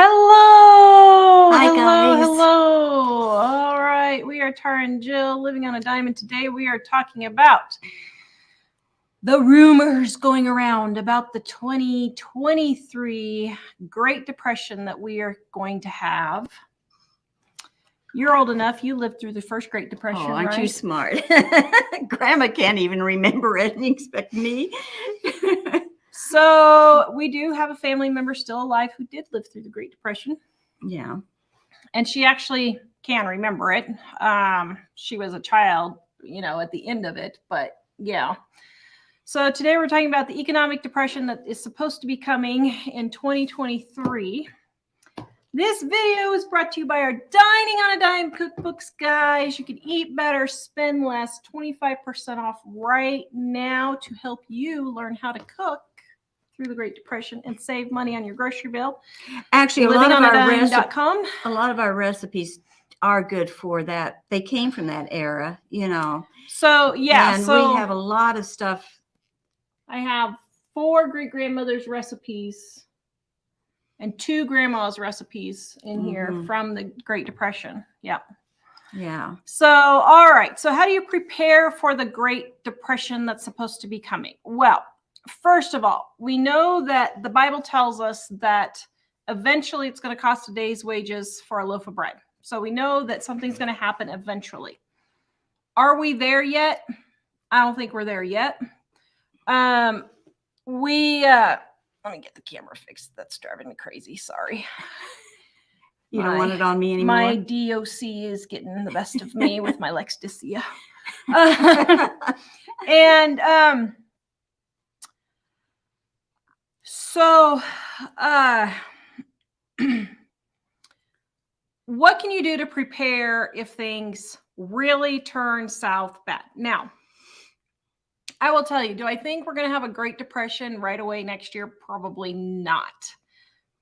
Hello. Hi, hello. guys. Hello. All right. We are Tara and Jill living on a dime. Today we are talking about the rumors going around about the 2023 Great Depression that we are going to have. You're old enough. You lived through the first Great Depression, Oh, aren't right? you smart? Grandma can't even remember it and you expect me. So we do have a family member still alive who did live through the Great Depression. Yeah. And she actually can remember it. She was a child, at the end of it, but yeah. So today we're talking about the economic depression that is supposed to be coming in 2023. This video is brought to you by our Dining on a Dime cookbooks, guys. You can eat better, spend less, 25% off right now to help you learn how to cook through the Great Depression and save money on your grocery bill. Actually, a lot of our recipes are good for that. They came from that era, So yeah, and so we have a lot of stuff. I have 4 great-grandmothers' recipes and 2 grandma's recipes in here from the Great Depression. Yeah. Yeah. So, all right. So how do you prepare for the Great Depression that's supposed to be coming? Well, first of all, we know that the Bible tells us that eventually it's going to cost a day's wages for a loaf of bread. So we know that something's going to happen eventually. Are we there yet? I don't think we're there yet. Let me get the camera fixed. That's driving me crazy. Sorry. You don't want it on me anymore? My DOC is getting the best of me with my Lexdicia. So, what can you do to prepare if things really turn south bad? Now, I will tell you, do I think we're going to have a Great Depression right away next year? Probably not.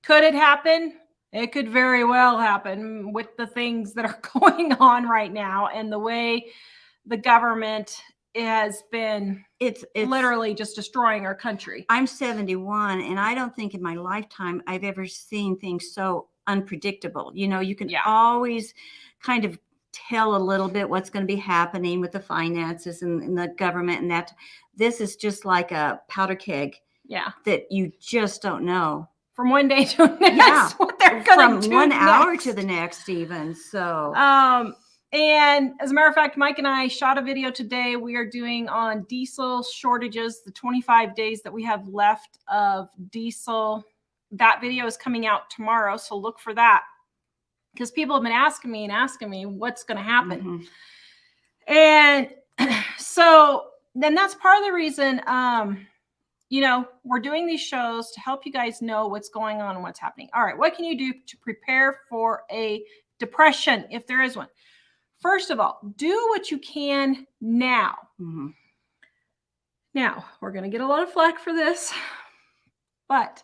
Could it happen? It could very well happen with the things that are going on right now and the way the government has been it's literally just destroying our country. I'm 71 and I don't think in my lifetime I've ever seen things so unpredictable. You can always kind of tell a little bit what's going to be happening with the finances and the government, and that this is just like a powder keg. Yeah. That you just don't know. From one day to the next, what they're going to do from 1 hour next. to the next even. So and as a matter of fact, Mike and I shot a video today. We are doing on diesel shortages, the 25 days that we have left of diesel. That video is coming out tomorrow, so look for that. Because people have been asking me what's going to happen. And so then that's part of the reason, we're doing these shows to help you guys know what's going on and what's happening. All right, what can you do to prepare for a depression if there is one? First of all, do what you can now. Now, we're going to get a lot of flack for this, but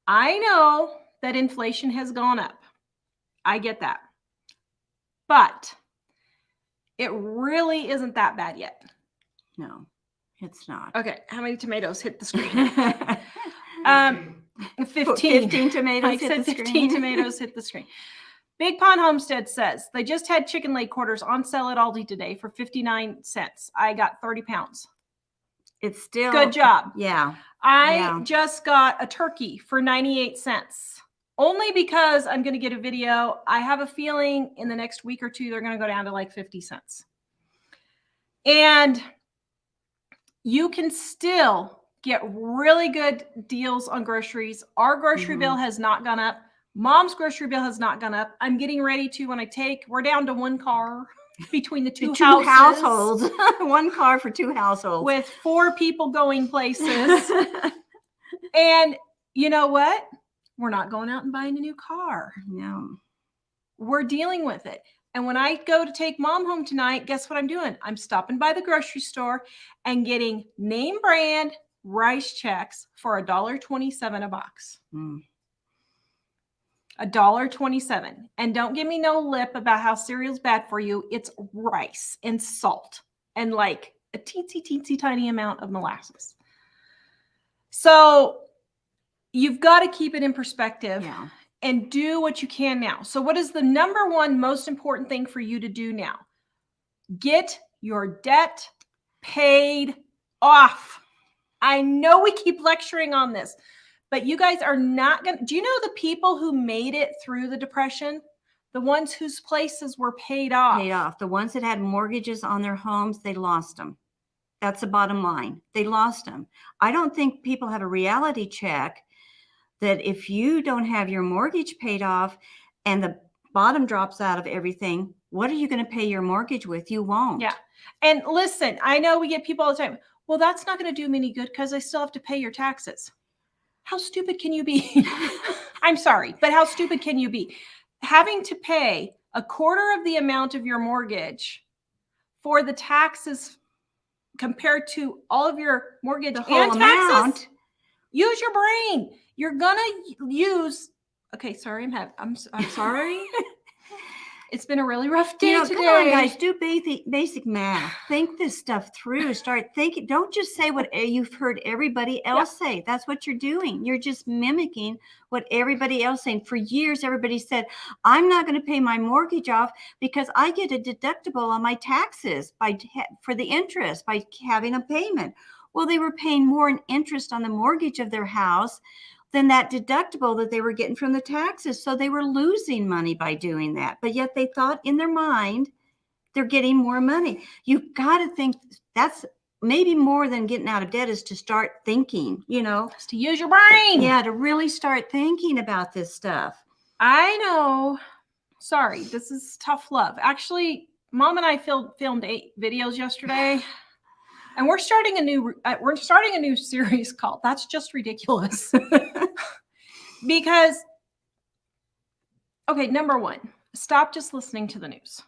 I know that inflation has gone up. I get that. But it really isn't that bad yet. No, it's not. Okay, how many tomatoes hit the screen? 15 tomatoes. I said 15 tomatoes hit the screen. Big Pond Homestead says they just had chicken leg quarters on sale at Aldi today for 59 cents. I got 30 pounds. It's still good job. Yeah. I just got a turkey for 98 cents. Only because I'm going to get a video. I have a feeling in the next week or two, they're going to go down to like 50 cents. And you can still get really good deals on groceries. Our grocery bill has not gone up. Mom's grocery bill has not gone up. I'm getting ready to, we're down to 1 car between the two households. 1 car for 2 households. With 4 people going places. And you know what? We're not going out and buying a new car. No. We're dealing with it. And when I go to take Mom home tonight, guess what I'm doing? I'm stopping by the grocery store and getting name brand rice checks for $1.27 a box. $1.27. And don't give me no lip about how cereal's bad for you. It's rice and salt and like a teensy tiny amount of molasses. So you've got to keep it in perspective. Yeah. and do what you can now. So what is the number one most important thing for you to do now? Get your debt paid off. I know we keep lecturing on this, but you guys are not going to. Do you know the people who made it through the Depression? The ones whose places were paid off. Paid off. The ones that had mortgages on their homes, they lost them. That's the bottom line. They lost them. I don't think people have a reality check that if you don't have your mortgage paid off and the bottom drops out of everything, what are you going to pay your mortgage with? You won't. Yeah. And listen, I know we get people all the time. Well, that's not going to do me any good because I still have to pay your taxes. How stupid can you be? I'm sorry, but how stupid can you be? Having to pay a quarter of the amount of your mortgage for the taxes compared to all of your mortgage the whole and taxes, amount. Use your brain. You're gonna use. Okay, sorry, I'm sorry. It's been a really rough day today. Come on, guys, do basic math. Think this stuff through. Start thinking. Don't just say what you've heard everybody else say. That's what you're doing. You're just mimicking what everybody else saying. For years, everybody said, I'm not going to pay my mortgage off because I get a deductible on my taxes for the interest by having a payment. Well, they were paying more in interest on the mortgage of their house than that deductible that they were getting from the taxes. So they were losing money by doing that. But yet they thought in their mind, they're getting more money. You've got to think that's maybe more than getting out of debt is to start thinking, Just to use your brain. Yeah, to really start thinking about this stuff. I know. Sorry, this is tough love. Actually, Mom and I filmed 8 videos yesterday. And we're starting a new series called That's Just Ridiculous. Because, okay, number one, stop just listening to the news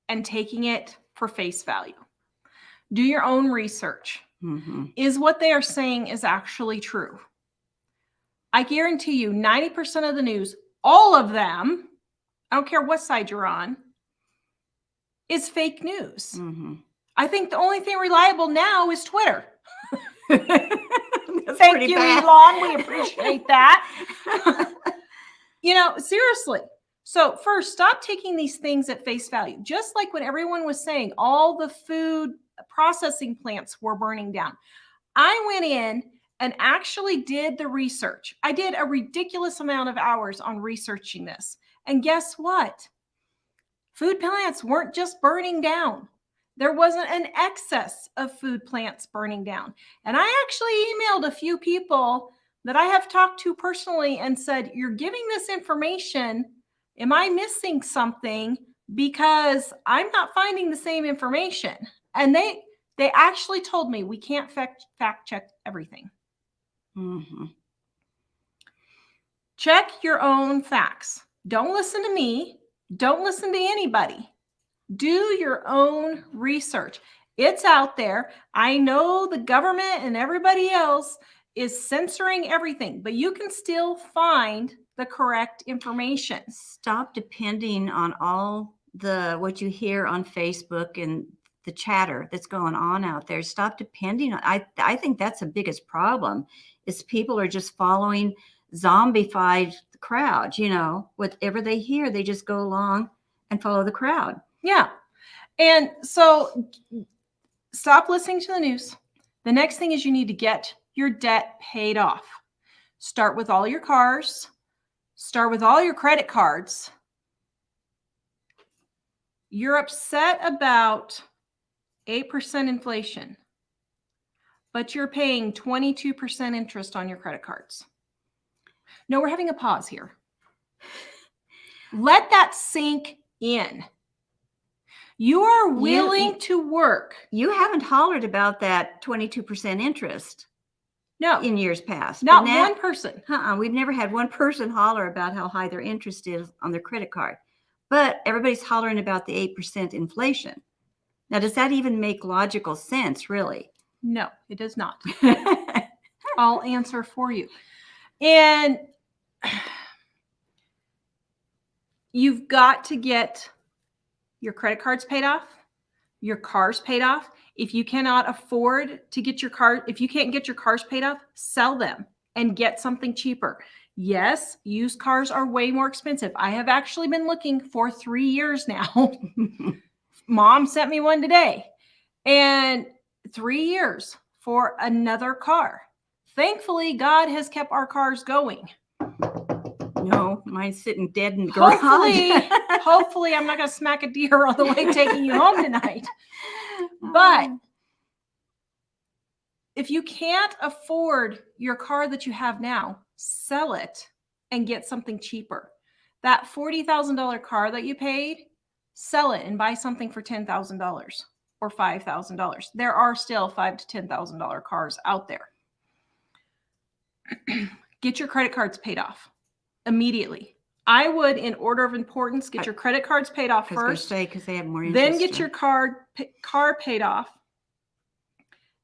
and taking it for face value. Do your own research. Mm-hmm. Is what they are saying is actually true? I guarantee you 90% of the news, all of them, I don't care what side you're on, is fake news. Mm-hmm. I think the only thing reliable now is Twitter. Thank you, Elon. We appreciate that. Seriously. So first, stop taking these things at face value. Just like when everyone was saying all the food processing plants were burning down. I went in and actually did the research. I did a ridiculous amount of hours on researching this. And guess what? Food plants weren't just burning down. There wasn't an excess of food plants burning down. And I actually emailed a few people that I have talked to personally and said, you're giving this information. Am I missing something? Because I'm not finding the same information. And they actually told me we can't fact check everything. Mm-hmm. Check your own facts. Don't listen to me. Don't listen to anybody. Do your own research. It's out there. I know the government and everybody else is censoring everything, but you can still find the correct information. Stop depending on all what you hear on Facebook and the chatter that's going on out there. Stop depending on. I think that's the biggest problem is people are just following zombified crowd. Whatever they hear, they just go along and follow the crowd. Yeah. And so stop listening to the news. The next thing is you need to get your debt paid off. Start with all your cars. Start with all your credit cards. You're upset about 8% inflation, but you're paying 22% interest on your credit cards. No, we're having a pause here. Let that sink in. You are willing to work. You haven't hollered about that 22% interest. No. In years past. Not one person. We've never had one person holler about how high their interest is on their credit card. But everybody's hollering about the 8% inflation. Now, does that even make logical sense, really? No, it does not. I'll answer for you. And you've got to get your credit cards paid off, your cars paid off. If you cannot afford to get your car, if you can't get your cars paid off, sell them and get something cheaper. Yes, used cars are way more expensive. I have actually been looking for 3 years now. Mom sent me one today, and 3 years for another car. Thankfully, God has kept our cars going. No, mine's sitting dead in the garage. Hopefully I'm not going to smack a deer on the way taking you home tonight. But if you can't afford your car that you have now, sell it and get something cheaper. That $40,000 car that you paid, sell it and buy something for $10,000 or $5,000. There are still $5,000 to $10,000 cars out there. Get your credit cards paid off immediately. I would, in order of importance, get your credit cards paid off first. Because they have more interest. Then get your car paid off.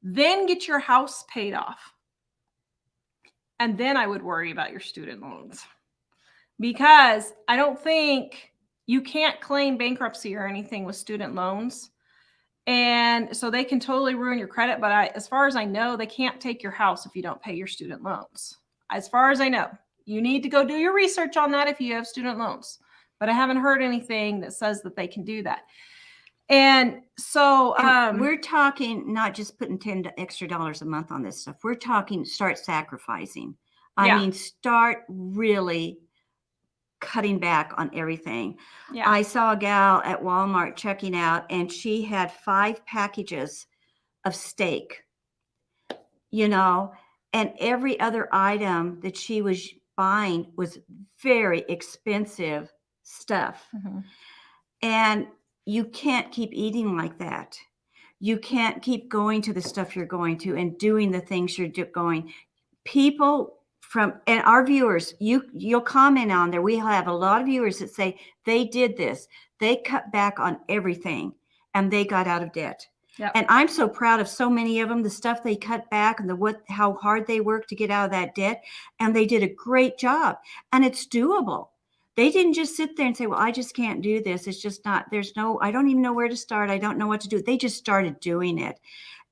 Then get your house paid off. And then I would worry about your student loans. Because I don't think you can't claim bankruptcy or anything with student loans. And so they can totally ruin your credit. But as far as I know, they can't take your house if you don't pay your student loans. As far as I know, you need to go do your research on that if you have student loans. But I haven't heard anything that says that they can do that. And so we're talking not just putting $10 extra a month on this stuff. We're talking start sacrificing. I mean, start really cutting back on everything. Yeah. I saw a gal at Walmart checking out, and she had 5 packages of steak, and every other item that she was buying was very expensive stuff. Mm-hmm. And you can't keep eating like that. You can't keep going to the stuff you're going to and doing the things you're going. People and our viewers, you'll comment on there. We have a lot of viewers that say they did this. They cut back on everything and they got out of debt. Yep. And I'm so proud of so many of them, the stuff they cut back and how hard they worked to get out of that debt. And they did a great job, and it's doable. They didn't just sit there and say, well, I just can't do this. It's just not, I don't even know where to start. I don't know what to do. They just started doing it.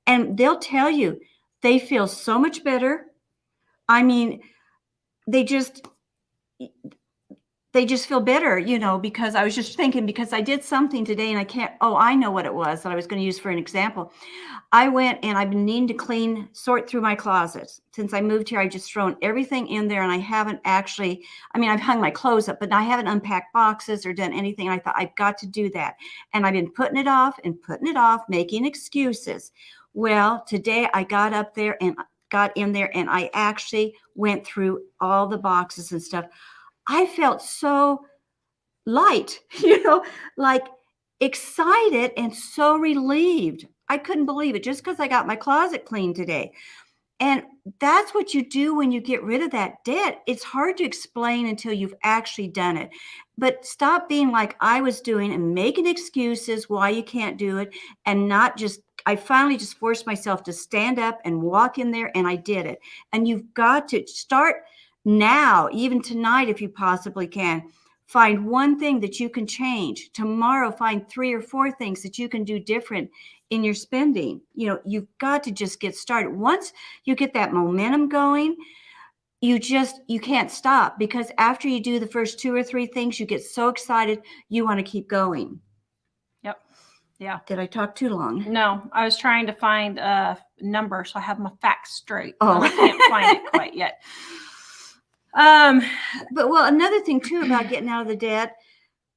And they'll tell you, they feel so much better. I mean, they just feel better, because I was just thinking, because I did something today and I know what it was that I was going to use for an example. I went and I've been needing to sort through my closets. Since I moved here, I've just thrown everything in there, and I haven't actually, I've hung my clothes up, but I haven't unpacked boxes or done anything. And I thought, I've got to do that. And I've been putting it off, making excuses. Well, today I got up there and got in there, and I actually went through all the boxes and stuff. I felt so light, like excited and so relieved. I couldn't believe it, just because I got my closet clean today. And that's what you do when you get rid of that debt. It's hard to explain until you've actually done it. But stop being like I was doing and making excuses why you can't do it, and I finally just forced myself to stand up and walk in there, and I did it. And you've got to start now, even tonight, if you possibly can. Find one thing that you can change. Tomorrow, find 3 or 4 things that you can do different in your spending. You've got to just get started. Once you get that momentum going, you can't stop, because after you do the first 2 or 3 things, you get so excited, you want to keep going. Yep. Yeah. Did I talk too long? No, I was trying to find a number so I have my facts straight. Oh, I can't find it quite yet. But another thing too about getting out of the debt,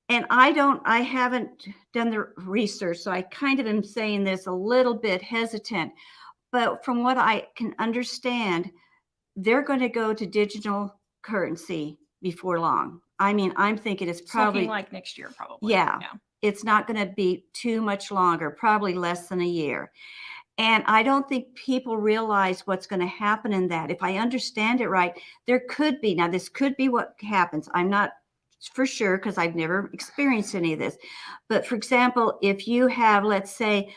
and I haven't done the research, so I kind of am saying this a little bit hesitant, but from what I can understand, they're going to go to digital currency before long. I'm thinking it's probably looking like next year, probably. Yeah. It's not going to be too much longer, probably less than a year. And I don't think people realize what's going to happen in that. If I understand it right, this could be what happens. I'm not for sure, because I've never experienced any of this. But for example, if you have, let's say,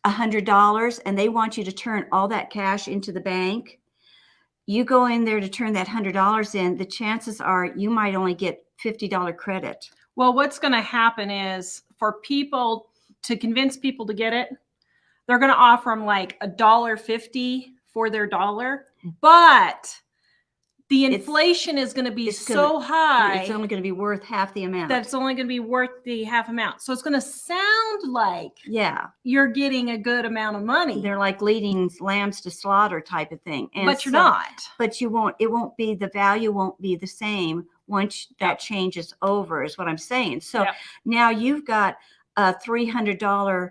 $100 and they want you to turn all that cash into the bank, you go in there to turn that $100 in, the chances are you might only get $50 credit. Well, what's going to happen is, for people to convince people to get it, they're going to offer them like $1.50 for their dollar, but the inflation is going to be so high. It's only going to be worth half the amount. That's only going to be worth the half amount. So it's going to sound like you're getting a good amount of money. They're like leading lambs to slaughter type of thing. And but you're not. But you won't. It won't be, the value won't be the same once that changes over, is what I'm saying. So now you've got a $300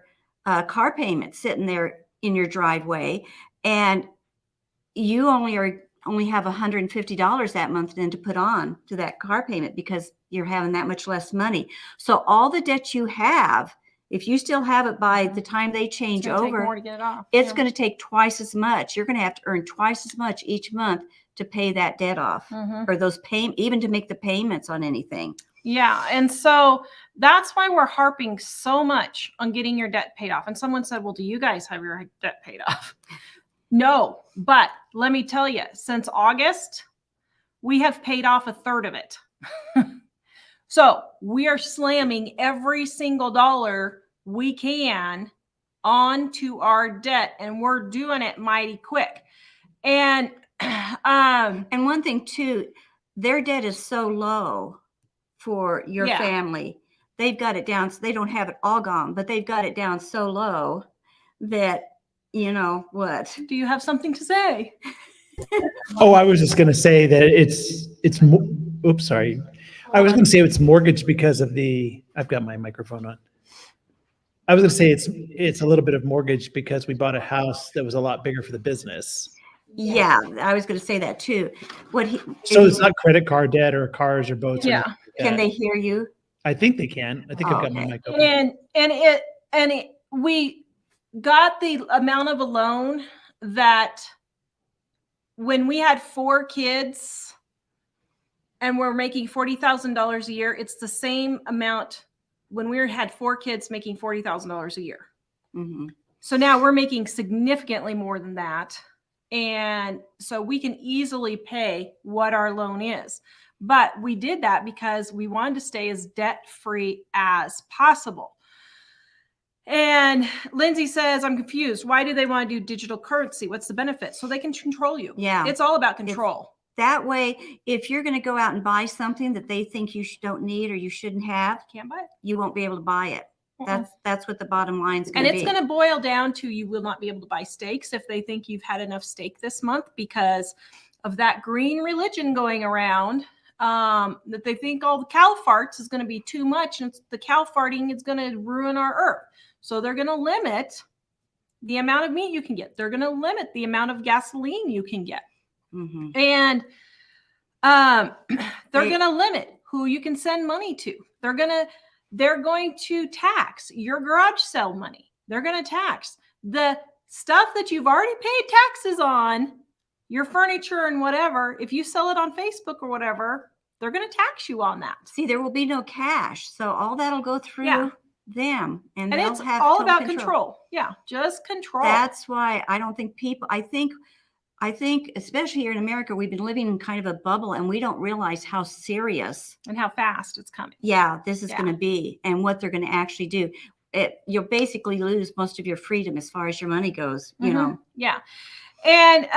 car payment sitting there in your driveway, and you only have $150 that month then to put on to that car payment because you're having that much less money. So all the debt you have, if you still have it by the time they change over, more to get it off. It's going to take twice as much. You're going to have to earn twice as much each month to pay that debt off, or those even to make the payments on anything. Yeah. And so that's why we're harping so much on getting your debt paid off. And someone said, well, do you guys have your debt paid off? No, but let me tell you, since August, we have paid off a third of it. So we are slamming every single dollar we can onto our debt, and we're doing it mighty quick. And one thing too, their debt is so low for your family. They've got it down, so they don't have it all gone, but they've got it down so low that, you know what? Do you have something to say? Oh, I was just going to say that oops, sorry. I was going to say it's mortgaged because of I've got my microphone on. I was going to say it's a little bit of mortgage because we bought a house that was a lot bigger for the business. Yeah, I was going to say that too. So it's not credit card debt or cars or boats. Yeah. Can they hear you? I think they can. I think I've got my mic open. And we got the amount of a loan that when we had 4 kids and we're making $40,000 a year, it's the same amount when we had 4 kids making $40,000 a year. So now we're making significantly more than that. And so we can easily pay what our loan is. But we did that because we wanted to stay as debt-free as possible. And Lindsay says, I'm confused. Why do they want to do digital currency? What's the benefit? So they can control you. Yeah. It's all about control. That way, if you're going to go out and buy something that they think you don't need or you shouldn't have, can't buy it. You won't be able to buy it. That's what the bottom line is going to be. And it's going to boil down to, you will not be able to buy steaks if they think you've had enough steak this month because of that green religion going around, that they think all the cow farts is going to be too much, and the cow farting is going to ruin our earth. So they're going to limit the amount of meat you can get. They're going to limit the amount of gasoline you can get. And they're going to limit who you can send money to. They're going to tax your garage sale money. They're going to tax the stuff that you've already paid taxes on, your furniture and whatever. If you sell it on Facebook or whatever, they're going to tax you on that. See, there will be no cash. So all that'll go through them. And they'll it's have all about control. Yeah, just control. That's why I don't think I think, especially here in America, we've been living in kind of a bubble, and we don't realize how serious and how fast it's coming. Yeah, this is going to be, and what they're going to actually do. You'll basically lose most of your freedom as far as your money goes, you know. Yeah. And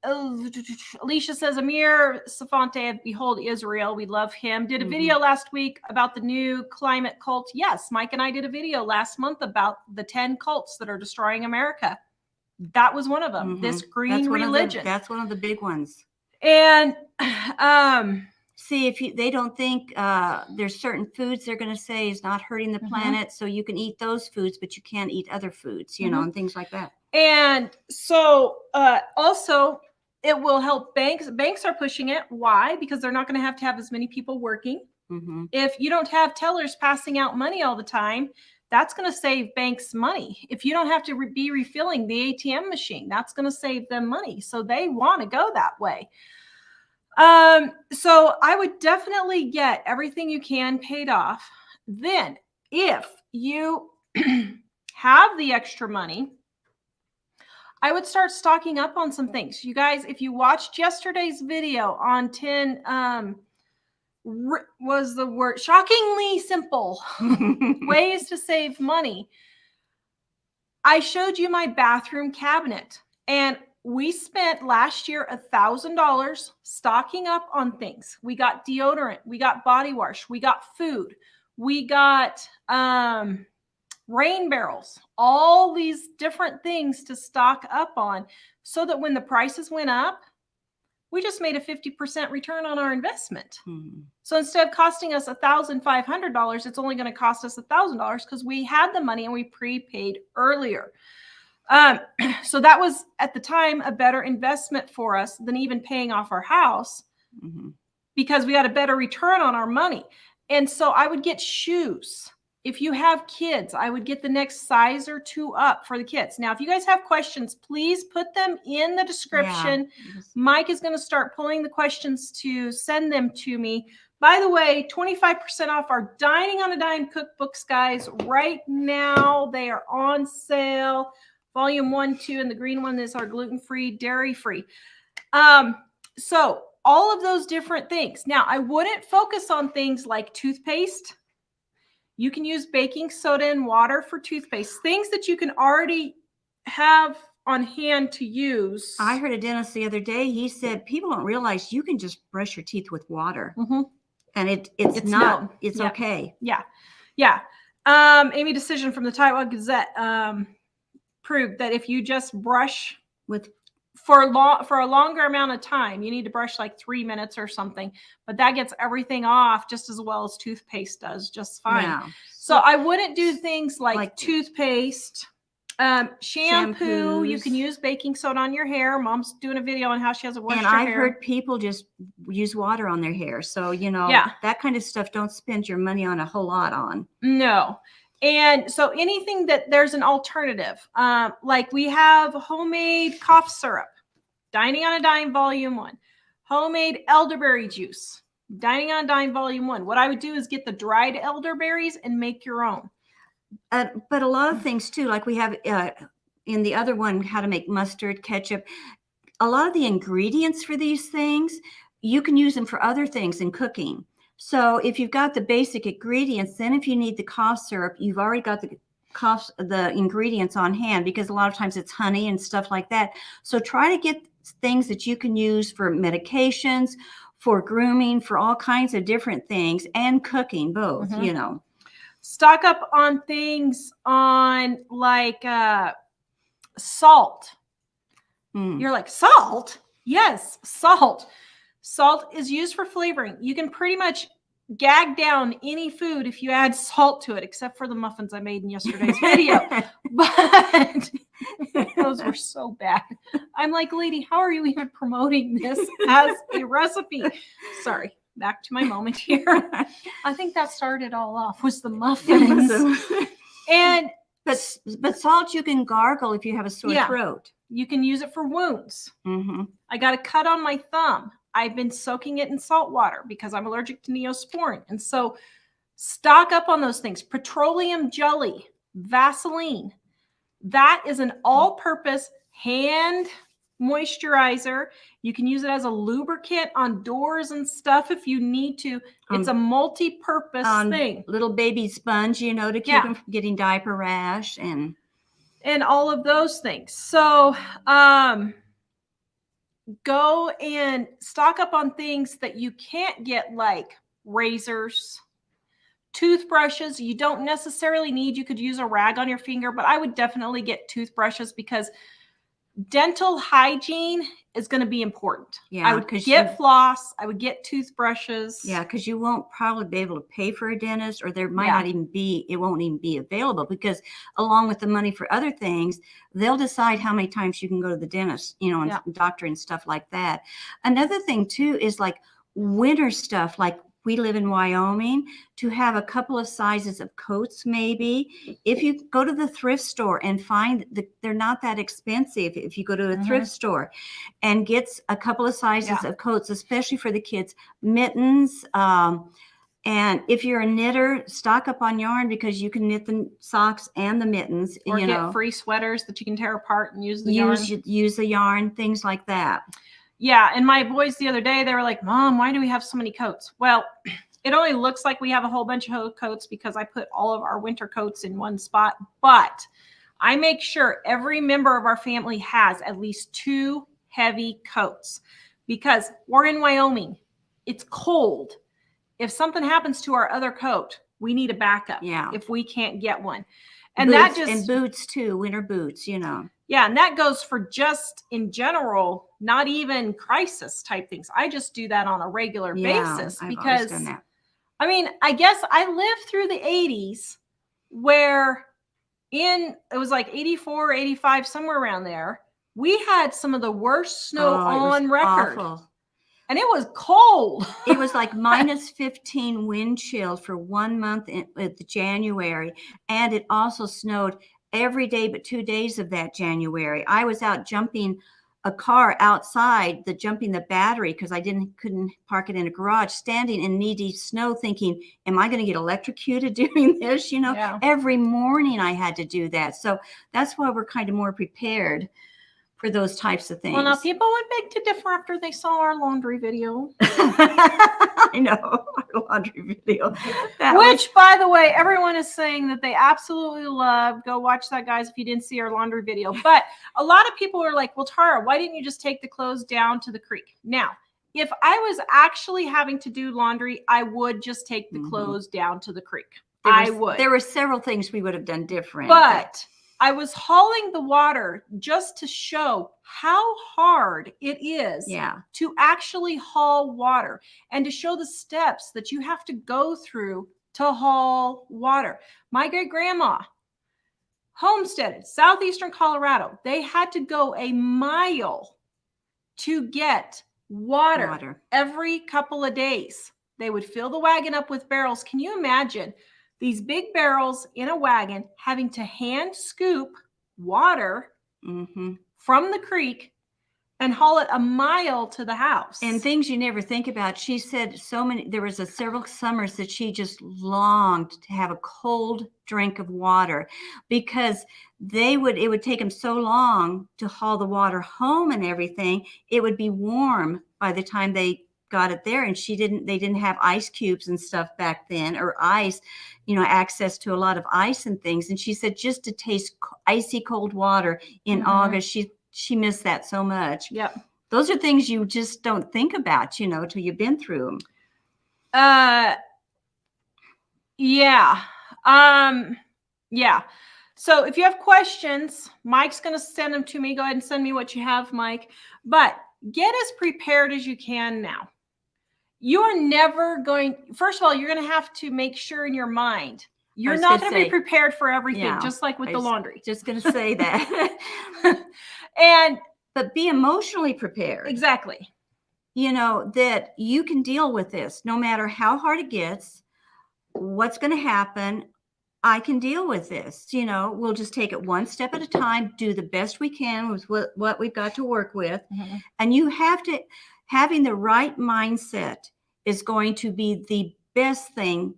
Alicia says, Amir Safante, Behold Israel. We love him. Did a video last week about the new climate cult. Yes, Mike and I did a video last month about the 10 cults that are destroying America. That was one of them. This green religion. That's one of the big ones. And see, if they don't think there's certain foods they're going to say is not hurting the planet, so you can eat those foods, but you can't eat other foods, you know, and things like that. And so also it will help banks. Banks are pushing it. Why? Because they're not going to have as many people working. If you don't have tellers passing out money all the time, that's going to save banks money. If you don't have to be refilling the ATM machine, that's going to save them money. So they want to go that way. So I would definitely get everything you can paid off. Then if you have the extra money, I would start stocking up on some things. You guys, if you watched yesterday's video on 10, was the word shockingly simple ways to save money. I showed you my bathroom cabinet, and we spent last year $1,000 stocking up on things. We got deodorant, we got body wash, we got food, we got rain barrels, all these different things to stock up on so that when the prices went up, we just made a 50% return on our investment. So instead of costing us $1,500, it's only going to cost us $1,000 because we had the money and we prepaid earlier. So that was at the time a better investment for us than even paying off our house because we got a better return on our money. And so I would get shoes. If you have kids, I would get the next size or 2 up for the kids. Now, if you guys have questions, please put them in the description. Yeah. Mike is going to start pulling the questions to send them to me. By the way, 25% off our Dining on a Dime cookbooks, guys. Right now, they are on sale. Volume 1, 2, and the green one is our gluten-free, dairy-free. So all of those different things. Now, I wouldn't focus on things like toothpaste. You can use baking soda and water for toothpaste, things that you can already have on hand to use. I heard a dentist the other day. He said people don't realize you can just brush your teeth with water. And it's not, known. It's okay. Yeah. Yeah. Amy Decision from the Taiwan Gazette proved that if you just brush with for a longer amount of time, you need to brush like 3 minutes or something, but that gets everything off just as well as toothpaste does, just fine. Yeah. So I wouldn't do things like toothpaste, shampoo. You can use baking soda on your hair. Mom's doing a video on how she has to wash her hair. And I've heard people just use water on their hair. So, that kind of stuff, don't spend your money on a whole lot on. No. And so anything that there's an alternative, like we have homemade cough syrup, Dining on a Dime Volume 1, homemade elderberry juice, Dining on a Dime Volume 1. What I would do is get the dried elderberries and make your own. But a lot of things too, like we have in the other one, how to make mustard, ketchup, a lot of the ingredients for these things, you can use them for other things in cooking. So if you've got the basic ingredients, then if you need the cough syrup, you've already got the ingredients on hand, because a lot of times it's honey and stuff like that. So try to get things that you can use for medications, for grooming, for all kinds of different things, and cooking both, Stock up on things on like salt. You're like, salt? Yes, salt. Salt is used for flavoring. You can pretty much gag down any food if you add salt to it, except for the muffins I made in yesterday's video. But those were so bad. I'm like, lady, how are you even promoting this as a recipe? Sorry, back to my moment here. I think that started all off was the muffins. But salt you can gargle if you have a sore throat. You can use it for wounds. I got a cut on my thumb. I've been soaking it in salt water because I'm allergic to Neosporin. And so stock up on those things. Petroleum jelly, Vaseline. That is an all-purpose hand moisturizer. You can use it as a lubricant on doors and stuff if you need to. It's a multi-purpose thing. Little baby sponge, to keep them from getting diaper rash and all of those things. So, go and stock up on things that you can't get, like razors, toothbrushes. You don't necessarily need, you could use a rag on your finger, but I would definitely get toothbrushes because dental hygiene is going to be important. I would get floss. I would get toothbrushes. Yeah, because you won't probably be able to pay for a dentist, or there might not even be, it won't even be available, because along with the money for other things, they'll decide how many times you can go to the dentist, and doctor and stuff like that. Another thing too is like winter stuff, like we live in Wyoming, to have a couple of sizes of coats, maybe. If you go to the thrift store and find that they're not that expensive, if you go to a thrift store and get a couple of sizes of coats, especially for the kids, mittens. And if you're a knitter, stock up on yarn, because you can knit the socks and the mittens. Or get free sweaters that you can tear apart and use the yarn. Use the yarn, things like that. Yeah. And my boys the other day, they were like, Mom, why do we have so many coats? Well, it only looks like we have a whole bunch of coats because I put all of our winter coats in one spot. But I make sure every member of our family has at least 2 heavy coats because we're in Wyoming. It's cold. If something happens to our other coat, we need a backup. Yeah. If we can't get one. And boots, that just, and boots too, winter boots, you know. yeah. And that goes for just in general, not even crisis type things. I just do that on a regular basis I've because always done that. I mean, I guess I lived through the 80s where it was like 84, 85, somewhere around there. We had some of the worst snow on record. Awful. And it was cold. It was like minus 15 wind chill for 1 month in January. And it also snowed every day but 2 days of that January. I was out jumping a car outside, jumping the battery because I couldn't park it in a garage, standing in knee-deep snow thinking, am I going to get electrocuted doing this? You know, every morning I had to do that. So that's why we're kind of more prepared for those types of things. Well, now people would beg to differ after they saw our laundry video. I know, our laundry video. Which, by the way, everyone is saying that they absolutely love. Go watch that, guys, if you didn't see our laundry video. But a lot of people are like, well, Tara, why didn't you just take the clothes down to the creek? Now, if I was actually having to do laundry, I would just take the clothes down to the creek. I would. There were several things we would have done different. But I was hauling the water just to show how hard it is to actually haul water and to show the steps that you have to go through to haul water. My great grandma homesteaded southeastern Colorado. They had to go a mile to get water every couple of days. They would fill the wagon up with barrels. Can you imagine these big barrels in a wagon having to hand scoop water from the creek and haul it a mile to the house? And things you never think about. She said there was several summers that she just longed to have a cold drink of water because it would take them so long to haul the water home and everything. It would be warm by the time they got it there, and they didn't have ice cubes and stuff back then, or ice, access to a lot of ice and things. And she said just to taste icy cold water in August, she missed that so much. Yep. Those are things you just don't think about, till you've been through them. Yeah. So if you have questions, Mike's going to send them to me. Go ahead and send me what you have, Mike. But get as prepared as you can now. You are never first of all, you're going to have to make sure in your mind, you're not going to be prepared for everything, just like with the laundry. Just going to say that. But be emotionally prepared. Exactly. That you can deal with this no matter how hard it gets, what's going to happen. I can deal with this. We'll just take it one step at a time, do the best we can with what we've got to work with. And you having the right mindset is going to be the best thing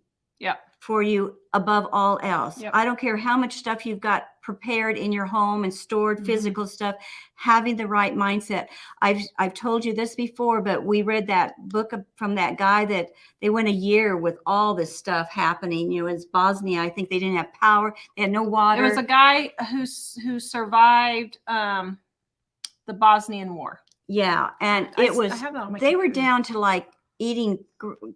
for you above all else. I don't care how much stuff you've got prepared in your home and stored, physical stuff, having the right mindset. I've told you this before, but we read that book from that guy that they went a year with all this stuff happening. It's Bosnia. I think they didn't have power. They had no water. There was a guy who survived the Bosnian War. Yeah. And they were down to like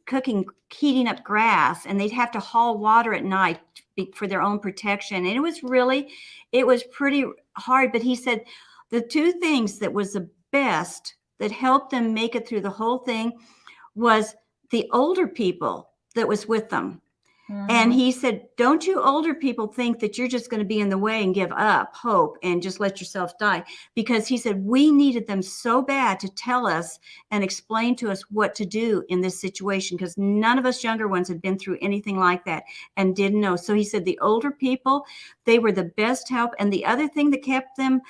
cooking, heating up grass, and they'd have to haul water at night for their own protection. And it was pretty hard. But he said the two things that was the best that helped them make it through the whole thing was the older people that was with them. And he said, don't you older people think that you're just going to be in the way and give up hope and just let yourself die. Because he said, we needed them so bad to tell us and explain to us what to do in this situation, because none of us younger ones had been through anything like that and didn't know. So he said the older people, they were the best help. And the other thing that kept them,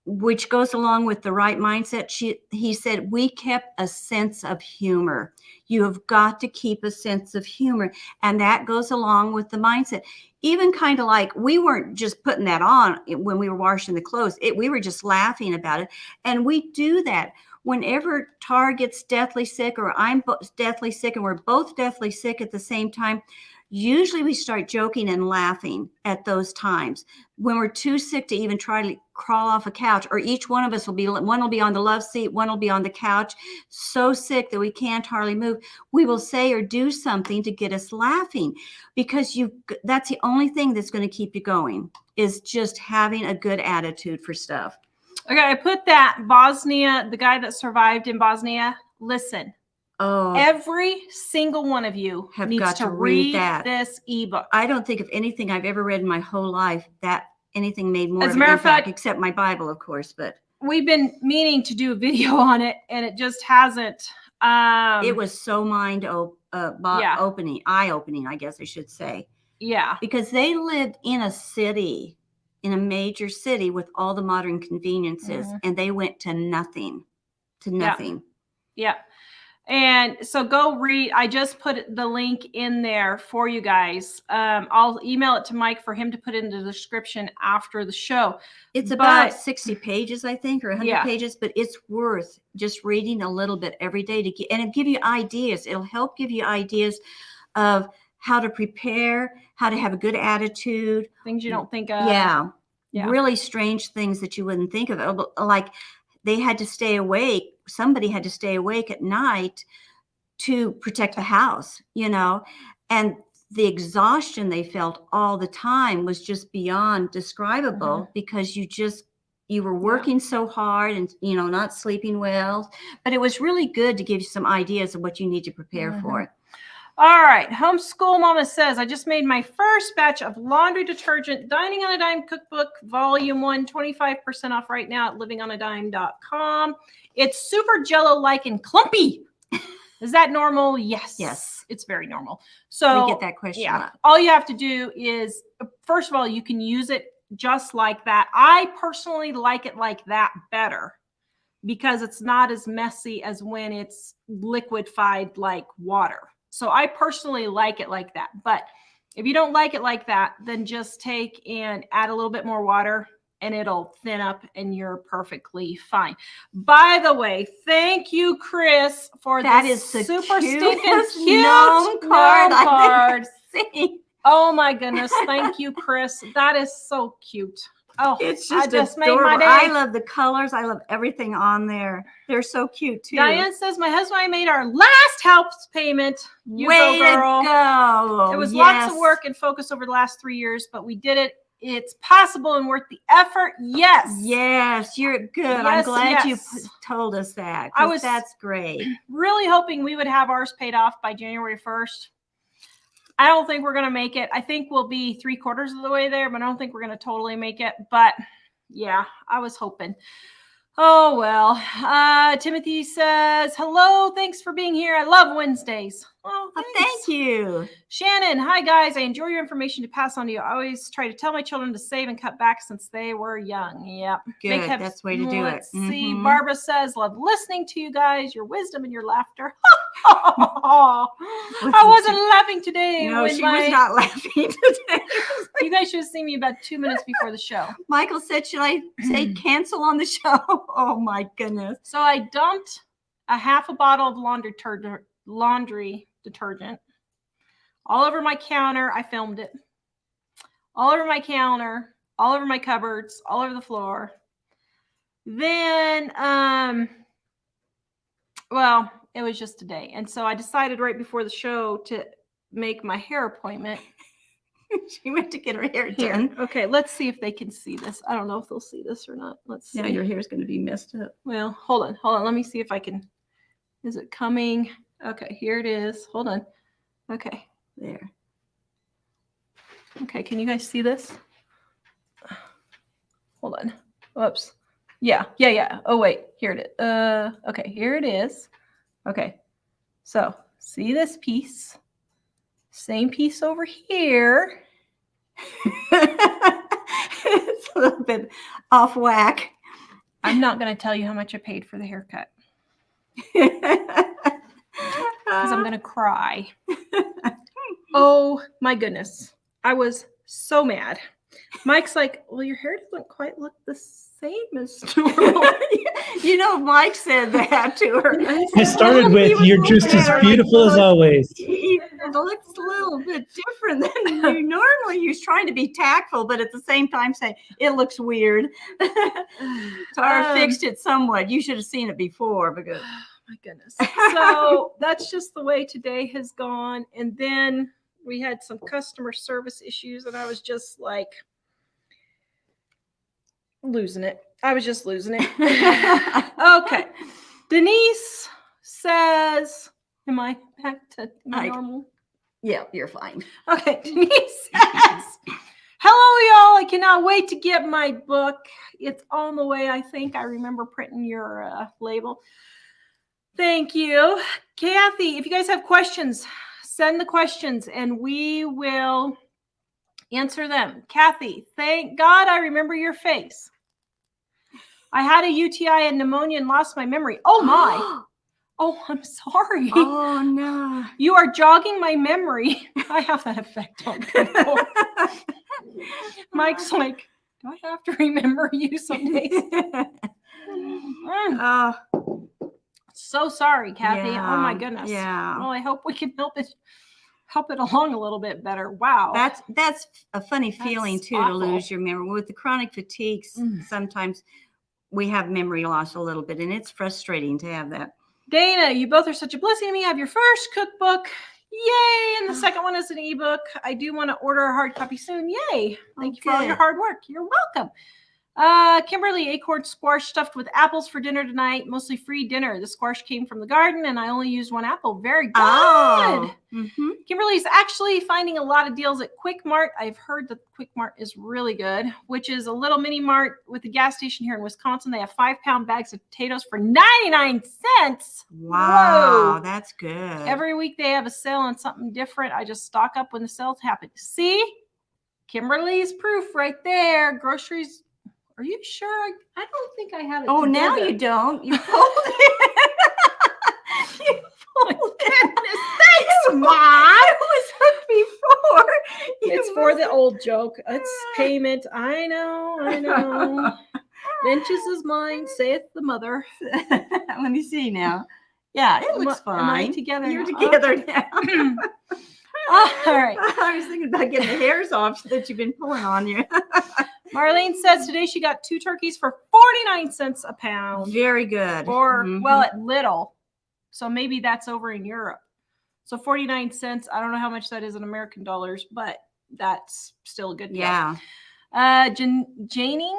which goes along with the right mindset, he said, we kept a sense of humor. You have got to keep a sense of humor. And that goes along with the mindset. Even kind of like we weren't just putting that on when we were washing the clothes. We were just laughing about it. And we do that. Whenever Tara gets deathly sick or I'm deathly sick and we're both deathly sick at the same time, Usually we start joking and laughing at those times when we're too sick to even try to crawl off a couch, or each one of us one will be on the love seat, one will be on the couch, so sick that we can't hardly move. We will say or do something to get us laughing, because that's the only thing that's going to keep you going, is just having a good attitude for stuff. Okay, I put that Bosnia, the guy that survived in Bosnia. Listen, every single one of you needs to read this ebook. I don't think of anything I've ever read in my whole life that anything made more of an impact, except my Bible, of course. But we've been meaning to do a video on it, and it just hasn't. It was so eye-opening, I guess I should say. Yeah, because they lived in a city, in a major city with all the modern conveniences, and they went to nothing. Yeah. And so go read. I just put the link in there for you guys. I'll email it to Mike for him to put in the description after the show. It's about 60 pages, I think, or 100 pages, but it's worth just reading a little bit every day and it'll give you ideas. It'll help give you ideas of how to prepare, how to have a good attitude. Things you don't think of. Yeah. Really strange things that you wouldn't think of. Like they had to stay awake. Somebody had to stay awake at night to protect the house, and the exhaustion they felt all the time was just beyond describable, because you were working so hard and, not sleeping well. But it was really good to give you some ideas of what you need to prepare for it. All right. Homeschool Mama says, I just made my first batch of laundry detergent, Dining on a Dime Cookbook, Volume 1, 25% off right now at livingonadime.com. It's super jello-like and clumpy. Is that normal? Yes. Yes. It's very normal. So we get that question a lot. All you have to do is, first of all, you can use it just like that. I personally like it like that better, because it's not as messy as when it's liquefied like water. So I personally like it like that. But if you don't like it like that, then just take and add a little bit more water and it'll thin up and you're perfectly fine. By the way, thank you, Chris, for that this is the super stinking cute gnome card I've ever seen. Oh my goodness. Thank you, Chris. That is so cute. Oh, it's just adorable. Made my day. I love the colors. I love everything on there. They're so cute too. Diane says, my husband and I made our last house payment. Way to go. It was lots of work and focus over the last 3 years, but we did it. It's possible and worth the effort. Yes. Yes, you're good. Yes, I'm glad you told us that. That's great. Really hoping we would have ours paid off by January 1st. I don't think we're going to make it. I think we'll be 3/4 of the way there, but I don't think we're going to totally make it. But yeah, I was hoping. Oh, well. Timothy says, hello. Thanks for being here. I love Wednesdays. Oh, thank you. Shannon, hi, guys. I enjoy your information to pass on to you. I always try to tell my children to save and cut back since they were young. Yep. Good. That's the way to do it. Let's see. Barbara says, love listening to you guys, your wisdom and your laughter. I wasn't laughing today. No, she was not laughing today. You guys should have seen me about 2 minutes before the show. Michael said, should I say cancel on the show? Oh, my goodness. So I dumped a half a bottle of laundry detergent all over my counter. I filmed it. All over my counter, all over my cupboards, all over the floor. Then, well, it was just a day. And so I decided right before the show to make my hair appointment. She went to get her hair done. Okay, let's see if they can see this. I don't know if they'll see this or not. Let's see. Yeah, your hair is going to be messed up. Well, hold on. Let me see if I can. Is it coming? Okay, here it is. Hold on. Okay, there. Okay, can you guys see this? Hold on. Whoops. Yeah. Oh, wait. Here it is. Okay, here it is. Okay. So, see this piece? Same piece over here. It's a little bit off whack. I'm not going to tell you how much I paid for the haircut. Because I'm going to cry. Oh, my goodness. I was so mad. Mike's like, well, your hair doesn't quite look the same as normal. You know, Mike said that to her. I started with, you're just as beautiful as always. It looks a little bit different than you normally. You're trying to be tactful, but at the same time say it looks weird. Tara fixed it somewhat. You should have seen it before because my goodness. So that's just the way today has gone. And then we had some customer service issues, and I was just like losing it. I was just losing it. Okay. Denise says, am I back to my normal? Yeah, you're fine. Okay. Denise says, hello, y'all. I cannot wait to get my book. It's on the way. I think I remember printing your label. Thank you. Kathy, if you guys have questions, send the questions and we will answer them. Kathy, thank God I remember your face. I had a UTI and pneumonia and lost my memory. Oh my. Oh, I'm sorry. Oh no. You are jogging my memory. I have that effect on people. Mike's like, do I have to remember you some days? So sorry, Kathy. Yeah, oh my goodness. Yeah. Well, I hope we can help it along a little bit better. Wow. That's a funny feeling too, awful. to lose your memory. With the chronic fatigues, sometimes we have memory loss a little bit, and it's frustrating to have that. Dana, you both are such a blessing to me. I have your first cookbook. Yay. And the second one is an ebook. I do want to order a hard copy soon. Yay. Thank you for all your hard work. You're welcome. Kimberly, acorn squash stuffed with apples for dinner tonight. Mostly free dinner. The squash came from the garden and I only used one apple. Very good. Oh. Kimberly's actually finding a lot of deals at Quick Mart. I've heard that Quick Mart is really good, which is a little mini mart with a gas station here in Wisconsin. They have 5-pound bags of potatoes for 99 cents. Wow, Whoa. That's good. Every week they have a sale on something different. I just stock up when the sales happen. See? Kimberly's proof right there. Groceries. Are you sure? I don't think I have it. Oh, together. now you don't. You fold it. You fold it. Thanks, Mom. It was hooked before. It's for the old joke. It's payment. I know. Vengeance is mine, saith the mother. Let me see now. Yeah, it looks fine. Am I together? You're now? together now. All right. I was thinking about getting the hairs off that you've been pulling on you. Marlene says today she got 2 turkeys for 49 cents a pound. Very good. Or, well, at Little. So maybe that's over in Europe. So 49 cents. I don't know how much that is in American dollars, but that's still a good deal. Yeah. Janie?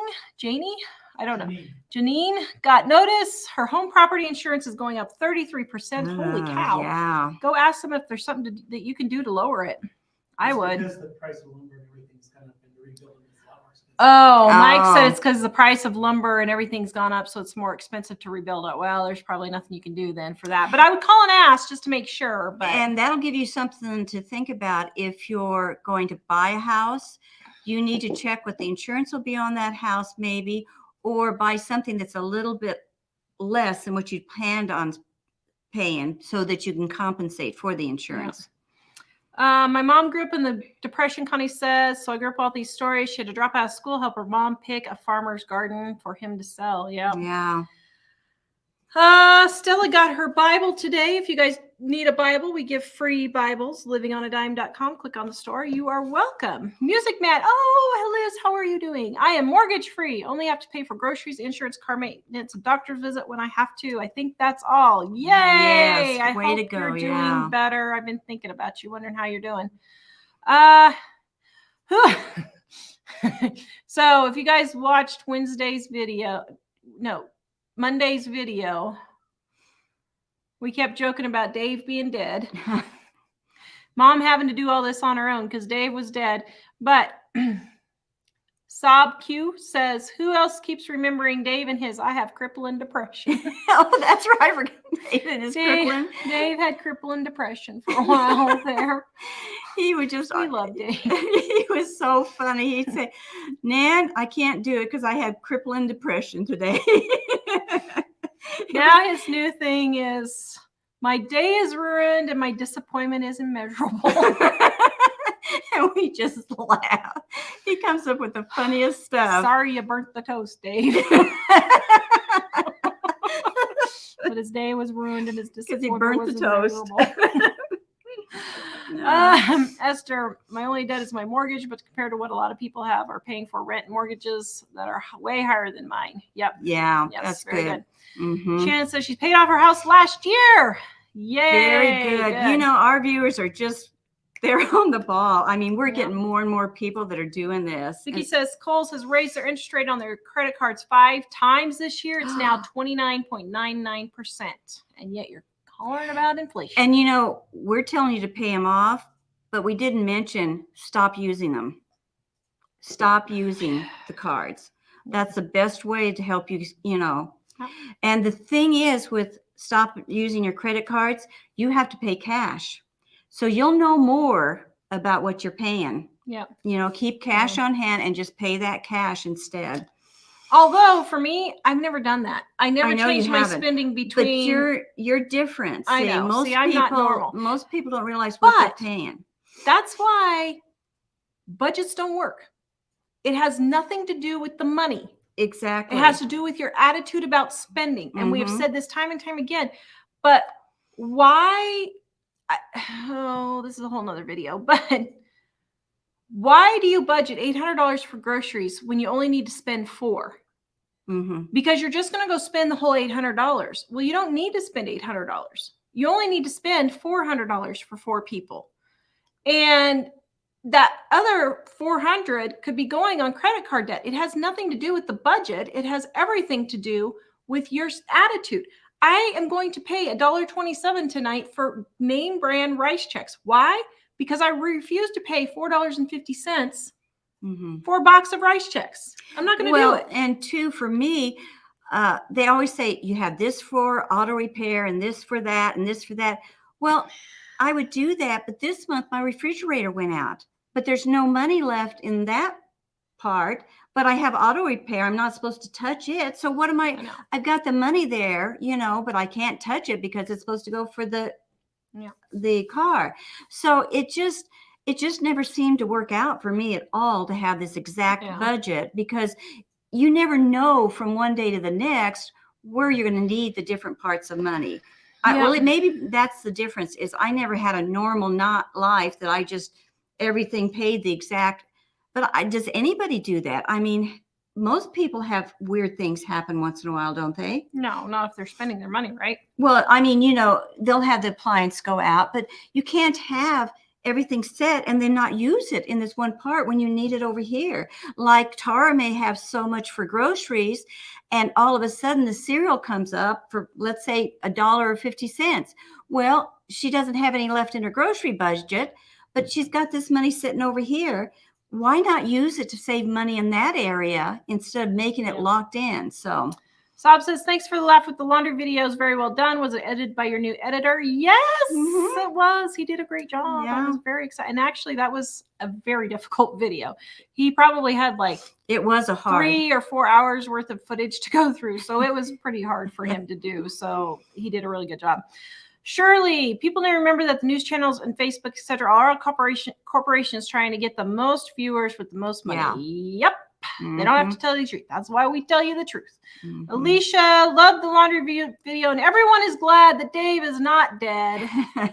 I don't know. Janine got notice. Her home property insurance is going up 33%. Holy cow. Yeah. Go ask them if there's something that you can do to lower it. I would. Because the price of lumber and everything's gone up and the rebuilding is a lot more expensive. Oh, Mike said it's because the price of lumber and everything's gone up, so it's more expensive to rebuild it. Well, there's probably nothing you can do then for that. But I would call and ask just to make sure. But And that'll give you something to think about. If you're going to buy a house, you need to check what the insurance will be on that house maybe, or buy something that's a little bit less than what you planned on paying so that you can compensate for the insurance. Yeah. My mom grew up in the Depression, Connie says, so I grew up with all these stories. She had to drop out of school, help her mom pick a farmer's garden for him to sell. Yeah. Yeah. Stella got her Bible today. If you guys need a Bible, we give free Bibles. livingonadime.com. Click on the store. You are welcome. Music Matt. Oh, Liz, how are you doing? I am mortgage free. Only have to pay for groceries, insurance, car maintenance, a doctor's visit when I have to. I think that's all. Yay! Yes, I way hope to go. you're doing Yeah. better. I've been thinking about you, wondering how you're doing. So if you guys watched Monday's video, we kept joking about Dave being dead. Mom having to do all this on her own because Dave was dead. But Sob Q says, who else keeps remembering Dave and his I have crippling depression? Oh, that's right. I forgot David is crippling. Dave had crippling depression for a while there. He would just, We love Dave. He was so funny. He'd say, Nan, I can't do it because I had crippling depression today. Now his new thing is, my day is ruined and my disappointment is immeasurable. And we just laugh. He comes up with the funniest stuff. Sorry you burnt the toast, Dave. But his day was ruined and his disappointment burnt was the toast. immeasurable. Esther, my only debt is my mortgage, but compared to what a lot of people have are paying for rent and mortgages that are way higher than mine. Yep. Yeah, Yes, that's very good. Mm-hmm. Shannon says she's paid off her house last year. Yay. Very good. You know, our viewers are just, they're on the ball. I mean, we're getting more and more people that are doing this. Vicky says Kohl's has raised their interest rate on their credit cards 5 times this year. It's now 29.99%. And yet you're calling about inflation. And, you know, we're telling you to pay them off, but we didn't mention stop using them. Stop using the cards. That's the best way to help you, you know. And the thing is, with stop using your credit cards, you have to pay cash. So you'll know more about what you're paying. Yeah. You know, keep cash on hand and just pay that cash instead. Although for me, I've never done that. I never changed my haven't. spending between. But you're different. I know. See, I'm not normal. Most people don't realize what they're paying. That's why budgets don't work. It has nothing to do with the money. Exactly. It has to do with your attitude about spending. And we have said this time and time again. But why? This is a whole nother video. But why do you budget $800 for groceries when you only need to spend $400? Because you're just going to go spend the whole $800. Well, you don't need to spend $800. You only need to spend $400 for 4 people. And that other $400 could be going on credit card debt. It has nothing to do with the budget. It has everything to do with your attitude. I am going to pay $1.27 tonight for name brand rice checks. Why? Because I refuse to pay $4.50 for a box of rice checks. I'm not going to do it. And two, for me, they always say you have this for auto repair and this for that and this for that. Well, I would do that, but this month my refrigerator went out. But there's no money left in that part. But I have auto repair. I'm not supposed to touch it. So what am I I've got the money there, you know, but I can't touch it because it's supposed to go for the car. So it just never seemed to work out for me at all to have this exact budget, because you never know from one day to the next where you're going to need the different parts of money. Well, maybe that's the difference, is I never had a normal life that I just everything paid the exact. But does anybody do that? I mean, most people have weird things happen once in a while, don't they? No, not if they're spending their money, right? Well, I mean, you know, they'll have the appliance go out, but you can't have everything set and then not use it in this one part when you need it over here. Like Tara may have so much for groceries, and all of a sudden the cereal comes up for, let's say, $1.50. Well, she doesn't have any left in her grocery budget, but she's got this money sitting over here. Why not use it to save money in that area instead of making it locked in? So Sob says, thanks for the laugh with the laundry videos. Very well done. Was it edited by your new editor? Yes, it was. He did a great job. I was very excited. And actually, that was a very difficult video. He probably had it was a hard 3 or 4 hours worth of footage to go through. So it was pretty hard for him to do. So he did a really good job. Shirley, people need to remember that the news channels and Facebook, et cetera, are all corporations trying to get the most viewers with the most money. Yep. They don't have to tell you the truth. That's why we tell you the truth. Alicia loved the laundry video, and everyone is glad that Dave is not dead.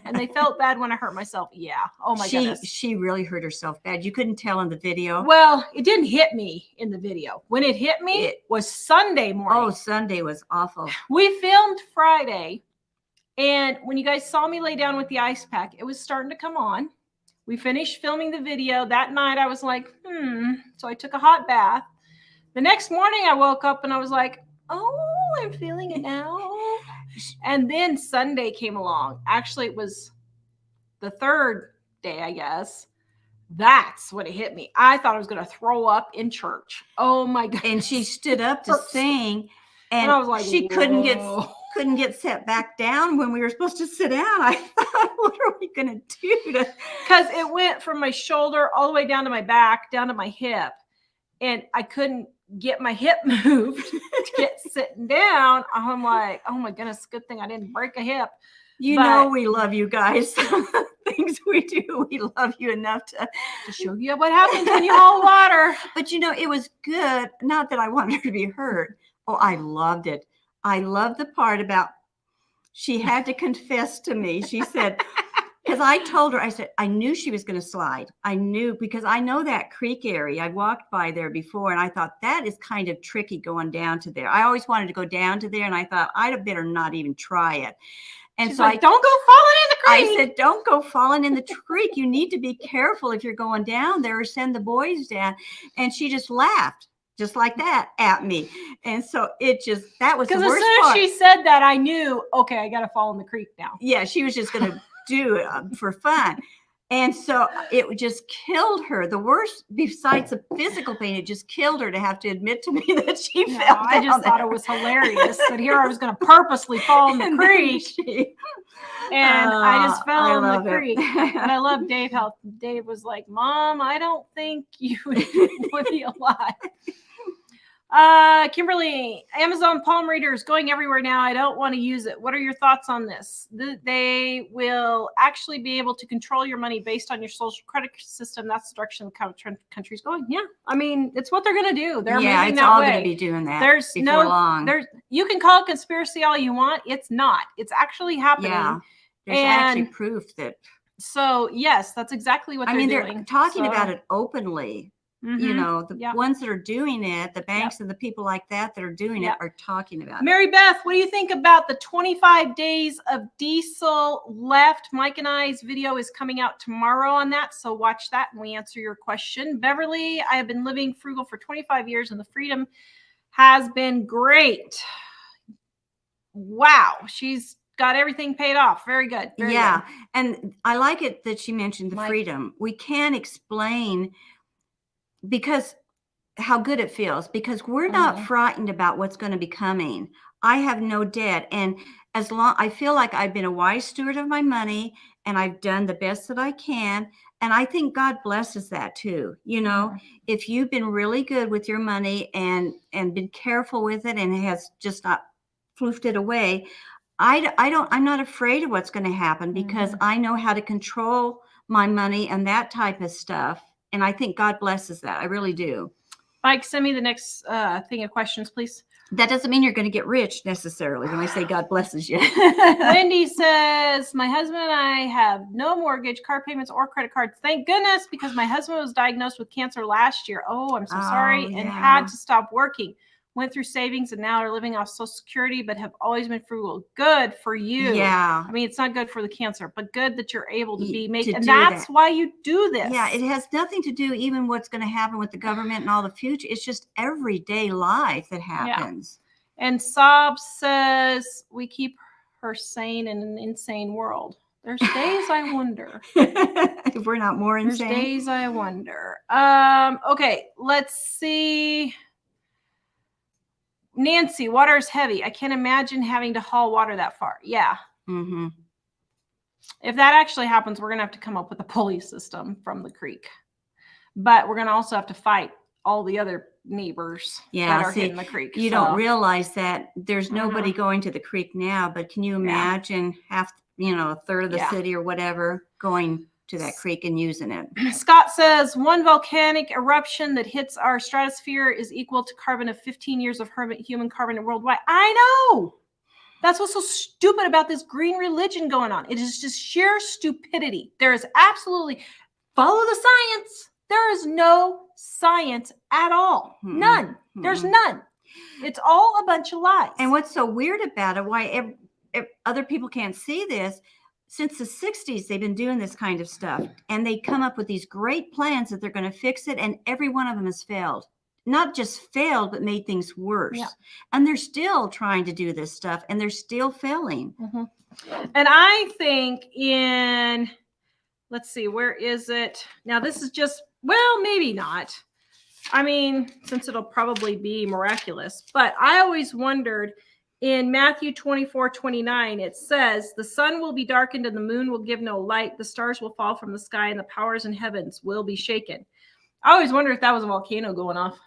And they felt bad when I hurt myself. Yeah. Oh my goodness. She really hurt herself bad. You couldn't tell in the video. Well, it didn't hit me in the video. When it hit me, it was Sunday morning. Oh, Sunday was awful. We filmed Friday. And when you guys saw me lay down with the ice pack, it was starting to come on. We finished filming the video. That night I was like, So I took a hot bath. The next morning I woke up and I was like, oh, I'm feeling it now. And then Sunday came along. Actually, it was the third day, I guess. That's when it hit me. I thought I was going to throw up in church. Oh my God. And she stood up to sing, and I was like, she couldn't get set back down when we were supposed to sit down. I thought, what are we going to do? Because it went from my shoulder all the way down to my back, down to my hip. And I couldn't get my hip moved to get sitting down. I'm like, oh my goodness, good thing I didn't break a hip. You know we love you guys. Things we do, we love you enough to show you what happens when you haul water. But you know, it was good. Not that I wanted her to be hurt. Oh, I loved it. I love the part about she had to confess to me. She said, because I told her, I said, I knew she was going to slide. I knew, because I know that creek area. I walked by there before, and I thought that is kind of tricky going down to there. I always wanted to go down to there, and I thought I'd better not even try it. And She's so like, don't go falling in the creek. I said, don't go falling in the creek. You need to be careful if you're going down there, or send the boys down. And she just laughed just like that at me. And so that was the worst part. Because as soon as she said that, I knew, okay, I got to fall in the creek now. Yeah, she was just going to do it for fun. And so it just killed her. The worst, besides the physical pain, it just killed her to have to admit to me that she fell down. I just thought it was hilarious that here I was going to purposely fall in the creek. And I just fell in the creek. And I love Dave, how Dave was like, Mom, I don't think you would be alive. Kimberly, Amazon palm readers going everywhere now. I don't want to use it. What are your thoughts on this? They will actually be able to control your money based on your social credit system. That's the direction the country's going. Yeah. I mean, it's what they're going to do. They're moving that way. Going to be doing that. There's long. You can call it conspiracy all you want. It's not. It's actually happening. Yeah. There's actually proof that. So yes, that's exactly what they're doing. They're talking about it openly. Mm-hmm. You know, the ones that are doing it, the banks and the people like that are doing it are talking about it. Mary Beth, what do you think about the 25 days of diesel left? Mike and I's video is coming out tomorrow on that, so watch that and we answer your question. Beverly, I have been living frugal for 25 years and the freedom has been great. Wow, she's got everything paid off. Very good. Very good. And I like it that she mentioned the freedom. We can explain because how good it feels, because we're not frightened about what's going to be coming. I have no debt. And I feel like I've been a wise steward of my money and I've done the best that I can. And I think God blesses that too. You know, if you've been really good with your money and been careful with it and has just not floofed it away, I'm not afraid of what's going to happen because I know how to control my money and that type of stuff. And I think God blesses that. I really do. Mike, send me the next thing of questions, please. That doesn't mean you're going to get rich necessarily when I say God blesses you. Wendy says, my husband and I have no mortgage, car payments, or credit cards. Thank goodness, because my husband was diagnosed with cancer last year. Oh, I'm so sorry. And had to stop working. Went through savings and now are living off Social Security, but have always been frugal. Good for you. Yeah. I mean, it's not good for the cancer, but good that you're able to be making. And that's why you do this. Yeah. It has nothing to do even what's going to happen with the government and all the future. It's just everyday life that happens. Yeah. And Sob says, we keep her sane in an insane world. There's days I wonder. If we're not more insane. There's days I wonder. Okay. Let's see. Nancy, water is heavy. I can't imagine having to haul water that far. Yeah. Mm-hmm. If that actually happens, we're going to have to come up with a pulley system from the creek. But we're going to also have to fight all the other neighbors that are hitting the creek. You don't realize that there's nobody going to the creek now, but can you imagine a third of the city or whatever going to that creek and using it? Scott says, one volcanic eruption that hits our stratosphere is equal to carbon of 15 years of human carbon worldwide. I know. That's what's so stupid about this green religion going on. It is just sheer stupidity. There is absolutely, follow the science. There is no science at all. Mm-hmm. None. Mm-hmm. There's none. It's all a bunch of lies. And what's so weird about it, why other people can't see this, since the 60s, they've been doing this kind of stuff, and they come up with these great plans that they're going to fix it, and every one of them has failed. Not just failed, but made things worse. Yeah. And they're still trying to do this stuff, and they're still failing. Mm-hmm. And I think let's see, where is it? Now, this is just, well, maybe not. I mean, since it'll probably be miraculous, but I always wondered, in Matthew 24:29, it says, the sun will be darkened and the moon will give no light. The stars will fall from the sky and the powers in heavens will be shaken. I always wonder if that was a volcano going off.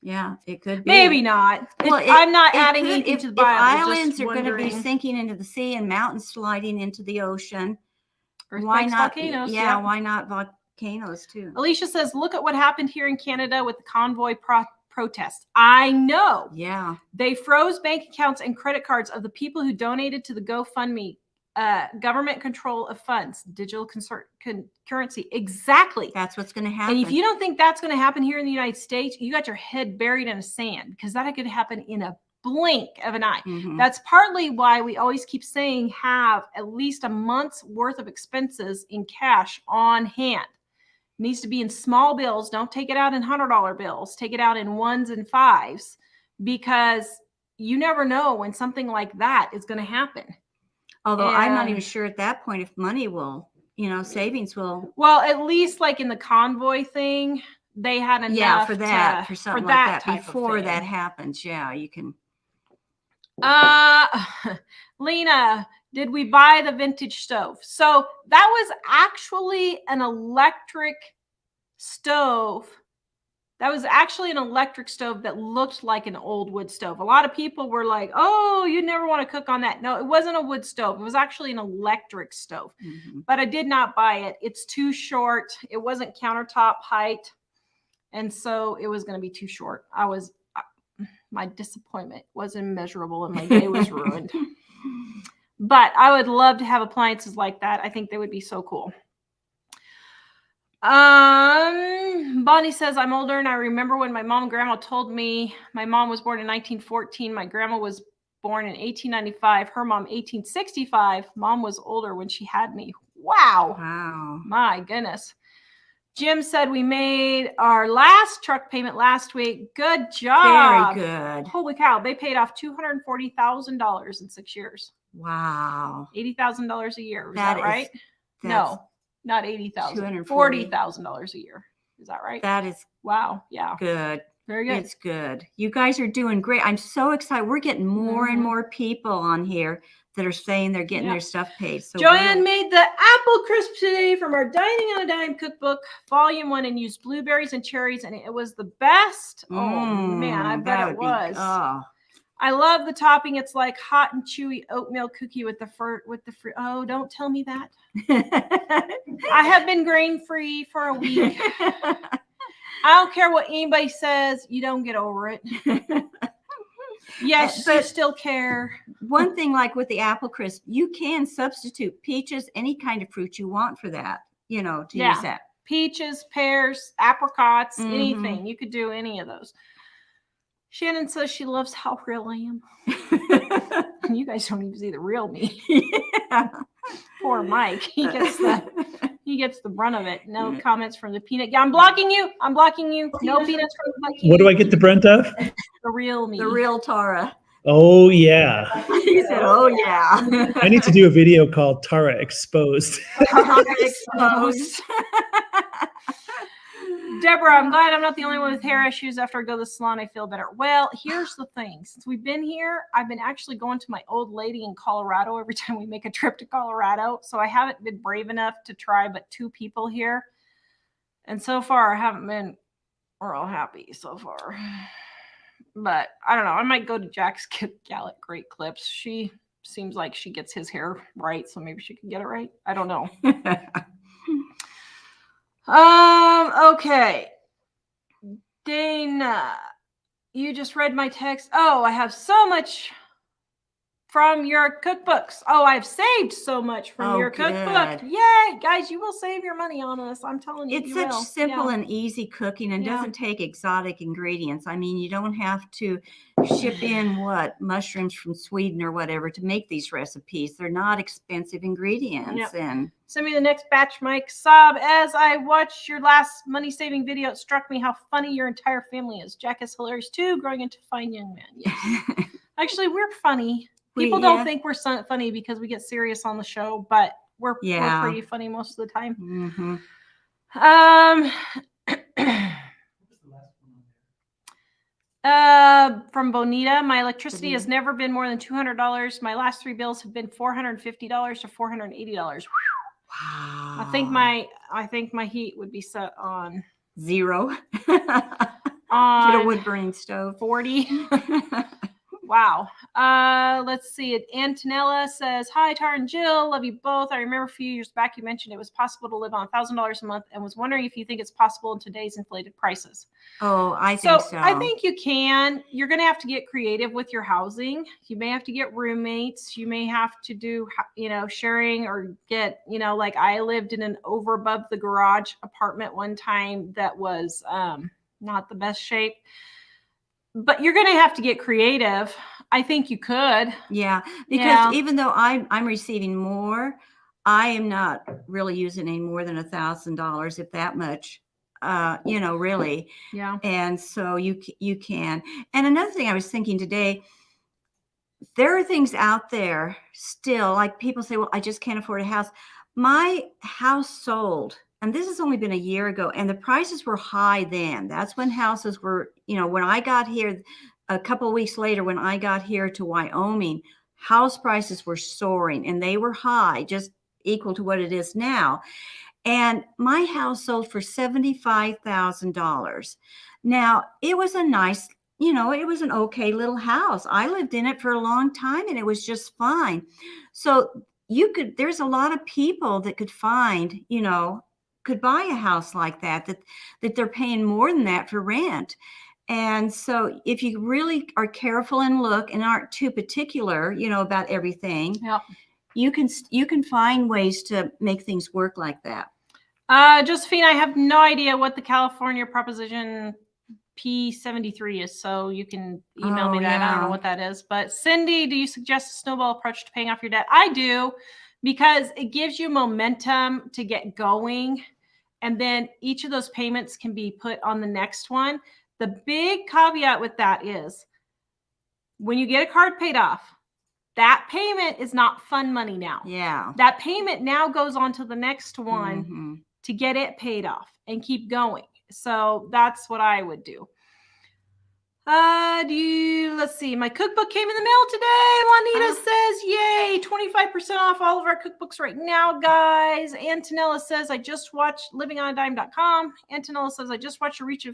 Yeah, it could be. Maybe not. Well, I'm not adding anything to the Bible. If islands are going to be sinking into the sea and mountains sliding into the ocean, why not volcanoes? Yeah, why not volcanoes too? Alicia says, look at what happened here in Canada with the convoy protest. I know. Yeah. They froze bank accounts and credit cards of the people who donated to the GoFundMe government control of funds, digital currency. Exactly. That's what's going to happen. And if you don't think that's going to happen here in the United States, you got your head buried in the sand, because that could happen in a blink of an eye. That's partly why we always keep saying have at least a month's worth of expenses in cash on hand. It needs to be in small bills. Don't take it out in $100 bills. Take it out in 1s and 5s, because you never know when something like that is going to happen. Although I'm not even sure at that point if money will, savings will. Well, at least like in the convoy thing, they had enough. Yeah, for that, for something like that. Before that happens, yeah, you can. Lena, did we buy the vintage stove? So that was actually an electric stove. That was actually an electric stove that looked like an old wood stove. A lot of people were like, oh, you never want to cook on that. No, it wasn't a wood stove. It was actually an electric stove. But I did not buy it. It's too short. It wasn't countertop height. And so it was going to be too short. My disappointment was immeasurable and my day was ruined. But I would love to have appliances like that. I think they would be so cool. Bonnie says, I'm older and I remember when my mom and grandma told me my mom was born in 1914. My grandma was born in 1895. Her mom, 1865. Mom was older when she had me. Wow. Wow. My goodness. Jim said we made our last truck payment last week. Good job. Very good. Holy cow. They paid off $240,000 in 6 years. Wow. $80,000 a year. Is that right? No, not $80,000. $40,000 a year. Is that right? That is wow. Yeah. Good. Very good. It's good. You guys are doing great. I'm so excited. We're getting more and more people on here that are saying they're getting their stuff paid. So Joanne made the apple crisp today from our Dining on a Dime cookbook, volume 1, and used blueberries and cherries, and it was the best. Oh man, I bet it was. I love the topping. It's like hot and chewy oatmeal cookie with the fruit. Oh, don't tell me that. I have been grain free for a week. I don't care what anybody says. You don't get over it. Yes, but you still care. One thing, like with the apple crisp, you can substitute peaches, any kind of fruit you want for that, to use that. Peaches, pears, apricots, anything. You could do any of those. Shannon says she loves how real I am. You guys don't even see the real me. Yeah. Poor Mike. He gets the brunt of it. No comments from the peanut. I'm blocking you. No peanuts from the monkey. What do I get the brunt of? The real me. The real Tara. Oh yeah. He said, "Oh yeah." I need to do a video called Tara Exposed. Tara Exposed. Deborah, I'm glad I'm not the only one with hair issues. After I go to the salon, I feel better. Well, here's the thing. Since we've been here, I've been actually going to my old lady in Colorado every time we make a trip to Colorado. So I haven't been brave enough to try but 2 people here. And so far, I haven't been real happy so far. But I don't know. I might go to Jack's Gallet Great Clips. She seems like she gets his hair right. So maybe she can get it right. I don't know. Okay. Dana, you just read my text. Oh, I have so much from your cookbooks. Oh, I've saved so much from your cookbook. Yay, guys, you will save your money on us. I'm telling you. It's such simple and easy cooking and doesn't take exotic ingredients. I mean, you don't have to ship in mushrooms from Sweden or whatever to make these recipes. They're not expensive ingredients. And send me the next batch, Mike. Sob, as I watched your last money-saving video, it struck me how funny your entire family is. Jack is hilarious too, growing into a fine young man. Yes. Actually, we're funny. People don't think we're funny because we get serious on the show, but we're pretty funny most of the time. From Bonita, my electricity has never been more than $200. My last 3 bills have been $450 to $480. Wow. I think my heat would be set on 0. On get a wood burning stove. 40. Wow. Let's see. Antonella says, hi, Tara and Jill. Love you both. I remember a few years back you mentioned it was possible to live on $1,000 a month and was wondering if you think it's possible in today's inflated prices. Oh, I think so. I think you can. You're going to have to get creative with your housing. You may have to get roommates. You may have to do, sharing or get, like I lived in an over above the garage apartment one time that was not the best shape. But you're going to have to get creative. I think you could. Yeah, because even though I'm receiving more, I am not really using any more than $1,000, if that much. Really. Yeah. And so you can. And another thing I was thinking today, there are things out there still, like people say, well, I just can't afford a house. My house sold, and this has only been a year ago, and the prices were high then. That's when houses were, when I got here, a couple of weeks later, when I got here to Wyoming, house prices were soaring, and they were high, just equal to what it is now. And my house sold for $75,000. Now, it was a nice, it was an okay little house. I lived in it for a long time, and it was just fine. So there's a lot of people that could find, could buy a house like that they're paying more than that for rent. And so if you really are careful and look and aren't too particular, about everything, you can find ways to make things work like that. Josephine, I have no idea what the California Proposition P73 is, so you can email me that. I don't know what that is. But Cindy, do you suggest a snowball approach to paying off your debt? I do, because it gives you momentum to get going. And then each of those payments can be put on the next one. The big caveat with that is when you get a card paid off, that payment is not fun money now. Yeah. That payment now goes on to the next one to get it paid off and keep going. So that's what I would do. Let's see. My cookbook came in the mail today. Juanita says, yay, 25% off all of our cookbooks right now, guys. Antonella says, I just watched livingonadime.com. Antonella says, I just watched a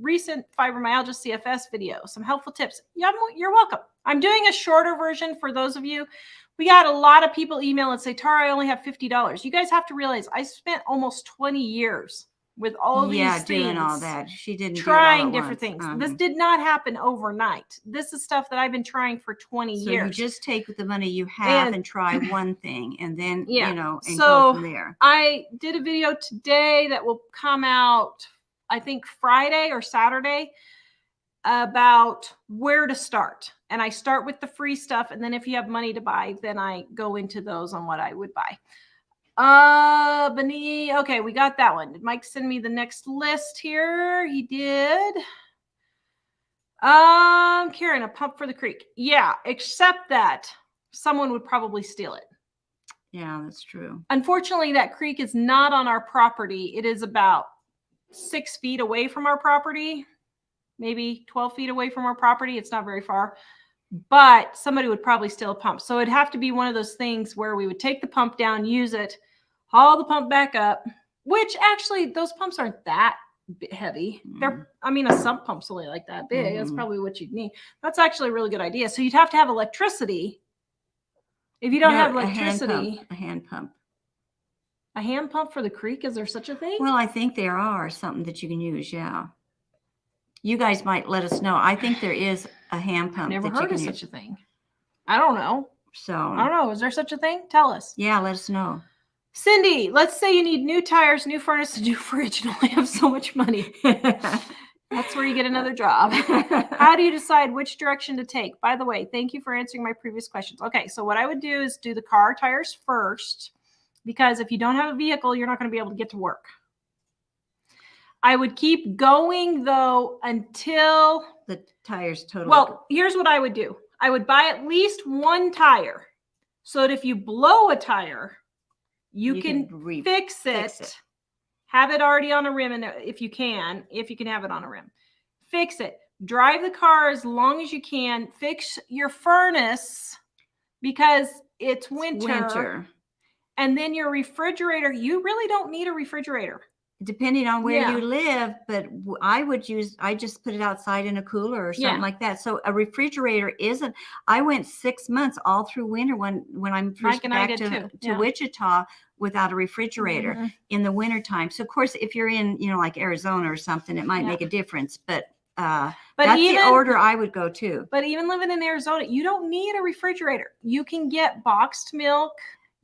recent fibromyalgia CFS video. Some helpful tips. Yeah, you're welcome. I'm doing a shorter version for those of you. We got a lot of people email and say, Tara, I only have $50. You guys have to realize I spent almost 20 years with all these things. Doing all that. She didn't trying different things. This did not happen overnight. This is stuff that I've been trying for 20 years. So you just take the money you have and try one thing, and then and so go from there. I did a video today that will come out, I think Friday or Saturday, about where to start. And I start with the free stuff, and then if you have money to buy, then I go into those on what I would buy. Benny, okay, we got that one. Did Mike send me the next list here? He did. Karen, a pump for the creek. Yeah, except that someone would probably steal it. Yeah, that's true. Unfortunately, that creek is not on our property. It is about 6 feet away from our property, maybe 12 feet away from our property. It's not very far, but somebody would probably steal a pump. So it'd have to be one of those things where we would take the pump down, use it, haul the pump back up, which actually those pumps aren't that heavy. They're, a sump pump's only like that big. That's probably what you'd need. That's actually a really good idea. So you'd have to have electricity. If you don't have electricity, a hand pump. A hand pump for the creek? Is there such a thing? Well, I think there are something that you can use. Yeah. You guys might let us know. I think there is a hand pump. Never heard of such a thing. I don't know. So I don't know. Is there such a thing? Tell us. Yeah, let us know. Cindy, let's say you need new tires, new furnace, and new fridge, and only have so much money. That's where you get another job. How do you decide which direction to take? By the way, thank you for answering my previous questions. Okay, so what I would do is do the car tires first, because if you don't have a vehicle, you're not going to be able to get to work. I would keep going, though, until the tire's totally. Well, here's what I would do. I would buy at least one tire so that if you blow a tire, you can fix it. Have it already on a rim, and if you can have it on a rim. Fix it. Drive the car as long as you can. Fix your furnace because it's winter. And then your refrigerator, you really don't need a refrigerator. depending on where Yeah. you live, but I just put it outside in a cooler or something Yeah. like that. So a refrigerator isn't, I went 6 months all through winter when I'm first Mike and I back did to too. Yeah. Wichita without a refrigerator Mhm. in the wintertime. So of course, if you're in, like Arizona or something, it might Yeah. make a difference, but But that's even the order I would go to. But even living in Arizona, you don't need a refrigerator. You can get boxed milk.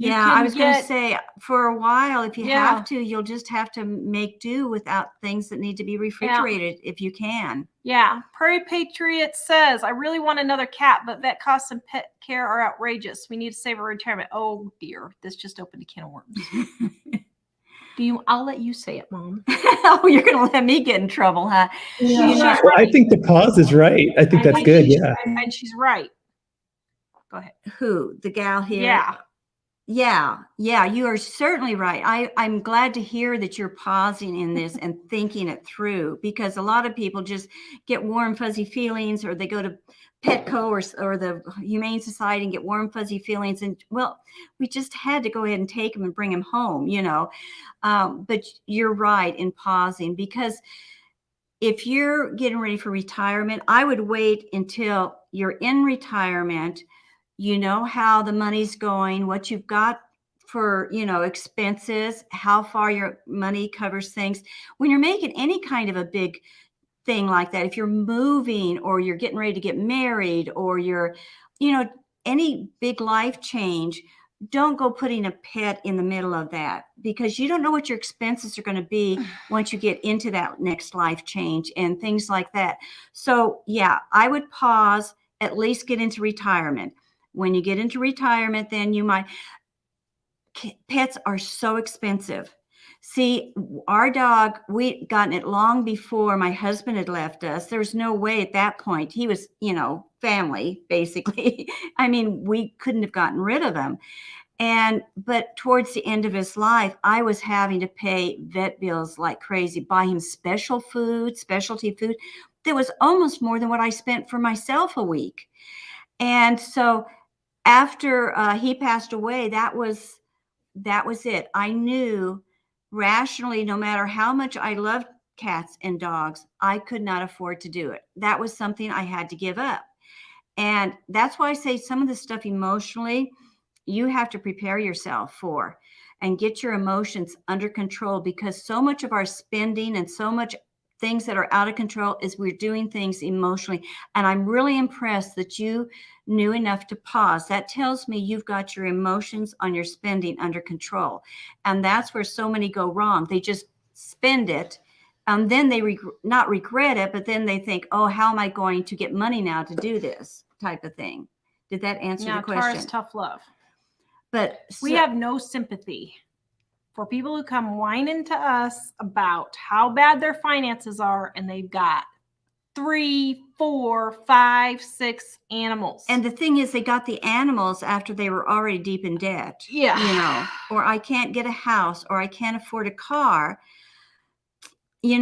You Yeah, can I was going to get- say for a while, if you Yeah. have to, you'll just have to make do without things that need to be refrigerated if you can. Yeah. Prairie Patriot says, I really want another cat, but vet costs and pet care are outrageous. We need to save a retirement. Oh dear. This just opened a can of worms. I'll let you say it, Mom. Oh, you're going to let me get in trouble, huh? Yeah. You know, Well, I think the pause is right. I think that's good. Yeah. And she's right. Go ahead. who? The gal here? Yeah. Yeah, you are certainly right. I'm glad to hear that you're pausing in this and thinking it through, because a lot of people just get warm, fuzzy feelings, or they go to Petco or the Humane Society and get warm, fuzzy feelings. And well, we just had to go ahead and take them and bring them home, But you're right in pausing, because if you're getting ready for retirement, I would wait until you're in retirement. You know how the money's going, what you've got for, expenses, how far your money covers things. When you're making any kind of a big thing like that, if you're moving or you're getting ready to get married or you're, any big life change, don't go putting a pet in the middle of that, because you don't know what your expenses are going to be once you get into that next life change and things like that. So yeah, I would pause, at least get into retirement. When you get into retirement, then you might. Pets are so expensive. See, our dog, we'd gotten it long before my husband had left us. There's no way at that point. He was, family, basically. I mean, we couldn't have gotten rid of him. But towards the end of his life, I was having to pay vet bills like crazy, buy him specialty food. That was almost more than what I spent for myself a week. And so after he passed away, that was it. I knew rationally, no matter how much I loved cats and dogs, I could not afford to do it. That was something I had to give up. And that's why I say some of the stuff emotionally, you have to prepare yourself for and get your emotions under control, because so much of our spending and so much things that are out of control is we're doing things emotionally. And I'm really impressed that you knew enough to pause. That tells me you've got your emotions on your spending under control. And that's where so many go wrong. They just spend it. Then they not regret it, but then they think, oh, how am I going to get money now to do this type of thing? Did that answer the question? Tara's tough love. But we have no sympathy for people who come whining to us about how bad their finances are, and they've got 3, 4, 5, 6 animals. And the thing is, they got the animals after they were already deep in debt. Yeah. Or I can't get a house, or I can't afford a car. You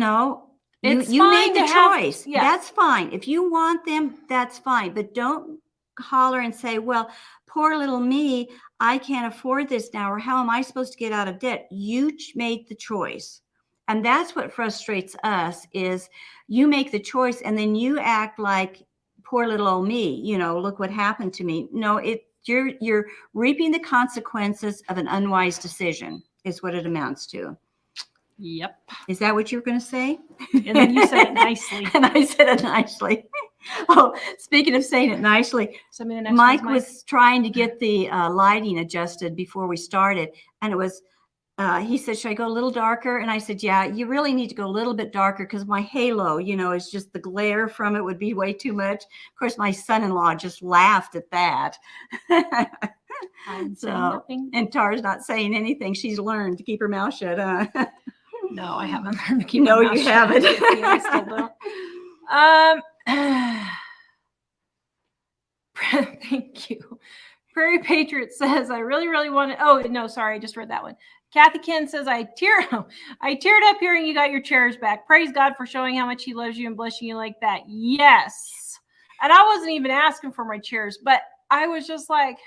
made the choice. Yes. That's fine. If you want them, that's fine. But don't holler and say, well, poor little me, I can't afford this now, or how am I supposed to get out of debt? You made the choice. And that's what frustrates us, is you make the choice and then you act like poor little old me, look what happened to me. No, you're reaping the consequences of an unwise decision is what it amounts to. Yep. Is that what you were going to say? And then you said it nicely. And I said it nicely. Oh, speaking of saying it nicely, Mike was trying to get the lighting adjusted before we started. And it was, he said, should I go a little darker? And I said, yeah, you really need to go a little bit darker, because my halo, is just the glare from it would be way too much. Of course, my son-in-law just laughed at that. And Tara's not saying anything. She's learned to keep her mouth shut. No, I haven't learned to keep my mouth shut. No, you haven't. I still don't. Thank you. Prairie Patriot says, I really, really want to. Oh, no, sorry. I just read that one. Kathy Ken says, I teared up hearing you got your chairs back. Praise God for showing how much he loves you and blessing you like that. Yes. And I wasn't even asking for my chairs, but I was just like,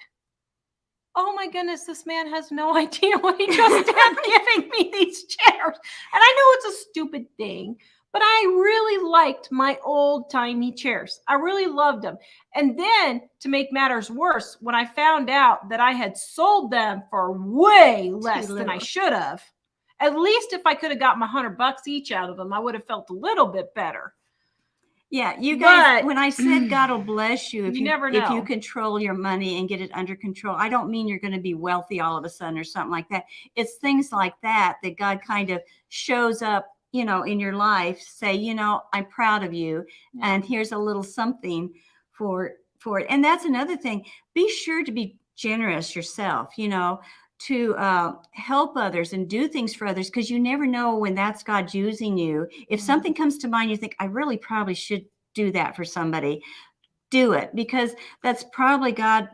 oh my goodness, this man has no idea what he just did giving me these chairs. And I know it's a stupid thing, but I really liked my old timey chairs. I really loved them. And then to make matters worse, when I found out that I had sold them for way less than I should have, at least if I could have got my $100 each out of them, I would have felt a little bit better. Yeah, you guys, when I said God will bless you, if you never know. If you control your money and get it under control, I don't mean you're going to be wealthy all of a sudden or something like that. It's things like that God kind of shows up, you know, in your life, say, you know, I'm proud of you. Yeah. And here's a little something for it. And that's another thing. Be sure to be generous yourself, you know, to help others and do things for others, because you never know when that's God using you. If something comes to mind, you think, I really probably should do that for somebody, do it, because that's probably God,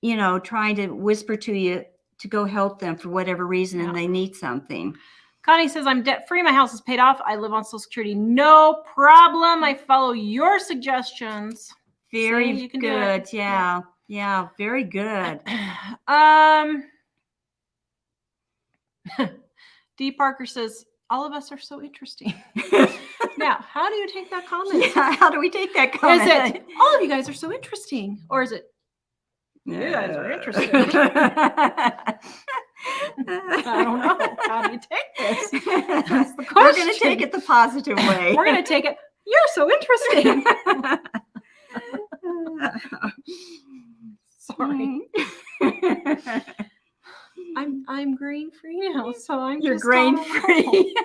you know, trying to whisper to you to go help them for whatever reason, and they need something. Connie says, I'm debt free. My house is paid off. I live on Social Security. No problem. I follow your suggestions. Very good. Yeah. Yeah. Very good. D. Parker says, all of us are so interesting. Now, how do you take that comment? Yeah, how do we take that comment? Is it, all of you guys are so interesting? Or is it, you guys are interesting? I don't know. How do you take this? That's the question. We're going to take it the positive way. We're going to take it, you're so interesting. Sorry. I'm grain free now, so You're grain free.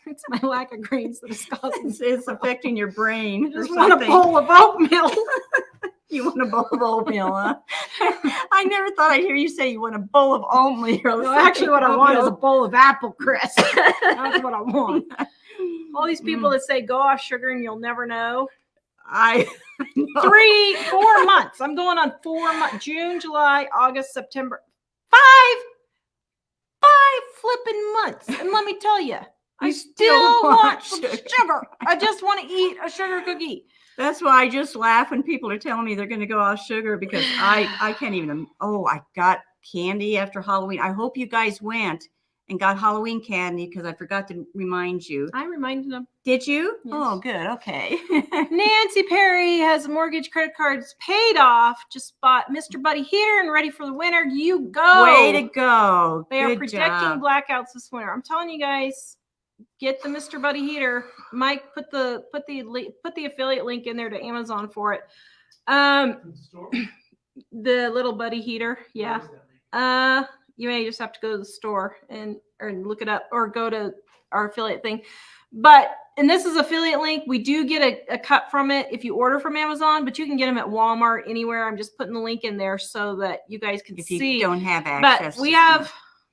It's my lack of grains that is causing. It's affecting your brain. I just want a bowl of oatmeal. You want a bowl of oatmeal, huh? I never thought I'd hear you say you want a bowl of oatmeal. No, actually, what I want is a bowl of apple crisp. That's what I want. All these people that say go off sugar and you'll never know. I know. 4 months. I'm going on 4 months. June, July, August, September. 5 flipping months. And let me tell you, I still want some sugar. I just want to eat a sugar cookie. That's why I just laugh when people are telling me they're going to go off sugar, because I can't even. Oh, I got candy after Halloween. I hope you guys went and got Halloween candy, because I forgot to remind you. I reminded them. Did you? Yes. Oh, good. Okay. Nancy Perry has mortgage credit cards paid off. Just bought Mr. Buddy Heater and ready for the winter. You go. Way to go. They are projecting blackouts this winter. I'm telling you guys, get the Mr. Buddy Heater. Mike, put the affiliate link in there to Amazon for it. The little Buddy Heater. Yeah. You may just have to go to the store and look it up, or go to our affiliate thing. And this is affiliate link. We do get a cut from it if you order from Amazon, but you can get them at Walmart, anywhere. I'm just putting the link in there so that you guys can see. If you don't have access. But we have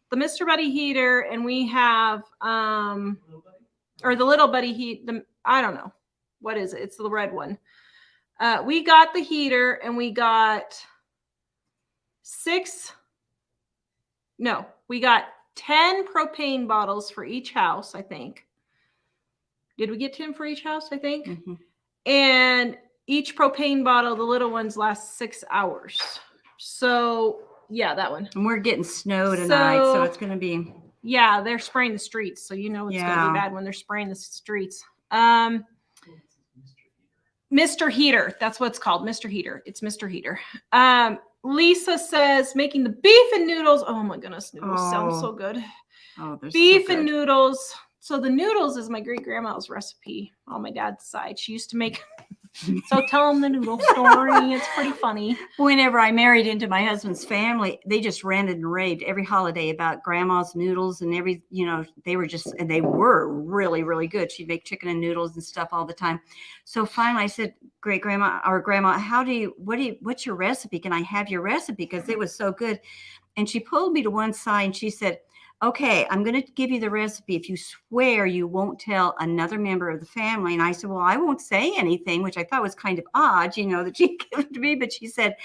the Mr. Buddy Heater, and we have or the little Buddy Heat. I don't know. What is it? It's the red one. We got the heater, and we got we got 10 propane bottles for each house, I think. Did we get 10 for each house, I think? Mm-hmm. And each propane bottle, the little ones, last 6 hours. So, yeah, that one. And we're getting snow tonight, so it's going to be. Yeah, they're spraying the streets, so you know it's going to be bad when they're spraying the streets. Mr. Heater, that's what it's called, Mr. Heater. It's Mr. Heater. Lisa says, making the beef and noodles. Oh my goodness, noodles sound so good. Oh, beef and noodles. So the noodles is my great grandma's recipe on my dad's side. She used to make. So tell them the noodle story. It's pretty funny. Whenever I married into my husband's family, they just ranted and raved every holiday about grandma's noodles, and they were really, really good. She'd make chicken and noodles and stuff all the time. So finally I said, great grandma or grandma, what's your recipe? Can I have your recipe? Because it was so good. And she pulled me to one side and she said, okay, I'm going to give you the recipe if you swear you won't tell another member of the family. And I said, well, I won't say anything, which I thought was kind of odd, that she gave it to me. But she said,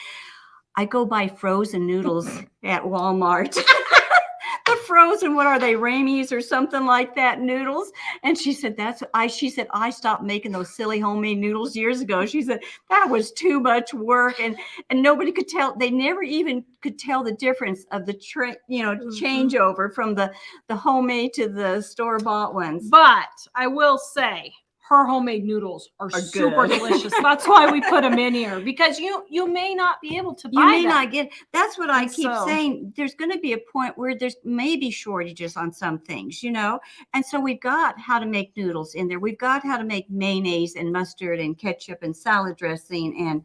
I go buy frozen noodles at Walmart. The frozen, what are they, Ramey's or something like that, noodles. And she said, she said, I stopped making those silly homemade noodles years ago. She said, that was too much work. And nobody could tell. They never even could tell the difference of the changeover from the homemade to the store-bought ones. But I will say, her homemade noodles are super delicious. That's why we put them in here, because you may not be able to buy them. You may not get. That's what I keep saying. There's going to be a point where there's maybe shortages on some things, and so we've got how to make noodles in there. We've got how to make mayonnaise and mustard and ketchup and salad dressing and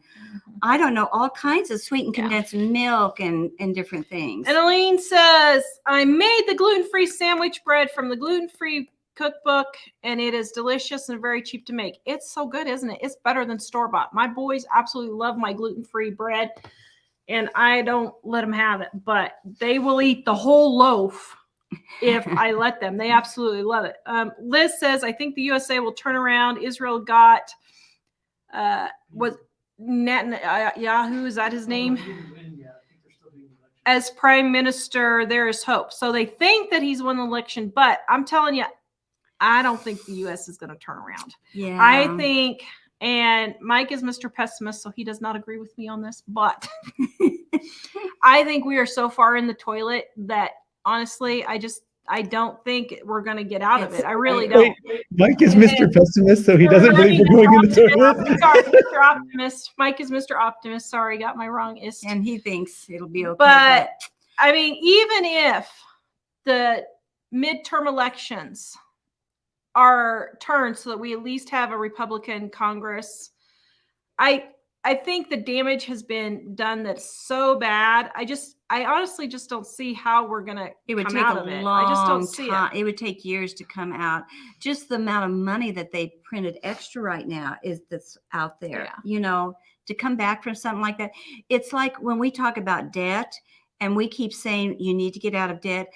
I don't know, all kinds of sweetened condensed milk and different things. And Elaine says, I made the gluten-free sandwich bread from the gluten-free cookbook, and it is delicious and very cheap to make. It's so good, isn't it? It's better than store-bought. My boys absolutely love my gluten-free bread, and I don't let them have it, but they will eat the whole loaf if I let them. They absolutely love it. Liz says, I think the USA will turn around. Israel got was Netanyahu, is that his name? As prime minister, there is hope. So they think that he's won the election, but I'm telling you, I don't think the U.S. is going to turn around. Yeah. I think, and Mike is Mr. Pessimist, so he does not agree with me on this, but I think we are so far in the toilet that honestly, I don't think we're going to get out of it. I really don't. Wait, Mike is Mr. Pessimist, so he doesn't believe we're going in the toilet. Sorry, Mr. Optimist. Mike is Mr. Optimist. Sorry, got my wrong. And he thinks it'll be okay. But I mean, even if the midterm elections are turned so that we at least have a Republican Congress, I think the damage has been done that's so bad. I honestly just don't see how we're going to come out of it. I just don't see it. It would take years to come out. Just the amount of money that they printed extra right now that's out there, to come back from something like that. It's like when we talk about debt and we keep saying you need to get out of debt.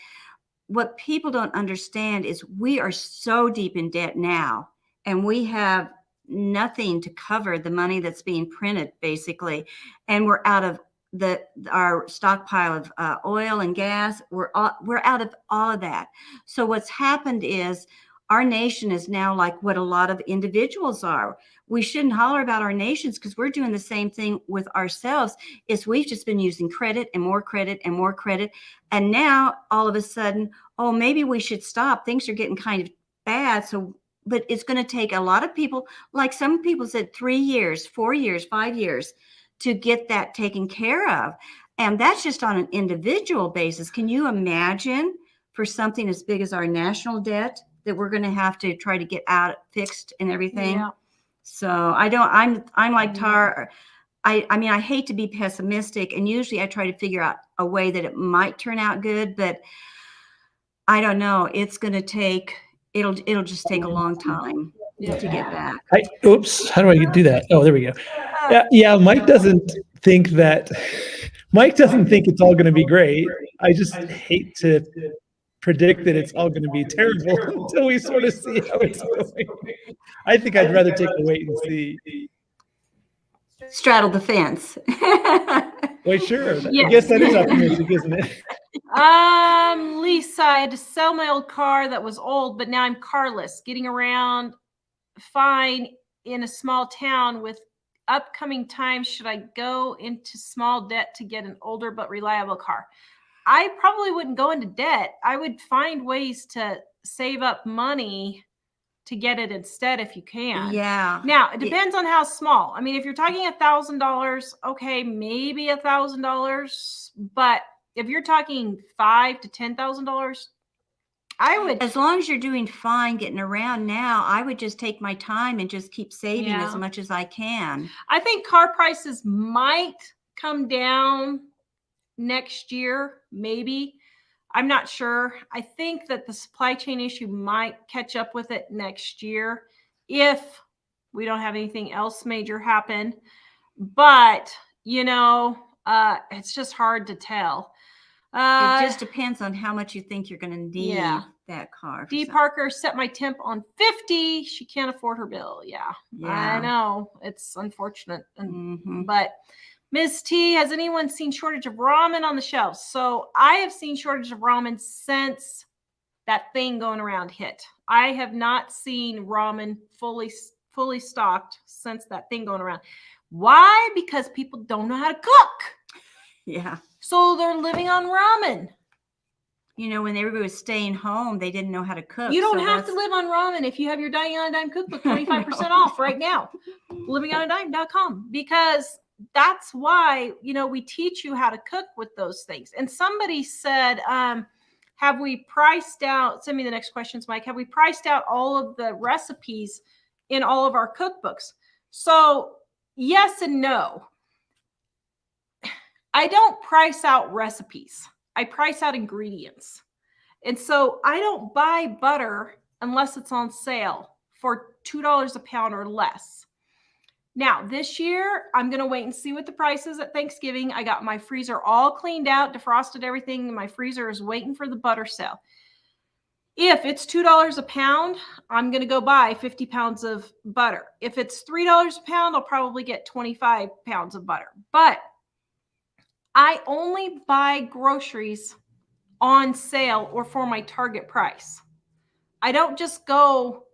What people don't understand is we are so deep in debt now, and we have nothing to cover the money that's being printed, basically. And we're out of our stockpile of oil and gas. We're out of all of that. So what's happened is our nation is now like what a lot of individuals are. We shouldn't holler about our nations because we're doing the same thing with ourselves. Is we've just been using credit and more credit and more credit. And now all of a sudden, oh, maybe we should stop. Things are getting kind of bad. But it's going to take a lot of people, like some people said, 3 years, 4 years, 5 years to get that taken care of. And that's just on an individual basis. Can you imagine for something as big as our national debt that we're going to have to try to get out fixed and everything? Yeah. So I'm like Tar. I mean, I hate to be pessimistic, and usually I try to figure out a way that it might turn out good, but I don't know. It's going to take, it'll just take a long time to get back. Oops. How do I do that? Oh, there we go. Yeah. Mike doesn't think it's all going to be great. I just hate to predict that it's all going to be terrible until we sort of see how it's going. I think I'd rather take a wait and see. Straddle the fence. Wait, sure. Yes. I guess that is optimistic, isn't it? Lisa, I had to sell my old car that was old, but now I'm carless, getting around fine in a small town with upcoming time. Should I go into small debt to get an older but reliable car? I probably wouldn't go into debt. I would find ways to save up money to get it instead if you can. Yeah. Now, it depends on how small. I mean, if you're talking $1,000, okay, maybe $1,000. But if you're talking $5,000 to $10,000, I would. As long as you're doing fine getting around now, I would just take my time and just keep saving as much as I can. I think car prices might come down next year, maybe. I'm not sure. I think that the supply chain issue might catch up with it next year if we don't have anything else major happen. But, it's just hard to tell. It just depends on how much you think you're going to need that car. D. Parker set my temp on 50. She can't afford her bill. Yeah. I know. It's unfortunate. But Ms. T, has anyone seen shortage of ramen on the shelves? So I have seen shortage of ramen since that thing going around hit. I have not seen ramen fully stocked since that thing going around. Why? Because people don't know how to cook. Yeah. So they're living on ramen. You know, when everybody was staying home, they didn't know how to cook. You don't have to live on ramen if you have your Dining on a Dime cookbook 25% off right now. livingonadime.com, because that's why, you know, we teach you how to cook with those things. And somebody said, have we priced out, send me the next questions, Mike, have we priced out all of the recipes in all of our cookbooks? So yes and no. I don't price out recipes. I price out ingredients. And so I don't buy butter unless it's on sale for $2 a pound or less. Now, this year, I'm going to wait and see what the price is at Thanksgiving. I got my freezer all cleaned out, defrosted everything. My freezer is waiting for the butter sale. If it's $2 a pound, I'm going to go buy 50 pounds of butter. If it's $3 a pound, I'll probably get 25 pounds of butter. But I only buy groceries on sale or for my target price. I don't just go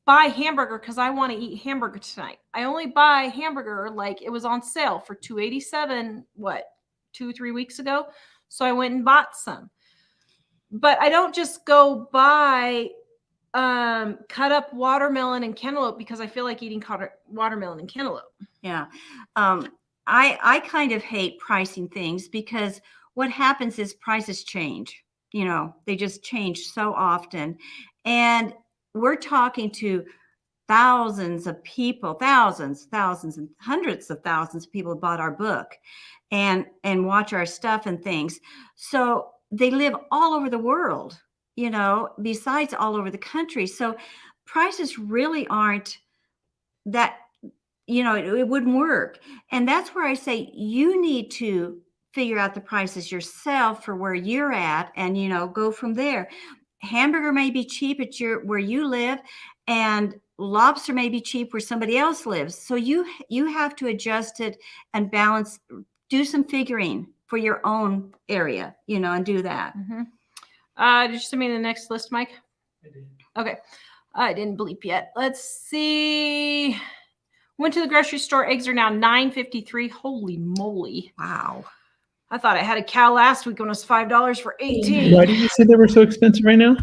buy hamburger because I want to eat hamburger tonight. I only buy hamburger like it was on sale for $2.87, 2-3 weeks ago. So I went and bought some. But I don't just go buy cut up watermelon and cantaloupe because I feel like eating watermelon and cantaloupe. Yeah. I kind of hate pricing things because what happens is prices change. You know, they just change so often. And we're talking to thousands of people, thousands and hundreds of thousands of people who bought our book and watch our stuff and things. So they live all over the world, you know, besides all over the country. So prices really aren't that, you know, it wouldn't work. And that's where I say you need to figure out the prices yourself for where you're at and, you know, go from there. Hamburger may be cheap at where you live, and lobster may be cheap where somebody else lives. So you have to adjust it and balance, do some figuring for your own area, you know, and do that. Mm-hmm. Did you send me the next list, Mike? I did. Okay. I didn't bleep yet. Let's see. Went to the grocery store. Eggs are now $9.53. Holy moly. Wow. I thought I had a cow last week when it was $5 for 18. Why did you say they were so expensive right now?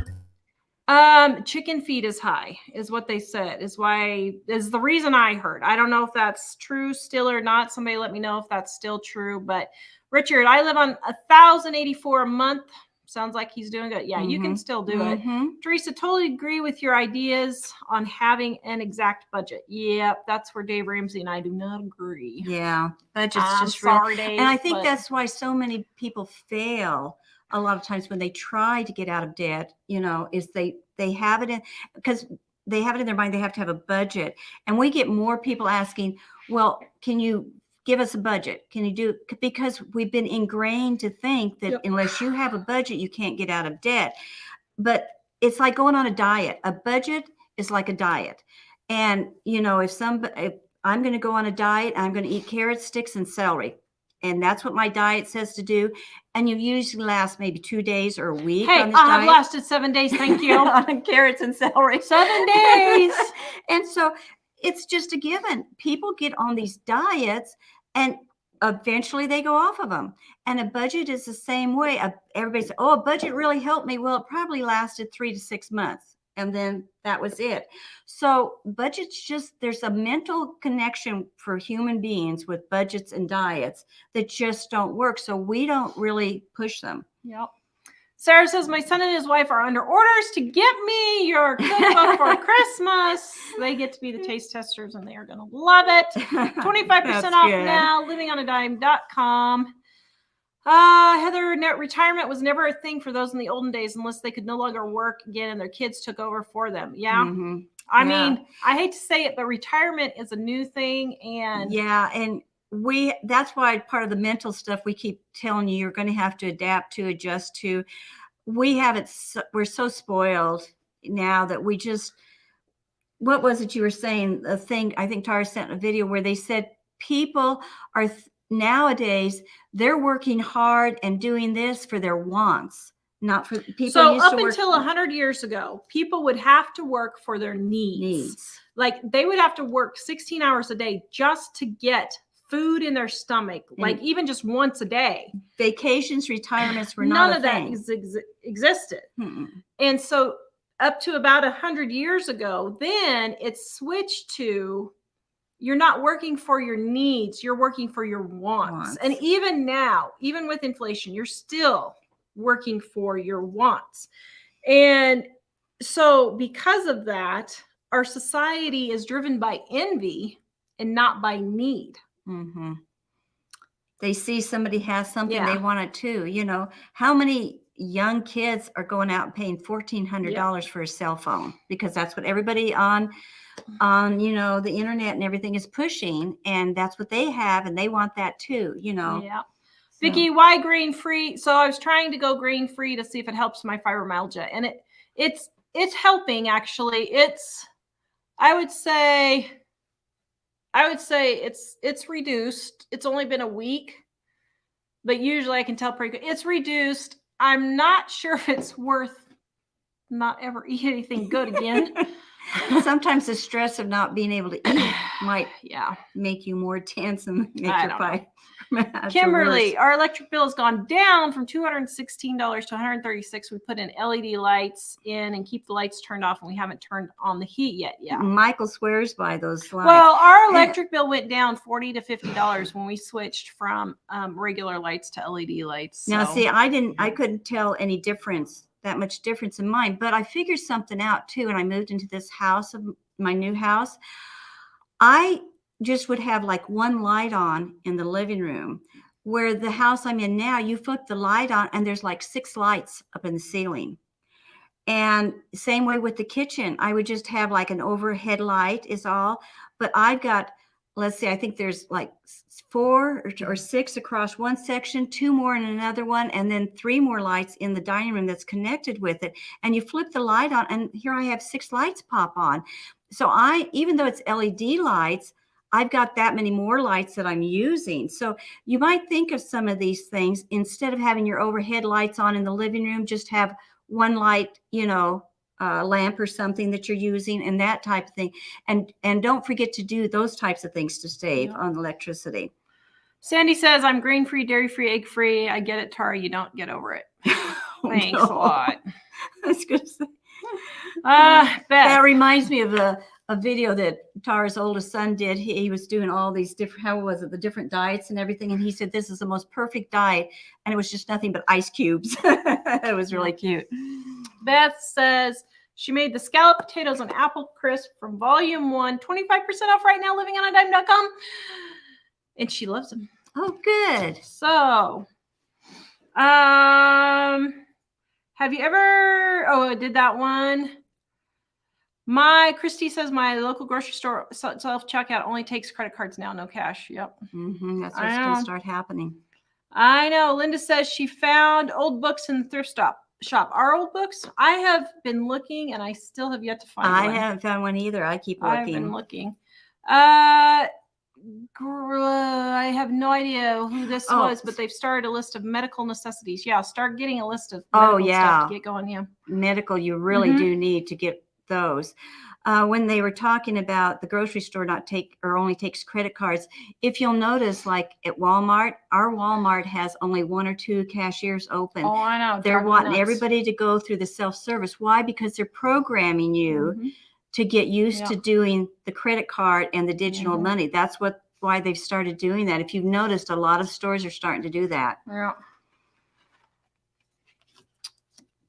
Chicken feed is high, is what they said, is the reason I heard. I don't know if that's true still or not. Somebody let me know if that's still true. But Richard, I live on $1,084 a month. Sounds like he's doing good. Yeah, you can still do it. Teresa, totally agree with your ideas on having an exact budget. Yep, that's where Dave Ramsey and I do not agree. Yeah, budget's just sorry, Dave. And I think that's why so many people fail a lot of times when they try to get out of debt, you know, is they have it in, because they have it in their mind, they have to have a budget. And we get more people asking, well, can you give us a budget? Can you do, because we've been ingrained to think that unless you have a budget, you can't get out of debt. But it's like going on a diet. A budget is like a diet. And, you know, if I'm going to go on a diet, I'm going to eat carrots, sticks, and celery. And that's what my diet says to do. And you usually last maybe 2 days or a week. Hey, on this I have diet. lasted 7 days. Thank you. On carrots and celery. 7 days. And so it's just a given. People get on these diets and eventually they go off of them. And a budget is the same way. Everybody says, oh, a budget really helped me. Well, it probably lasted 3 to 6 months. And then that was it. So budgets there's a mental connection for human beings with budgets and diets that just don't work. So we don't really push them. Yep. Sarah says, my son and his wife are under orders to get me your cookbook for Christmas. They get to be the taste testers and they are going to love it. 25% off now, livingonadime.com. Heather, retirement was never a thing for those in the olden days unless they could no longer work again and their kids took over for them. Yeah. I mean, I hate to say it, but retirement is a new thing. And and that's why part of the mental stuff we keep telling you, you're going to have to adapt to, adjust to. We're so spoiled now that we just, what was it you were saying? A thing, I think Tara sent a video where they said people are nowadays they're working hard and doing this for their wants, not for people. So used up to work until 100 years ago, people would have to work for their needs. Like they would have to work 16 hours a day just to get food in their stomach, like even just once a day. Vacations, retirements were none not of that existed. And so up to about 100 years ago, then it switched to you're not working for your needs, you're working for your wants. And even now, even with inflation, you're still working for your wants. And so because of that, our society is driven by envy and not by need. They see somebody has something, they want it too. You know, how many young kids are going out and paying $1,400 for a cell phone, because that's what everybody on you know, the internet and everything is pushing, and that's what they have, and they want that too, you know. Vicki, why grain free? So I was trying to go grain free to see if it helps my fibromyalgia, and it's helping actually. I would say it's reduced. It's only been a week, but usually I can tell pretty good. It's reduced. I'm not sure if it's worth not ever eat anything good again. Sometimes the stress of not being able to eat might make you more tense and make your fight. Kimberly, our electric bill has gone down from $216 to $136. We put in LED lights in and keep the lights turned off, and we haven't turned on the heat yet. Michael swears by those lights. Well, our electric bill went down $40 to $50 when we switched from regular lights to LED lights. Now, see, I couldn't tell any difference, that much difference in mine, but I figured something out too. And I moved into this house, my new house. I just would have like one light on in the living room, where the house I'm in now, you flip the light on and there's like 6 lights up in the ceiling. And same way with the kitchen, I would just have like an overhead light is all, but I've got, let's see, I think there's like 4 or 6 across one section, 2 more in another one, and then 3 more lights in the dining room that's connected with it. And you flip the light on, and here I have 6 lights pop on. So even though it's LED lights, I've got that many more lights that I'm using. So you might think of some of these things, instead of having your overhead lights on in the living room, just have one light, you know, lamp or something that you're using, and that type of thing. And don't forget to do those types of things to save on electricity. Sandy says, I'm grain-free, dairy-free, egg-free. I get it, Tara. You don't get over it. Thanks a lot. I was going to say. That reminds me of a video that Tara's oldest son did. He was doing all these different, how was it, the different diets and everything. And he said, this is the most perfect diet. And it was just nothing but ice cubes. It was really cute. Beth says she made the scalloped potatoes on apple crisp from volume 1, 25% off right now, livingonadime.com. And she loves them. Oh, good. So, have you ever, I did that one. Christy says my local grocery store self-checkout only takes credit cards now, no cash. Yep. That's what's going to start happening. I know. Linda says she found old books in the thrift shop. Our old books? I have been looking, and I still have yet to find one. I haven't found one either. I keep looking. I've been looking. I have no idea who this was, but they've started a list of medical necessities. Yeah, start getting a list of medical stuff to get going. Yeah, medical, you really do need to get those. When they were talking about the grocery store only takes credit cards, if you'll notice, like at Walmart, our Walmart has only 1 or 2 cashiers open. Oh, I know. They're wanting everybody to go through the self-service. Why? Because they're programming you to get used to doing the credit card and the digital money. That's why they've started doing that. If you've noticed, a lot of stores are starting to do that. Yeah.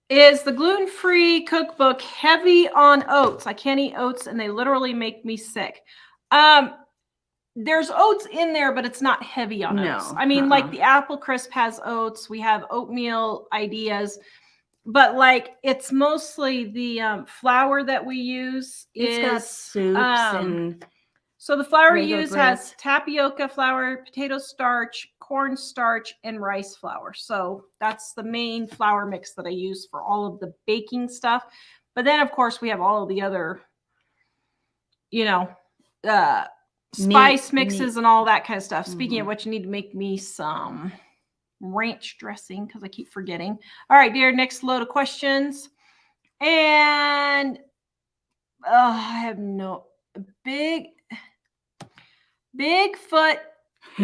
Is the gluten-free cookbook heavy on oats? I can't eat oats, and they literally make me sick. There's oats in there, but it's not heavy on oats. I mean, like the apple crisp has oats. We have oatmeal ideas. But like, it's mostly the flour that we use. It's got soups and so the flour we use has tapioca flour, potato starch, corn starch, and rice flour. So that's the main flour mix that I use for all of the baking stuff. But then, of course, we have all of the other, spice mixes meat. and all that kind of stuff. Speaking of which, you need to make me some ranch dressing because I keep forgetting. All right, dear, next load of questions. And I have no Bigfoot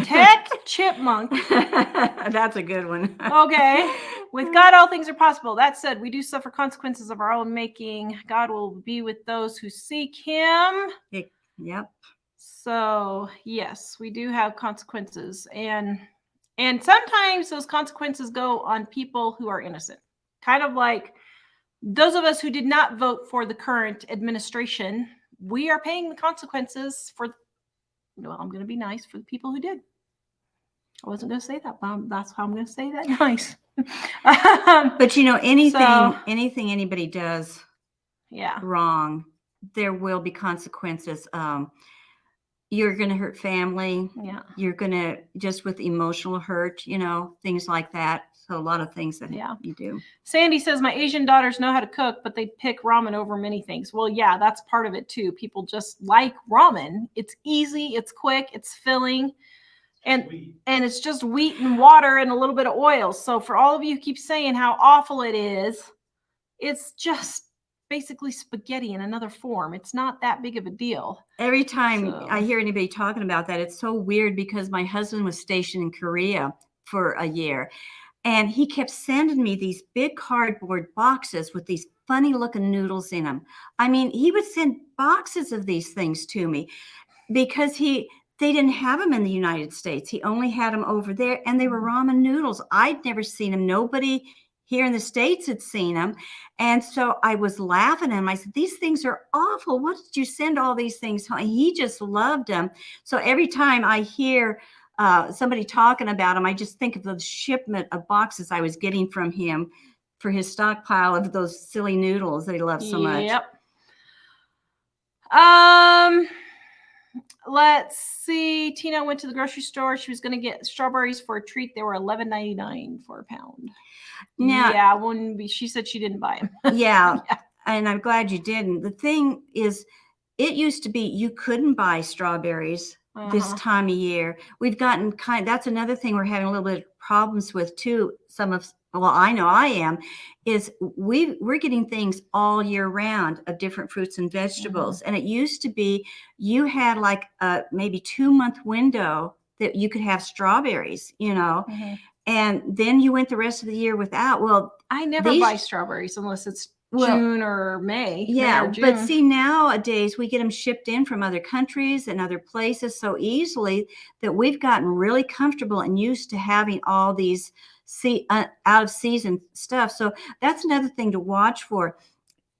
tech chipmunk. That's a good one. Okay. With God, all things are possible. That said, we do suffer consequences of our own making. God will be with those who seek him. Yep. So yes, we do have consequences. And sometimes those consequences go on people who are innocent. Kind of like those of us who did not vote for the current administration, we are paying the consequences for, well, I'm going to be nice, for the people who did. I wasn't going to say that, but that's how I'm going to say that nice. But you know, anything anybody does wrong, there will be consequences. You're going to hurt family. Yeah. You're going to, just with emotional hurt, you know, things like that. So a lot of things that you do. Sandy says, my Asian daughters know how to cook, but they pick ramen over many things. Well, yeah, that's part of it too. People just like ramen. It's easy, it's quick, it's filling, and it's just wheat and water and a little bit of oil. So for all of you who keep saying how awful it is, it's just basically spaghetti in another form. It's not that big of a deal. Every time I hear anybody talking about that, it's so weird because my husband was stationed in Korea for a year. And he kept sending me these big cardboard boxes with these funny looking noodles in them. I mean, he would send boxes of these things to me because they didn't have them in the United States. He only had them over there, and they were ramen noodles. I'd never seen them. Nobody here in the States had seen them. And so I was laughing at him. I said, these things are awful. What did you send all these things home? He just loved them. So every time I hear somebody talking about him, I just think of the shipment of boxes I was getting from him for his stockpile of those silly noodles that he loves so much. Yep. Let's see. Tina went to the grocery store. She was going to get strawberries for a treat. They were $11.99 for a pound. Now, she said she didn't buy them. Yeah. And I'm glad you didn't. The thing is, it used to be you couldn't buy strawberries this time of year. We've gotten that's another thing we're having a little bit of problems with too. I know I am, is we're getting things all year round of different fruits and vegetables. And it used to be you had like a maybe 2-month window that you could have strawberries, you know, and then you went the rest of the year without. Well, I never buy strawberries unless it's June or May. Yeah, May or June. But see, nowadays we get them shipped in from other countries and other places so easily that we've gotten really comfortable and used to having all these out of season stuff. So that's another thing to watch for.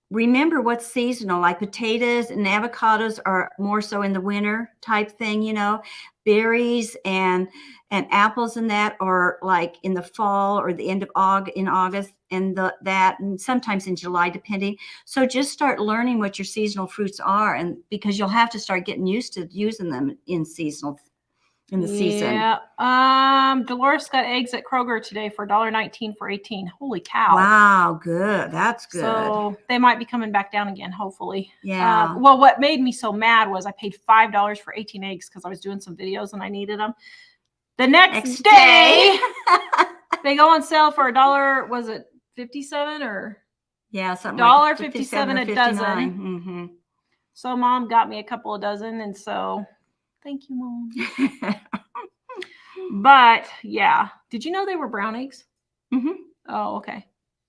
Remember what's seasonal, like potatoes and avocados are more so in the winter type thing, you know, berries and apples and that are like in the fall or the end of August and and sometimes in July, depending. So just start learning what your seasonal fruits are, and because you'll have to start getting used to using them in the season. Yeah. Dolores got eggs at Kroger today for $1.19 for 18. Holy cow. Wow, good. That's good. So they might be coming back down again, hopefully. Yeah. Well, what made me so mad was I paid $5 for 18 eggs because I was doing some videos and I needed them. The next day they go on sale for $1. Was it 57 or? Yeah, something like $1.57 a dozen. So Mom got me a couple of dozen, and so thank you, Mom. But yeah, did you know they were brown eggs? Oh, okay.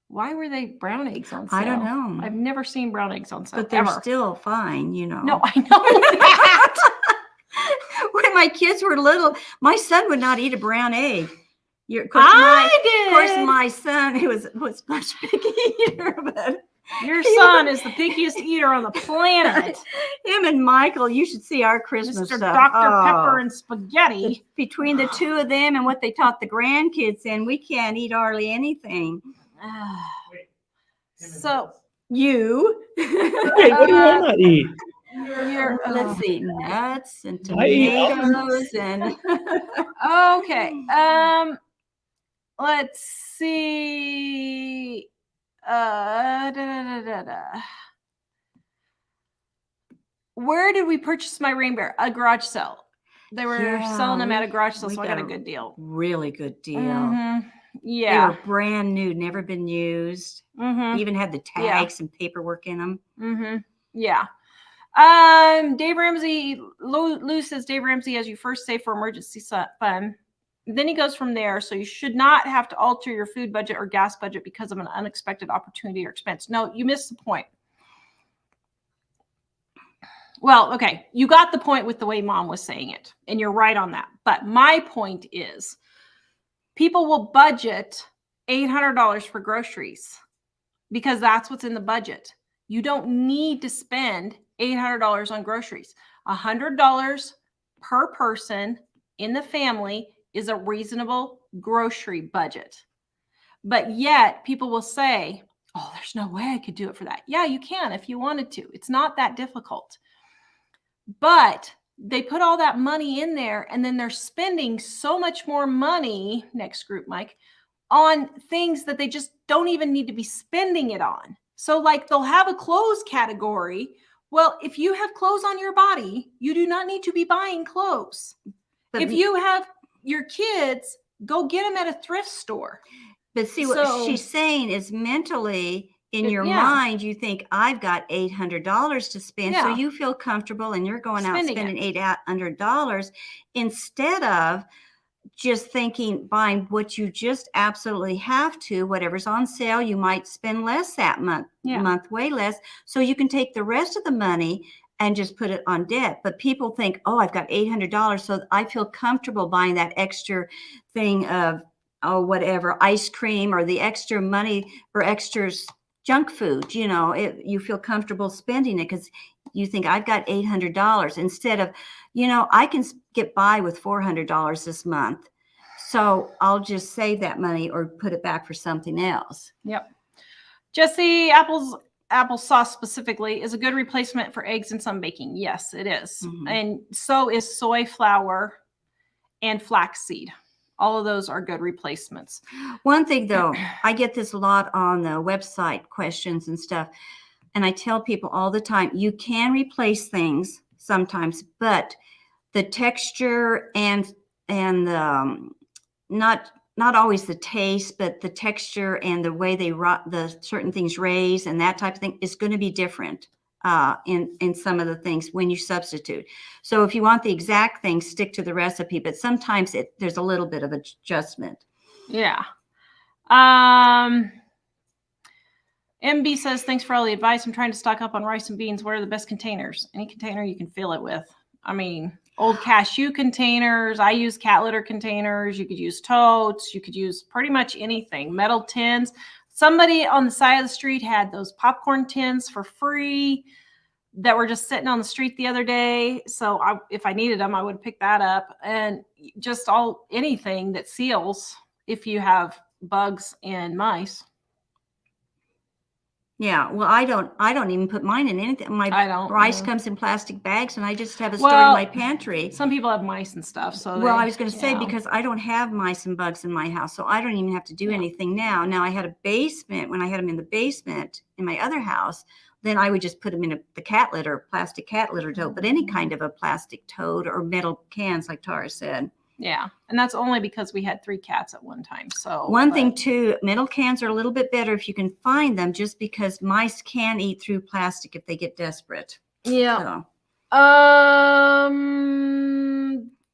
Why were they brown eggs on sale? I don't know. I've never seen brown eggs on sale. But they're still fine, you know. No, I know that. When my kids were little, my son would not eat a brown egg. Of course, my son, who was much bigger eater, but your son is the pickiest eater on the planet. Him and Michael, you should see our Christmas Mr. stuff. Dr. Pepper and spaghetti. Between the two of them and what they taught the grandkids, and we can't eat hardly anything. So you. Hey, what do I not eat? Let's see, nuts and tomatoes and. Okay. Let's see. Where did we purchase my rain bear? A garage sale. They were selling them at a garage sale, so I got a good deal. Really good deal. Mm-hmm. Yeah. They were brand new, never been used. Mm-hmm. Even had the tags and paperwork in them. Mm-hmm. Yeah. Dave Ramsey, Lou says, Dave Ramsey, as you first save for emergency fund, then he goes from there. So you should not have to alter your food budget or gas budget because of an unexpected opportunity or expense. No, you missed the point. Well, okay, you got the point with the way Mom was saying it, and you're right on that. But my point is, people will budget $800 for groceries because that's what's in the budget. You don't need to spend $800 on groceries. $100 per person in the family is a reasonable grocery budget. But yet people will say, oh, there's no way I could do it for that. Yeah, you can if you wanted to. It's not that difficult. But they put all that money in there, and then they're spending so much more money, next group, Mike, on things that they just don't even need to be spending it on. So like they'll have a clothes category. Well, if you have clothes on your body, you do not need to be buying clothes. But if you have your kids, go get them at a thrift store. But see, what she's saying is mentally in your mind, you think I've got $800 to spend. So you feel comfortable and you're going out spending $800 instead of just thinking, buying what you just absolutely have to, whatever's on sale. You might spend less that month, way less. So you can take the rest of the money and just put it on debt. But people think, oh, I've got $800. So I feel comfortable buying that extra thing of, oh, whatever, ice cream or the extra money for extra junk food. You know, you feel comfortable spending it because you think I've got $800 instead of, you know, I can get by with $400 this month. So I'll just save that money or put it back for something else. Yep. Jesse, applesauce specifically is a good replacement for eggs in some baking. Yes, it is. Mm-hmm. And so is soy flour and flaxseed. All of those are good replacements. One thing though, I get this a lot on the website questions and stuff. And I tell people all the time, you can replace things sometimes, but the texture and not always the taste, but the texture and the way the certain things raise and that type of thing is going to be different in some of the things when you substitute. So if you want the exact thing, stick to the recipe, but sometimes there's a little bit of adjustment. Yeah. MB says, thanks for all the advice. I'm trying to stock up on rice and beans. What are the best containers? Any container you can fill it with. I mean, old cashew containers. I use cat litter containers. You could use totes. You could use pretty much anything. Metal tins. Somebody on the side of the street had those popcorn tins for free that were just sitting on the street the other day. So if I needed them, I would pick that up. And just anything that seals if you have bugs and mice. Yeah, well, I don't even put mine in anything. My rice comes in plastic bags, and I just have it stored in my pantry. Some people have mice and stuff. So I was going to say, because I don't have mice and bugs in my house, so I don't even have to do anything now. Now, I had a basement. When I had them in the basement in my other house, then I would just put them in the cat litter, plastic cat litter tote, but any kind of a plastic tote or metal cans, like Tara said. Yeah. And that's only because we had 3 cats at one time. So one thing too, metal cans are a little bit better if you can find them, just because mice can eat through plastic if they get desperate. Yeah. So.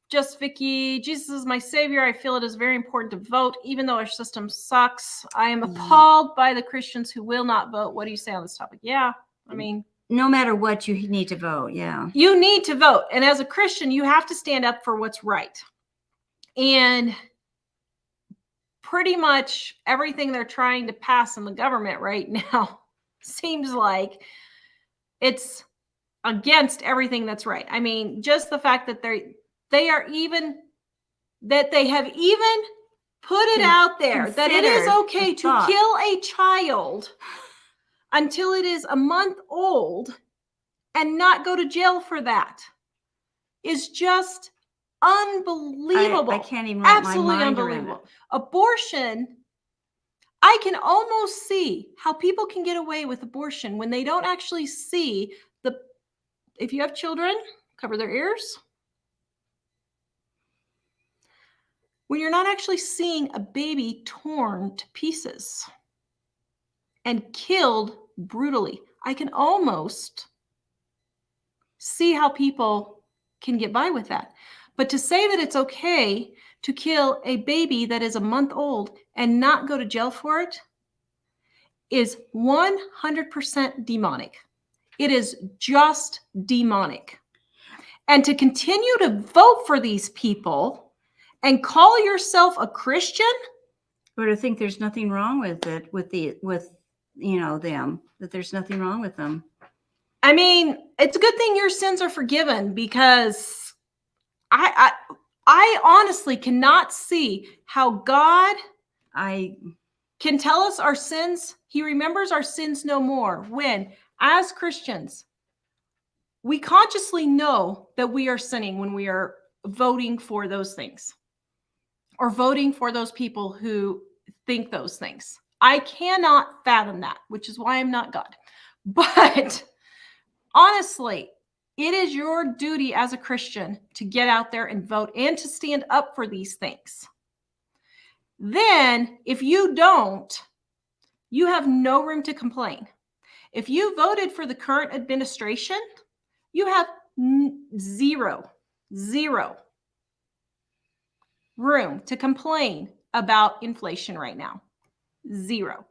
Just Vicky, Jesus is my savior. I feel it is very important to vote, even though our system sucks. I am appalled by the Christians who will not vote. What do you say on this topic? Yeah. I mean, no matter what, you need to vote. Yeah. You need to vote. And as a Christian, you have to stand up for what's right. And pretty much everything they're trying to pass in the government right now seems like it's against everything that's right. I mean, just the fact that they have even put it out there that it is okay to kill a child until it is a month old and not go to jail for that is just unbelievable. I can't even wrap Absolutely my mind unbelievable. around it. Abortion, I can almost see how people can get away with abortion when they don't actually see the if you have children, cover their ears. When you're not actually seeing a baby torn to pieces and killed brutally, I can almost see how people can get by with that. But to say that it's okay to kill a baby that is a month old and not go to jail for it is 100% demonic. It is just demonic. And to continue to vote for these people and call yourself a Christian, or to think there's nothing wrong with it, with them, that there's nothing wrong with them. I mean, it's a good thing your sins are forgiven, because I honestly cannot see how God can tell us our sins. He remembers our sins no more when, as Christians, we consciously know that we are sinning when we are voting for those things or voting for those people who think those things. I cannot fathom that, which is why I'm not God. But honestly, it is your duty as a Christian to get out there and vote and to stand up for these things. Then, if you don't, you have no room to complain. If you voted for the current administration, you have zero room to complain about inflation right now. Zero.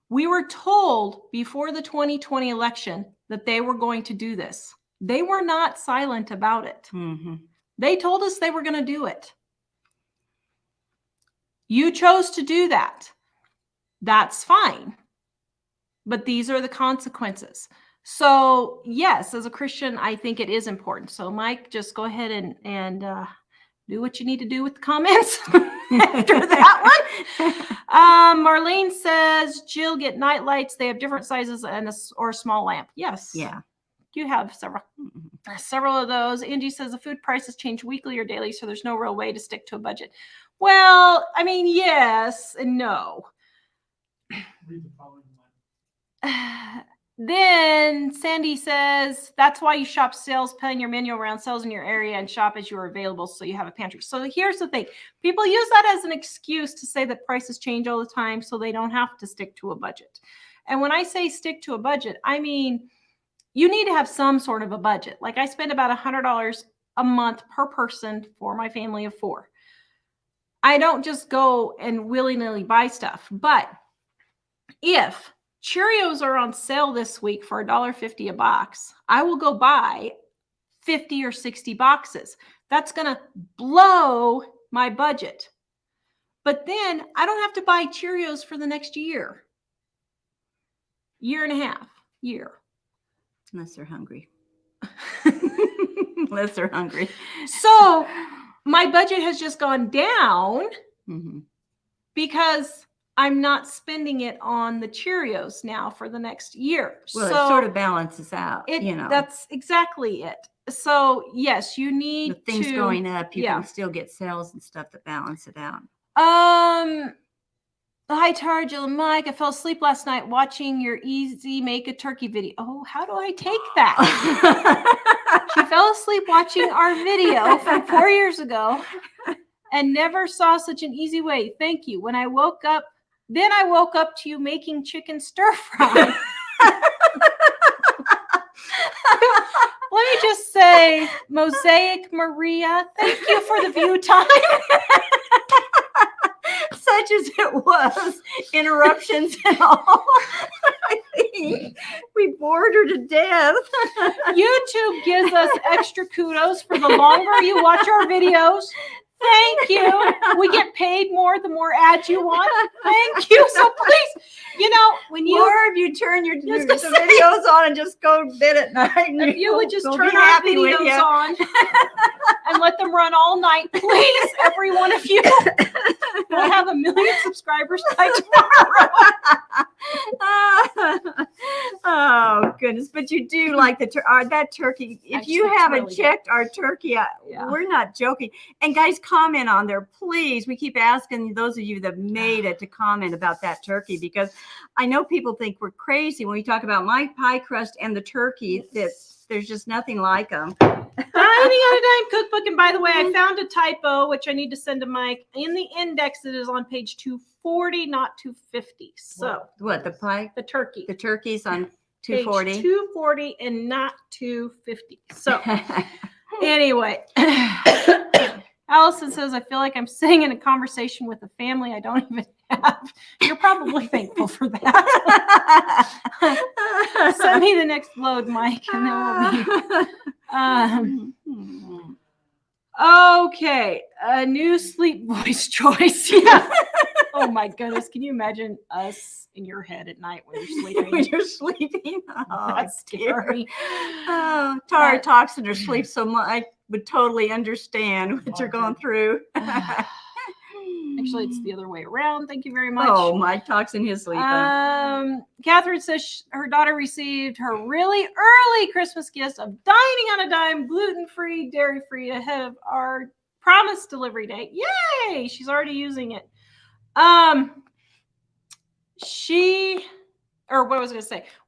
We were told before the 2020 election that they were going to do this. They were not silent about it. Mm-hmm. They told us they were going to do it. You chose to do that. That's fine. But these are the consequences. So yes, as a Christian, I think it is important. So Mike, just go ahead and do what you need to do with the comments after that one. Marlene says, Jill, get night lights. They have different sizes and or a small lamp. Yes. Yeah. You have several of those. Angie says the food prices change weekly or daily, so there's no real way to stick to a budget. Well, I mean, yes and no. Then Sandy says, that's why you shop sales, plan your menu around sales in your area and shop as you are available so you have a pantry. So here's the thing. People use that as an excuse to say that prices change all the time so they don't have to stick to a budget. And when I say stick to a budget, I mean, you need to have some sort of a budget. Like I spend about $100 a month per person for my family of 4. I don't just go and willy-nilly buy stuff. But if Cheerios are on sale this week for $1.50 a box, I will go buy 50 or 60 boxes. That's going to blow my budget. But then I don't have to buy Cheerios for the next year and a half. Unless they're hungry. Unless they're hungry. So my budget has just gone down because I'm not spending it on the Cheerios now for the next year. Well, so it sort of balances out, That's exactly it. So yes, you need with things going up, you can still get sales and stuff that balance it out. Hi, Tara, Jill, and Mike. I fell asleep last night watching your easy make a turkey video. Oh, how do I take that? She fell asleep watching our video from 4 years ago and never saw such an easy way. Thank you. When I woke up, then I woke up to you making chicken stir fry. Let me just say, Mosaic Maria, thank you for the view time. Such as it was, interruptions and all. I think we bored her to death. YouTube gives us extra kudos for the longer you watch our videos. Thank you. We get paid more the more ads you want. Thank you. So please, when you or if you turn your videos on and just go to bed at night. If you would just turn our videos on and let them run all night, please, every one of you. We'll have 1 million subscribers by tomorrow. Oh goodness! But you do like that turkey. If Actually, you it's haven't really checked our turkey, we're not joking. And guys, comment on there, please. We keep asking those of you that made it to comment about that turkey, because I know people think we're crazy when we talk about my pie crust and the turkey. That there's just nothing like them. Dining on a Dime cookbook. And by the way, I found a typo, which I need to send to Mike. In the index, it is on page 240, not 250. So what, the pie? the turkey. The turkey's on Page 240. 240 and not 250. So anyway, Allison says, I feel like I'm sitting in a conversation with a family I don't even have. You're probably thankful for that. Send me the next load, Mike, and then we'll be. Okay, a new sleep voice choice. Yeah. Oh my goodness, can you imagine us in your head at night when you're sleeping? When you're sleeping, oh, that's scary. Oh, Tara talks in her sleep, so I would totally understand what you're going through. Actually, it's the other way around. Thank you very much. Oh, Mike talks in his sleep. Catherine says her daughter received her really early Christmas gift of Dining on a Dime, gluten-free, dairy-free, ahead of our promised delivery date. Yay! She's already using it.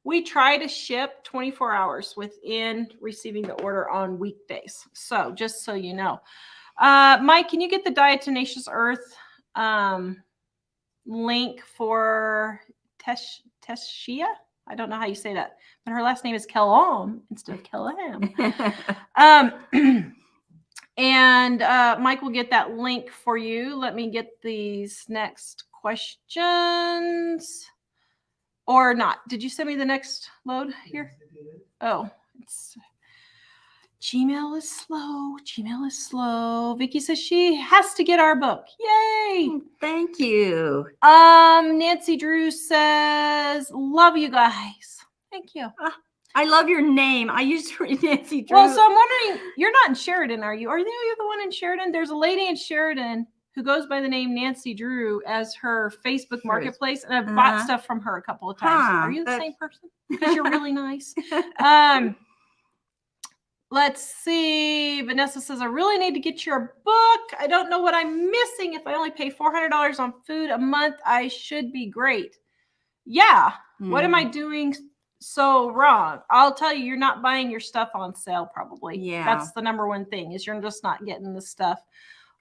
We try to ship 24 hours within receiving the order on weekdays. So just so you know. Mike, can you get the Diatomaceous Earth link for Teshia? I don't know how you say that, but her last name is Kellam instead of Kellam. And Mike will get that link for you. Let me get these next questions. Or not. Did you send me the next load here? Oh, it's Gmail is slow. Gmail is slow. Vicky says she has to get our book. Yay! Thank you. Nancy Drew says, love you guys. Thank you. I love your name. I used to read Nancy Drew. Well, so I'm wondering, you're not in Sheridan, are you? Are you the one in Sheridan? There's a lady in Sheridan who goes by the name Nancy Drew as her Facebook marketplace, and I've bought stuff from her a couple of times. Are you the same person? Because you're really nice. Let's see. Vanessa says, I really need to get your book. I don't know what I'm missing. If I only pay $400 on food a month, I should be great. Yeah. What am I doing so wrong? I'll tell you, you're not buying your stuff on sale probably. Yeah. That's the number one thing, is you're just not getting the stuff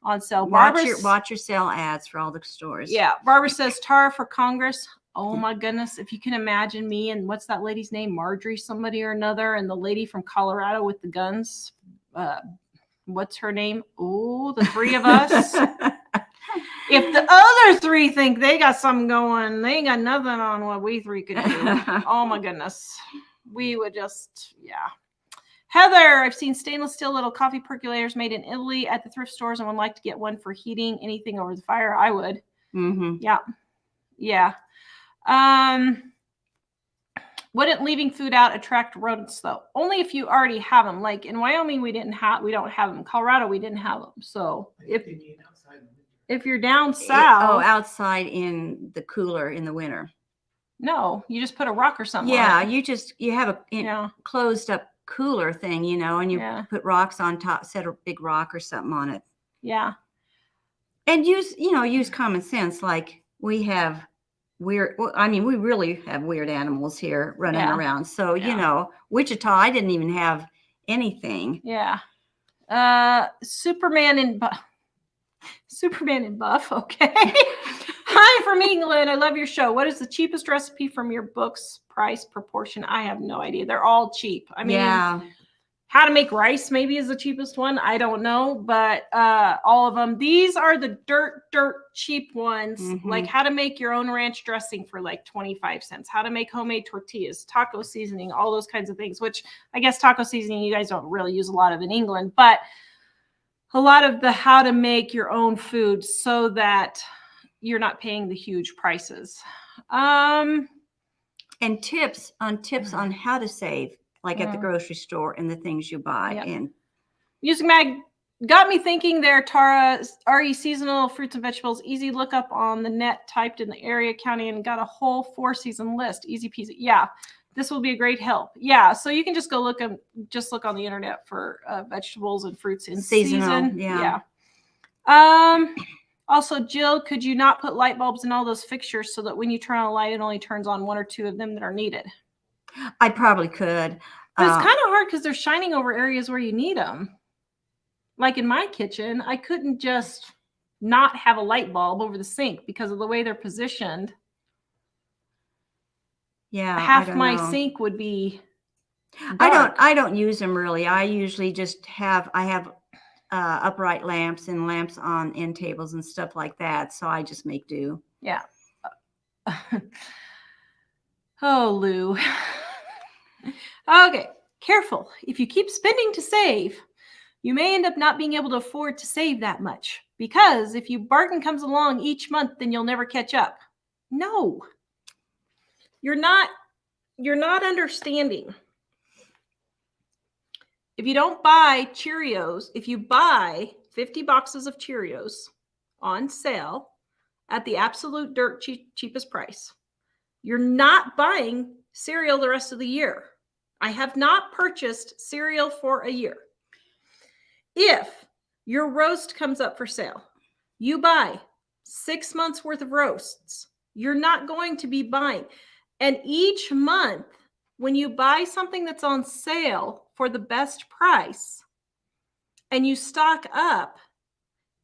on sale. Watch your sale ads for all the stores. Yeah. Barbara says, Tara for Congress. Oh my goodness. If you can imagine me and what's that lady's name? Marjorie somebody or another. And the lady from Colorado with the guns. What's her name? Oh, the three of us. If the other three think they got something going, they ain't got nothing on what we three could do. Oh my goodness. We would just, yeah. Heather, I've seen stainless steel little coffee percolators made in Italy at the thrift stores and would like to get one for heating anything over the fire. I would. Mm-hmm. Yeah. Yeah. Wouldn't leaving food out attract rodents though? Only if you already have them. Like in Wyoming, we don't have them. Colorado, we didn't have them. So if you're down south, outside in the cooler in the winter. No, you just put a rock or something. Yeah, you have a closed up cooler thing, and you put rocks on top, set a big rock or something on it. Yeah. And use common sense. Like we have we really have weird animals here running around. So, Wichita, I didn't even have anything. Yeah. Superman in Buff. Okay. Hi from England. I love your show. What is the cheapest recipe from your book's price proportion? I have no idea. They're all cheap. I mean, how to make rice maybe is the cheapest one. I don't know, but all of them. These are the dirt cheap ones. Mm-hmm. Like how to make your own ranch dressing for like 25 cents. How to make homemade tortillas, taco seasoning, all those kinds of things, which I guess taco seasoning you guys don't really use a lot of in England, but a lot of the how to make your own food so that you're not paying the huge prices. And tips on how to save, like at the grocery store and the things you buy. Yep. And Music Mag got me thinking there, Tara. RE seasonal fruits and vegetables, easy look up on the net, typed in the area county, and got a whole 4-season list. Easy peasy. Yeah, this will be a great help. Yeah, so you can just go look on the internet for vegetables and fruits in season. Yeah. Also, Jill, could you not put light bulbs in all those fixtures so that when you turn on a light, it only turns on 1 or 2 of them that are needed? I probably could. But it's kind of hard because they're shining over areas where you need them. Like in my kitchen, I couldn't just not have a light bulb over the sink because of the way they're positioned. Yeah. Half my sink would be dark. I don't use them really. I usually just have upright lamps and lamps on end tables and stuff like that. So I just make do. Yeah. Oh, Lou. Okay. Careful. If you keep spending to save, you may end up not being able to afford to save that much, because if your bargain comes along each month, then you'll never catch up. No, you're not understanding. If you don't buy Cheerios, if you buy 50 boxes of Cheerios on sale at the absolute dirt cheapest price, you're not buying cereal the rest of the year. I have not purchased cereal for a year. If your roast comes up for sale, you buy 6 months worth of roasts. You're not going to be buying. And each month, when you buy something that's on sale for the best price and you stock up,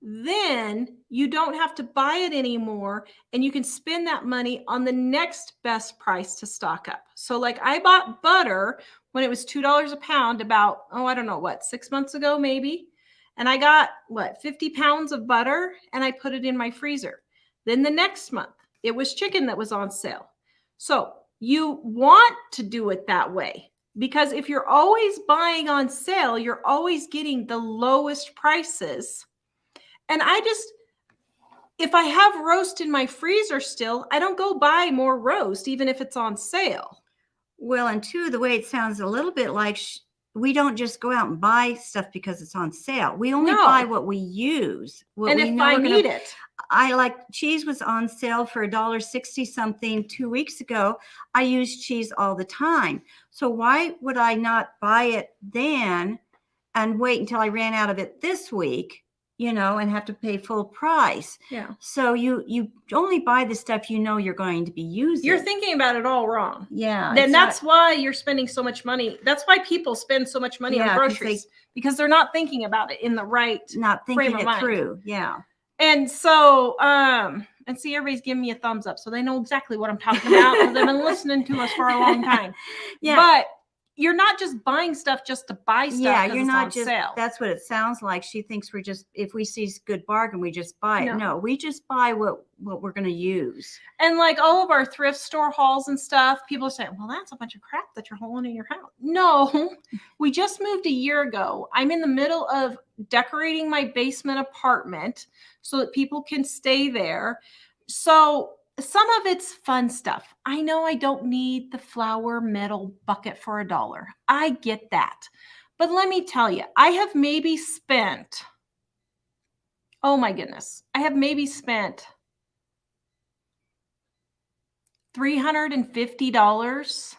then you don't have to buy it anymore, and you can spend that money on the next best price to stock up. So like I bought butter when it was $2 a pound about, I don't know what, 6 months ago maybe. And I got 50 pounds of butter, and I put it in my freezer. Then the next month it was chicken that was on sale. So you want to do it that way, because if you're always buying on sale, you're always getting the lowest prices. And if I have roast in my freezer still, I don't go buy more roast, even if it's on sale. Well, and two, the way it sounds a little bit like we don't just go out and buy stuff because it's on sale. We only buy what we use. And if I need it. Cheese was on sale for $1.60 something 2 weeks ago. I use cheese all the time. So why would I not buy it then and wait until I ran out of it this week? And have to pay full price. Yeah. So you only buy the stuff you're going to be using. You're thinking about it all wrong. Yeah. Then that's why you're spending so much money. That's why people spend so much money on groceries, because they're not thinking about it in the right not thinking frame of mind. Through. Yeah. And so, and see, everybody's giving me a thumbs up, so they know exactly what I'm talking about, because they've been listening to us for a long time. Yeah. But you're not just buying stuff just to buy stuff. Yeah, you're not just sale. That's what it sounds like. She thinks we're just, if we see good bargain, we just buy it. No, we just buy what we're going to use. And like all of our thrift store hauls and stuff, people are saying, well, that's a bunch of crap that you're hauling in your house. No, we just moved a year ago. I'm in the middle of decorating my basement apartment so that people can stay there. So some of it's fun stuff. I know I don't need the flower metal bucket for $1. I get that. But let me tell you, I have maybe spent, oh my goodness, I have maybe spent $350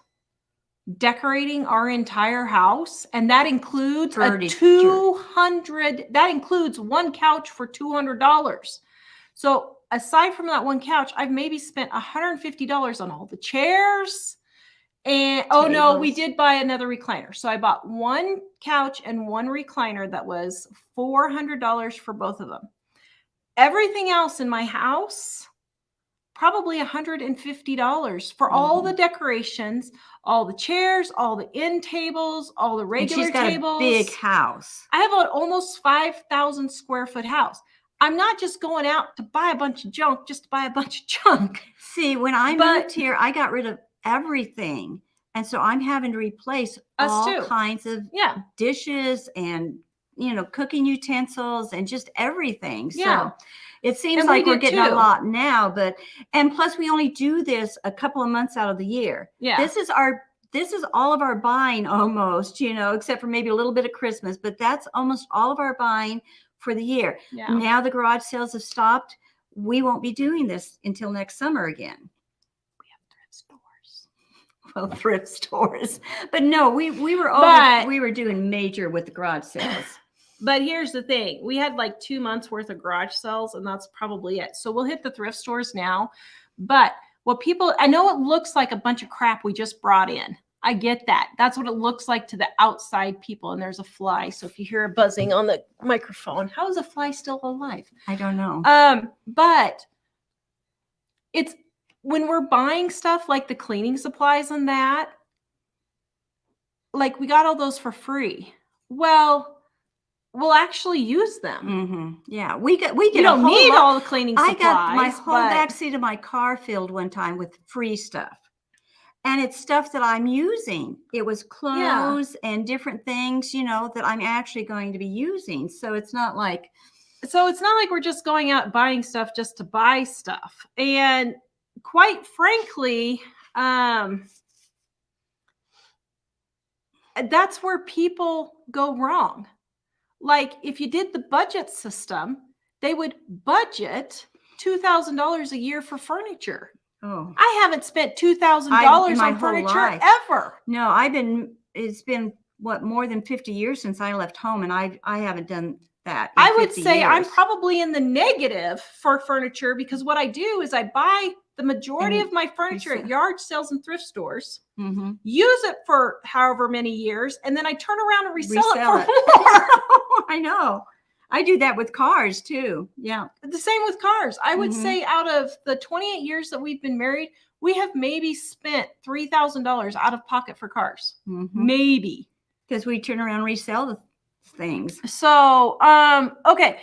decorating our entire house. And that includes that includes one couch for $200. So aside from that one couch, I've maybe spent $150 on all the chairs. And no, we did buy another recliner. So I bought one couch and one recliner that was $400 for both of them. Everything else in my house, probably $150 for all the decorations, all the chairs, all the end tables, all the regular tables. She's got a big house. I have an almost 5,000 square foot house. I'm not just going out to buy a bunch of junk just to buy a bunch of junk. See, when I moved here, I got rid of everything. And so I'm having to replace all kinds of dishes and, cooking utensils and just everything. So it seems like we're getting a lot now, and plus we only do this a couple of months out of the year. Yeah. This this is all of our buying almost, except for maybe a little bit of Christmas, but that's almost all of our buying for the year. Yeah. Now the garage sales have stopped. We won't be doing this until next summer again. We have thrift stores. Well, thrift stores, but no, we were doing major with the garage sales. But here's the thing. We had like 2 months worth of garage sales, and that's probably it. So we'll hit the thrift stores now. But I know it looks like a bunch of crap we just brought in. I get that. That's what it looks like to the outside people. And there's a fly. So if you hear a buzzing on the microphone, how is a fly still alive? I don't know. But it's when we're buying stuff like the cleaning supplies and that, like we got all those for free. Well, we'll actually use them. Mm-hmm. Yeah, we get. You don't need all the cleaning supplies. I got my whole backseat of my car filled one time with free stuff, and it's stuff that I'm using. It was clothes and different things, that I'm actually going to be using. So it's not like we're just going out buying stuff just to buy stuff. And quite frankly, that's where people go wrong. Like if you did the budget system, they would budget $2,000 a year for furniture. Oh, I haven't spent $2,000 on furniture ever. No, it's been more than 50 years since I left home, and I haven't done that. I would say I'm probably in the negative for furniture, because what I do is I buy the majority of my furniture at yard sales and thrift stores, use it for however many years, and then I turn around and resell it for more. I know. I do that with cars too. Yeah. The same with cars. I would say out of the 28 years that we've been married, we have maybe spent $3,000 out of pocket for cars. Maybe. Because we turn around and resell the things. So, okay.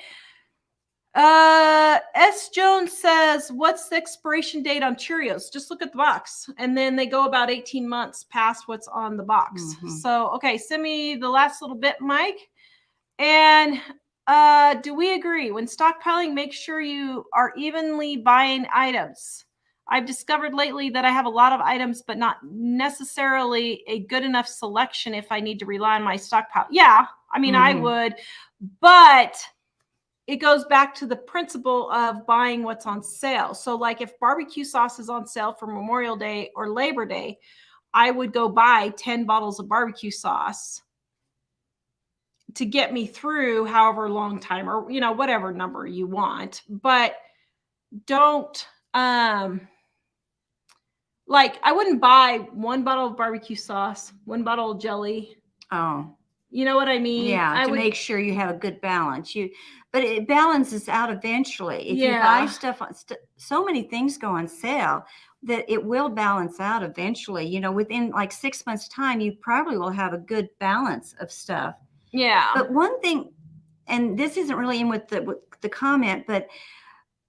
S. Jones says, what's the expiration date on Cheerios? Just look at the box. And then they go about 18 months past what's on the box. So, okay, send me the last little bit, Mike. And do we agree? When stockpiling, make sure you are evenly buying items. I've discovered lately that I have a lot of items, but not necessarily a good enough selection if I need to rely on my stockpile. Yeah, I mean, I would, but it goes back to the principle of buying what's on sale. So like if barbecue sauce is on sale for Memorial Day or Labor Day, I would go buy 10 bottles of barbecue sauce to get me through however long time, or, whatever number you want. But don't, like I wouldn't buy 1 bottle of barbecue sauce, 1 bottle of jelly. Oh, you know what I mean? Yeah, to make sure you have a good balance. But it balances out eventually. If you buy stuff, so many things go on sale that it will balance out eventually. Within like 6 months' time, you probably will have a good balance of stuff. Yeah. But one thing, and this isn't really in with the comment, but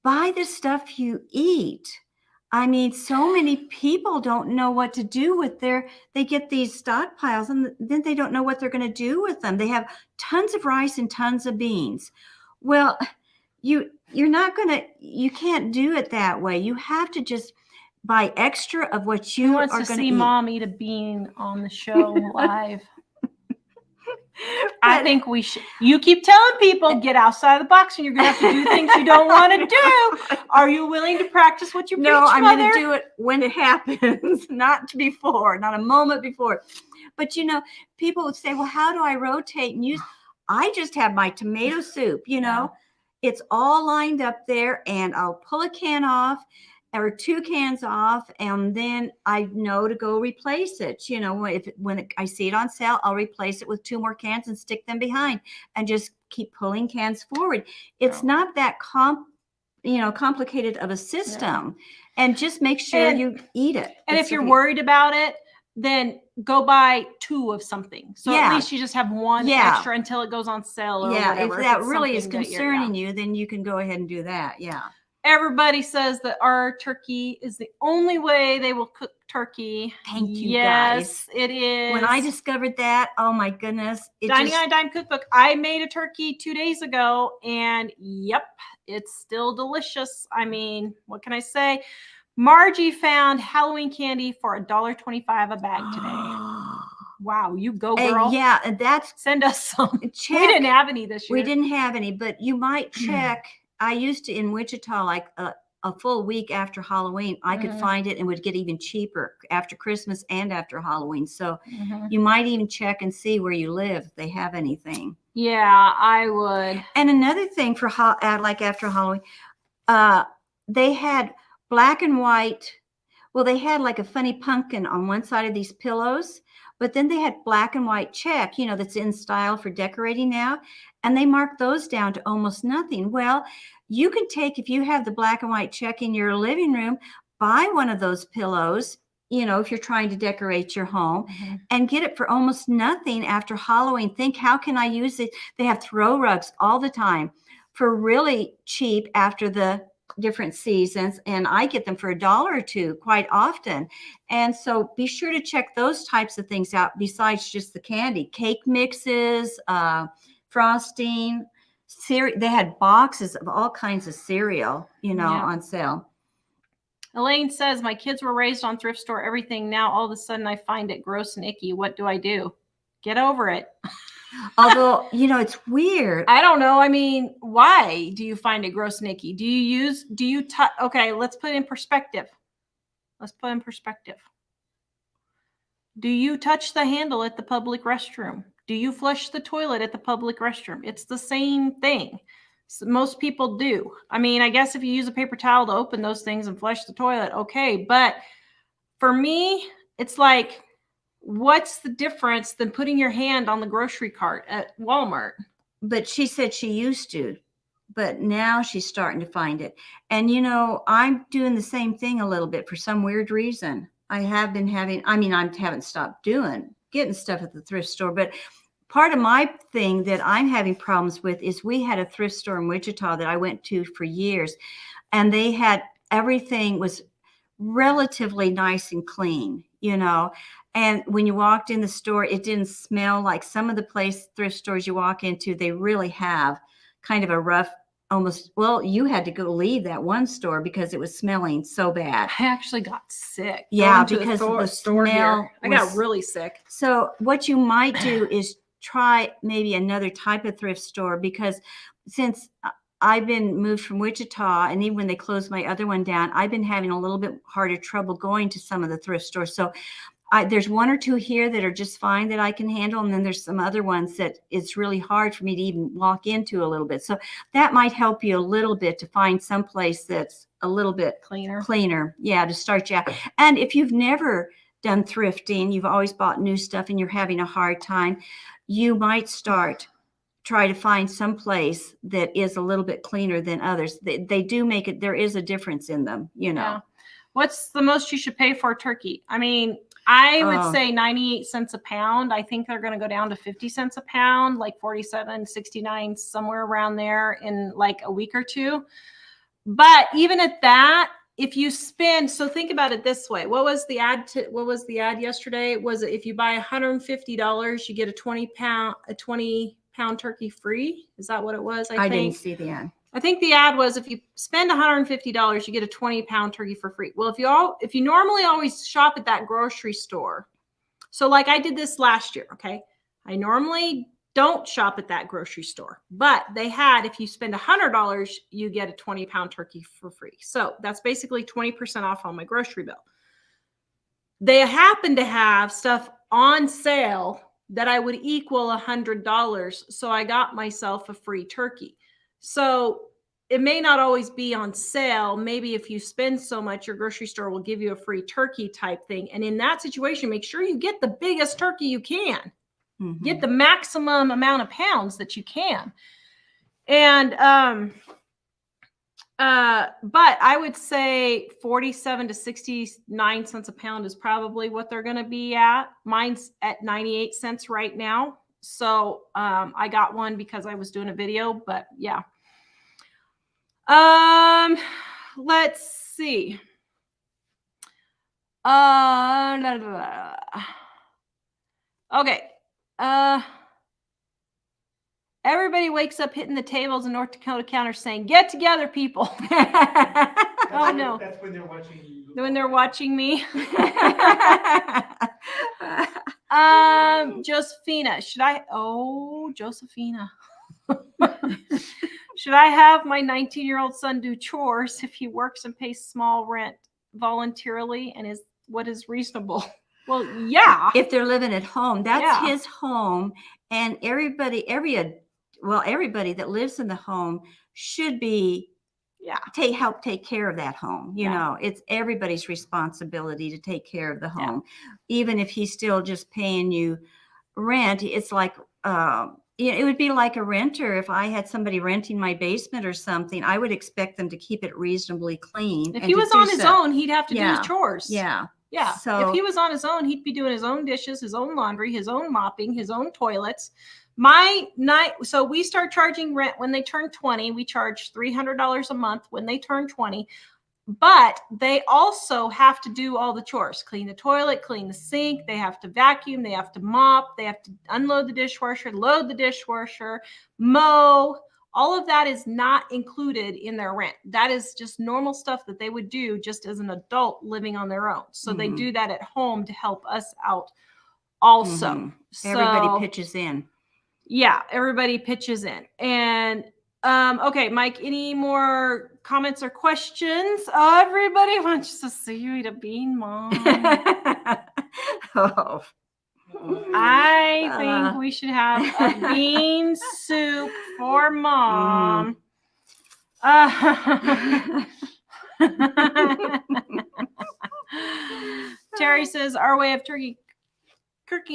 buy the stuff you eat. I mean, so many people don't know what to do with they get these stockpiles and then they don't know what they're going to do with them. They have tons of rice and tons of beans. Well, you can't do it that way. You have to just buy extra of what you are going to see eat. Mom eat a bean on the show live. I think we should. You keep telling people get outside the box, and you're going to have to do things you don't want to do. Are you willing to practice what you preach, No, I'm Mother? going to do it when it happens, not before, not a moment before. But people would say, "Well, how do I rotate and use?" I just have my tomato soup. It's all lined up there, and I'll pull a can off. Or 2 cans off, and then I know to go replace it. When I see it on sale, I'll replace it with 2 more cans and stick them behind, and just keep pulling cans forward. It's not that complicated of a system, and just make sure you eat it. And if you're worried about it, then go buy 2 of something. So at least you just have 1 extra until it goes on sale. Or whatever. If that really is concerning you, then you can go ahead and do that. Yeah. Everybody says that our turkey is the only way they will cook turkey. Thank you, guys. Yes, it is. When I discovered that, oh my goodness. Dining on a Dime cookbook. I made a turkey 2 days ago, and yep, it's still delicious. I mean, what can I say? Margie found Halloween candy for $1.25 a bag today. Wow, you go, girl. Yeah, and that's send us some. check. We didn't have any this year. We didn't have any, but you might check. I used to in Wichita, like a full week after Halloween, I could find it and would get even cheaper after Christmas and after Halloween. So you might even check and see where you live if they have anything. Yeah, I would. And another thing for like after Halloween, they had black and white. Well, they had like a funny pumpkin on one side of these pillows, but then they had black and white check, you know, that's in style for decorating now. And they marked those down to almost nothing. Well, you can take, if you have the black and white check in your living room, buy one of those pillows, you know, if you're trying to decorate your home and get it for almost nothing after Halloween. Think, how can I use it? They have throw rugs all the time for really cheap after the different seasons, and I get them for $1 or $2 quite often. And so be sure to check those types of things out besides just the candy. Cake mixes, frosting, they had boxes of all kinds of cereal, you know, on sale. Elaine says, my kids were raised on thrift store everything. Now all of a sudden I find it gross and icky. What do I do? Get over it. Although, you know, it's weird. I don't know. I mean, why do you find it gross and icky? Okay, let's put it in perspective. Do you touch the handle at the public restroom? Do you flush the toilet at the public restroom? It's the same thing. So most people do. I mean, I guess if you use a paper towel to open those things and flush the toilet, okay. But for me, it's like, what's the difference than putting your hand on the grocery cart at Walmart? But she said she used to, but now she's starting to find it. And, you know, I'm doing the same thing a little bit for some weird reason. I haven't stopped getting stuff at the thrift store, but part of my thing that I'm having problems with is we had a thrift store in Wichita that I went to for years, and they had everything was relatively nice and clean, you know. And when you walked in the store, it didn't smell like some of the thrift stores you walk into. They really have kind of a rough, you had to go leave that one store because it was smelling so bad. I actually got sick. Yeah, because of the smell. I got really sick. So what you might do is try maybe another type of thrift store, because since I've been moved from Wichita, and even when they closed my other one down, I've been having a little bit harder trouble going to some of the thrift stores. So there's one or two here that are just fine that I can handle. And then there's some other ones that it's really hard for me to even walk into a little bit. So that might help you a little bit to find some place that's a little bit cleaner. Yeah, to start you out. And if you've never done thrifting, you've always bought new stuff and you're having a hard time, you might try to find some place that is a little bit cleaner than others. They do make it, there is a difference in them, you know. Yeah. What's the most you should pay for a turkey? I mean, I would say 98 cents a pound. I think they're going to go down to 50 cents a pound, like 47, 69, somewhere around there in like a week or two. But even at that, if you spend, so think about it this way. What was the ad yesterday? Was it if you buy $150, you get a 20 pound turkey free? Is that what it was? I didn't see the ad. I think the ad was if you spend $150, you get a 20 pound turkey for free. Well, if you normally always shop at that grocery store, so like I did this last year, okay? I normally don't shop at that grocery store, but they had, if you spend $100, you get a 20 pound turkey for free. So that's basically 20% off on my grocery bill. They happen to have stuff on sale that I would equal $100. So I got myself a free turkey. So it may not always be on sale. Maybe if you spend so much, your grocery store will give you a free turkey type thing. And in that situation, make sure you get the biggest turkey you can. Mm-hmm. Get the maximum amount of pounds that you can. And, but I would say 47 to 69 cents a pound is probably what they're going to be at. Mine's at 98 cents right now. So, I got one because I was doing a video, but yeah. Let's see. Okay. Everybody wakes up hitting the tables in North Dakota counter saying, "Get together, people." Oh no. That's when they're watching you when they're watching me. Josephina, Josephina. Should I have my 19-year-old son do chores if he works and pays small rent voluntarily, and what is reasonable? Well, yeah. If they're living at home, that's his home, and everybody that lives in the home should be help take care of that home. You know, it's everybody's responsibility to take care of the home. Even if he's still just paying you rent, it's like it would be like a renter. If I had somebody renting my basement or something, I would expect them to keep it reasonably clean. If he was on his own, he'd have to do his chores. Yeah. So if he was on his own, he'd be doing his own dishes, his own laundry, his own mopping, his own toilets. So we start charging rent when they turn 20. We charge $300 a month when they turn 20. But they also have to do all the chores, clean the toilet, clean the sink. They have to vacuum. They have to mop. They have to unload the dishwasher, load the dishwasher, mow. All of that is not included in their rent. That is just normal stuff that they would do just as an adult living on their own. So they do that at home to help us out also. Everybody pitches in. Yeah, everybody pitches in. And okay, Mike, any more comments or questions? Everybody wants to see you eat a bean, Mom. I think we should have a bean soup for Mom. Terry says, our way of cooking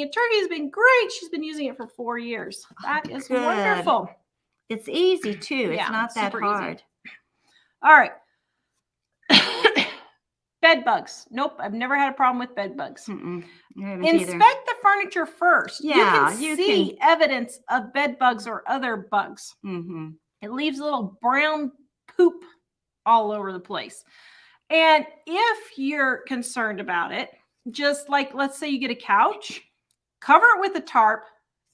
a turkey has been great. She's been using it for 4 years. That is wonderful. It's easy too. It's not that hard. Easy. All right. Bed bugs. Nope. I've never had a problem with bed bugs. Inspect the furniture first. Yeah, you can see evidence of bed bugs or other bugs. It leaves a little brown poop all over the place. And if you're concerned about it, just like, let's say you get a couch, cover it with a tarp,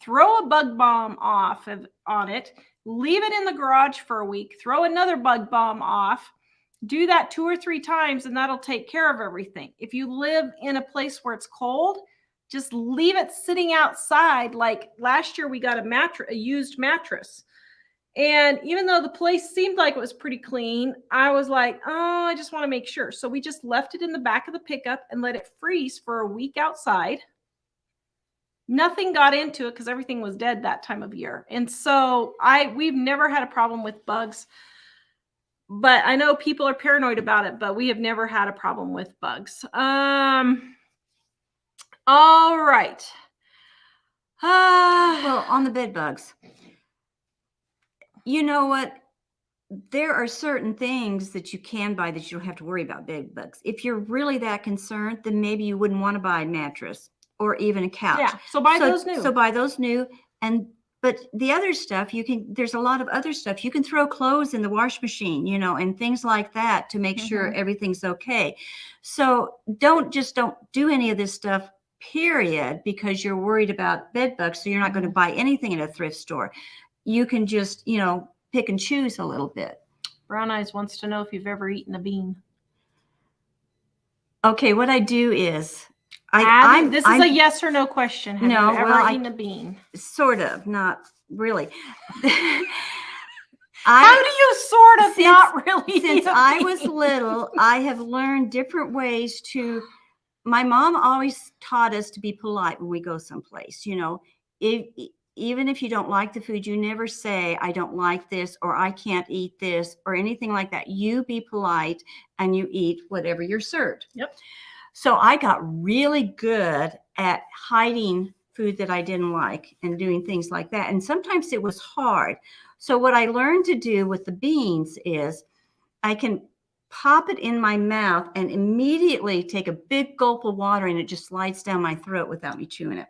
throw a bug bomb off on it, leave it in the garage for a week, throw another bug bomb off, do that 2 or 3 times, and that'll take care of everything. If you live in a place where it's cold, just leave it sitting outside. Like last year, we got a used mattress. And even though the place seemed like it was pretty clean, I was like, oh, I just want to make sure. So we just left it in the back of the pickup and let it freeze for a week outside. Nothing got into it because everything was dead that time of year. And so we've never had a problem with bugs. But I know people are paranoid about it, but we have never had a problem with bugs. All right. Well, on the bed bugs, you know what? There are certain things that you can buy that you don't have to worry about bed bugs. If you're really that concerned, then maybe you wouldn't want to buy a mattress or even a couch. Yeah, so buy those new. So buy those new. But the other stuff, there's a lot of other stuff. You can throw clothes in the wash machine, and things like that to make sure everything's okay. So don't do any of this stuff, period, because you're worried about bed bugs. So you're not going to buy anything at a thrift store. You can just, pick and choose a little bit. Brown Eyes wants to know if you've ever eaten a bean. Okay, what I do is this is a yes or no question. Have you ever eaten a bean? Sort of, not really. How do you sort of not really? Since I was little, I have learned different ways to. My mom always taught us to be polite when we go someplace. Even if you don't like the food, you never say, I don't like this, or I can't eat this, or anything like that. You be polite and you eat whatever you're served. Yep. So I got really good at hiding food that I didn't like and doing things like that. And sometimes it was hard. So what I learned to do with the beans is I can pop it in my mouth and immediately take a big gulp of water and it just slides down my throat without me chewing it.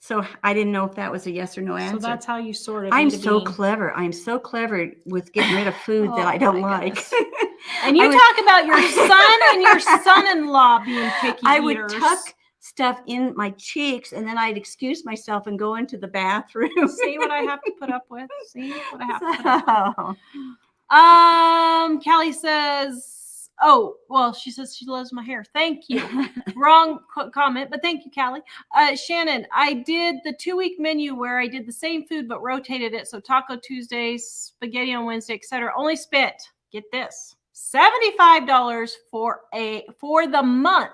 So I didn't know if that was a yes or no answer. So that's how you sort of. I'm so clever. I'm so clever with getting rid of food that I don't like. And you talk about your son and your son-in-law being picky I eaters. would tuck stuff in my cheeks and then I'd excuse myself and go into the bathroom. See what I have to put up with? See what I have to put up with? Callie says, Oh, well, she says she loves my hair. Thank you. Wrong comment, but thank you, Callie. Shannon, I did the 2-week menu where I did the same food but rotated it. So Taco Tuesdays, spaghetti on Wednesday, etc. Only spent, get this, $75 for the month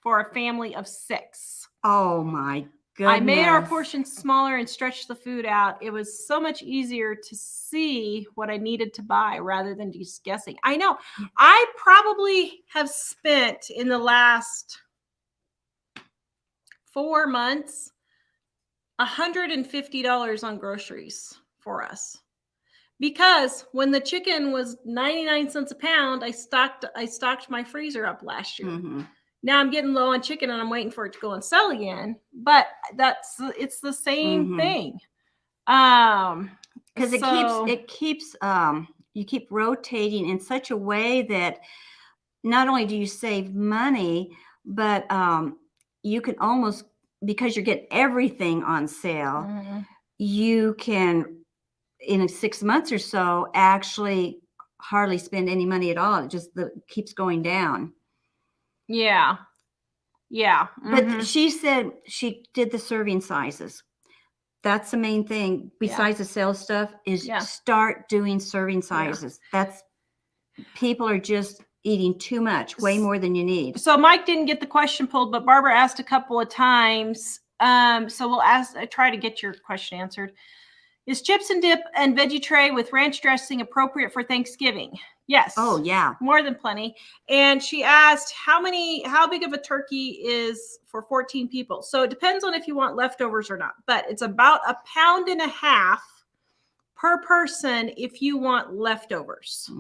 for a family of 6. Oh my goodness. I made our portions smaller and stretched the food out. It was so much easier to see what I needed to buy rather than just guessing. I know. I probably have spent in the last 4 months $150 on groceries for us. Because when the chicken was 99 cents a pound, I stocked my freezer up last year. Mm-hmm. Now I'm getting low on chicken and I'm waiting for it to go on sale again. But it's the same thing. Because it keeps you keep rotating in such a way that not only do you save money, but you can almost, because you're getting everything on sale, you can, in 6 months or so, actually hardly spend any money at all. It just keeps going down. Yeah. But she said she did the serving sizes. That's the main thing besides the sales stuff is start doing serving sizes. People are just eating too much, way more than you need. So Mike didn't get the question pulled, but Barbara asked a couple of times. So we'll try to get your question answered. Is chips and dip and veggie tray with ranch dressing appropriate for Thanksgiving? Yes. Oh, yeah. More than plenty. And she asked how big of a turkey is for 14 people. So it depends on if you want leftovers or not, but it's about 1.5 pounds per person if you want leftovers.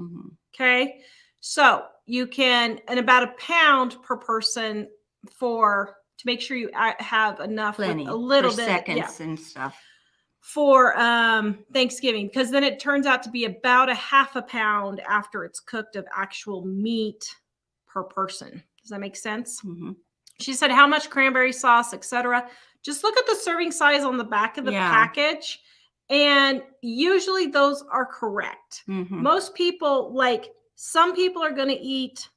Okay. So you can, and about 1 pound per person to make sure you have enough, plenty, with a little for bit seconds and stuff. For Thanksgiving, because then it turns out to be about 0.5 pound after it's cooked of actual meat per person. Does that make sense? She said how much cranberry sauce, etc. Just look at the serving size on the back of the package, and usually those are correct. Most people, some people are going to eat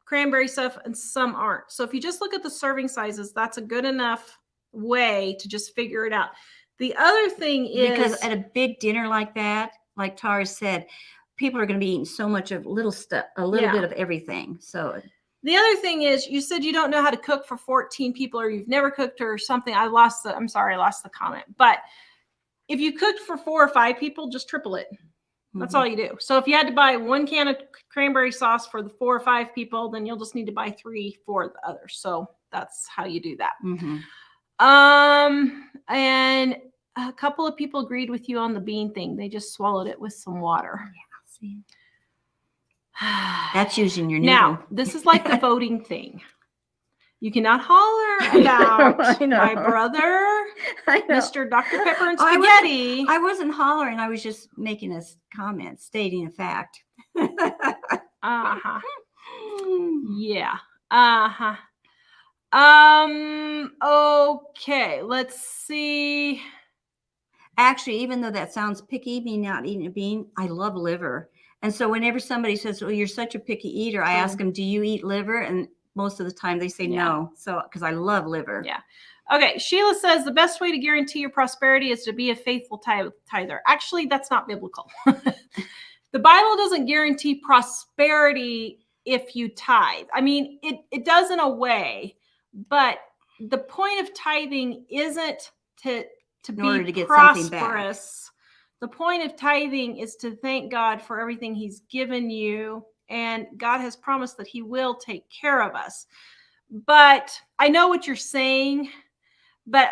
cranberry stuff and some aren't. So if you just look at the serving sizes, that's a good enough way to just figure it out. The other thing is, because at a big dinner like that, like Tara said, people are going to be eating so much of little stuff, a little bit of everything. So the other thing is, you said you don't know how to cook for 14 people, or you've never cooked or something. I'm sorry, I lost the comment. But if you cooked for 4 or 5 people, just triple it. That's all you do. So if you had to buy 1 can of cranberry sauce for the 4 or 5 people, then you'll just need to buy 3 for the others. So that's how you do that. And a couple of people agreed with you on the bean thing. They just swallowed it with some water. See. That's using your noodle. Now, this is like the voting thing. You cannot holler about my brother, Mr. Dr. Pepper and Spaghetti. I wasn't hollering. I was just making a comment, stating a fact. Yeah. Okay, let's see. Actually, even though that sounds picky, me not eating a bean, I love liver. And so whenever somebody says, "Oh, you're such a picky eater," I ask them, "Do you eat liver?" And most of the time they say no. So, because I love liver. Yeah. Okay. Sheila says the best way to guarantee your prosperity is to be a faithful tither. Actually, that's not biblical. The Bible doesn't guarantee prosperity if you tithe. I mean, it does in a way, but the point of tithing isn't to be get prosperous. The point of tithing is to thank God for everything he's given you. And God has promised that he will take care of us. But I know what you're saying, but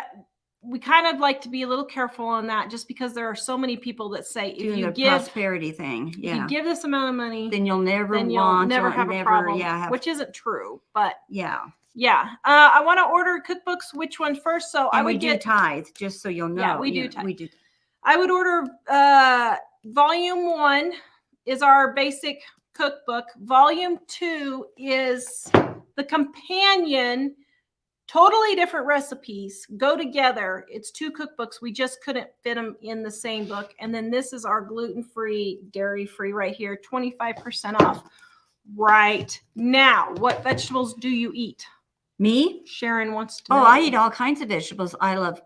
we kind of like to be a little careful on that, just because there are so many people that say, if you give prosperity thing, if you give this amount of money, then you'll never have a problem, which isn't true. But I want to order cookbooks. Which one first? So I would do tithe, just so you'll know. Yeah, we do tithe. We do. I would order volume 1 is our basic cookbook. Volume 2 is the companion. Totally different recipes go together. It's 2 cookbooks. We just couldn't fit them in the same book. And then this is our gluten-free, dairy-free right here, 25% off. Right. Now, what vegetables do you eat? Me? Sharon wants to know. Oh, I eat all kinds of vegetables. I love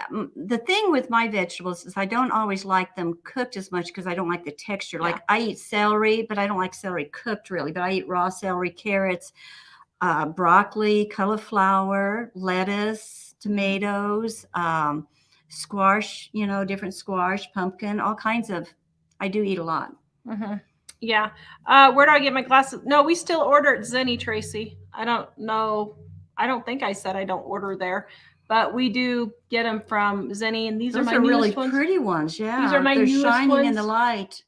the thing with my vegetables is I don't always like them cooked as much because I don't like the texture. Yeah. Like I eat celery, but I don't like celery cooked really. But I eat raw celery, carrots, broccoli, cauliflower, lettuce, tomatoes, squash, different squash, pumpkin, all kinds of. I do eat a lot. Mm-hmm. Yeah. Where do I get my glasses? No, we still order at Zenny, Tracy. I don't know. I don't think I said I don't order there, but we do get them from Zenny, and those are my really ones. pretty ones. Yeah, these are my they're newest shining ones. in the light.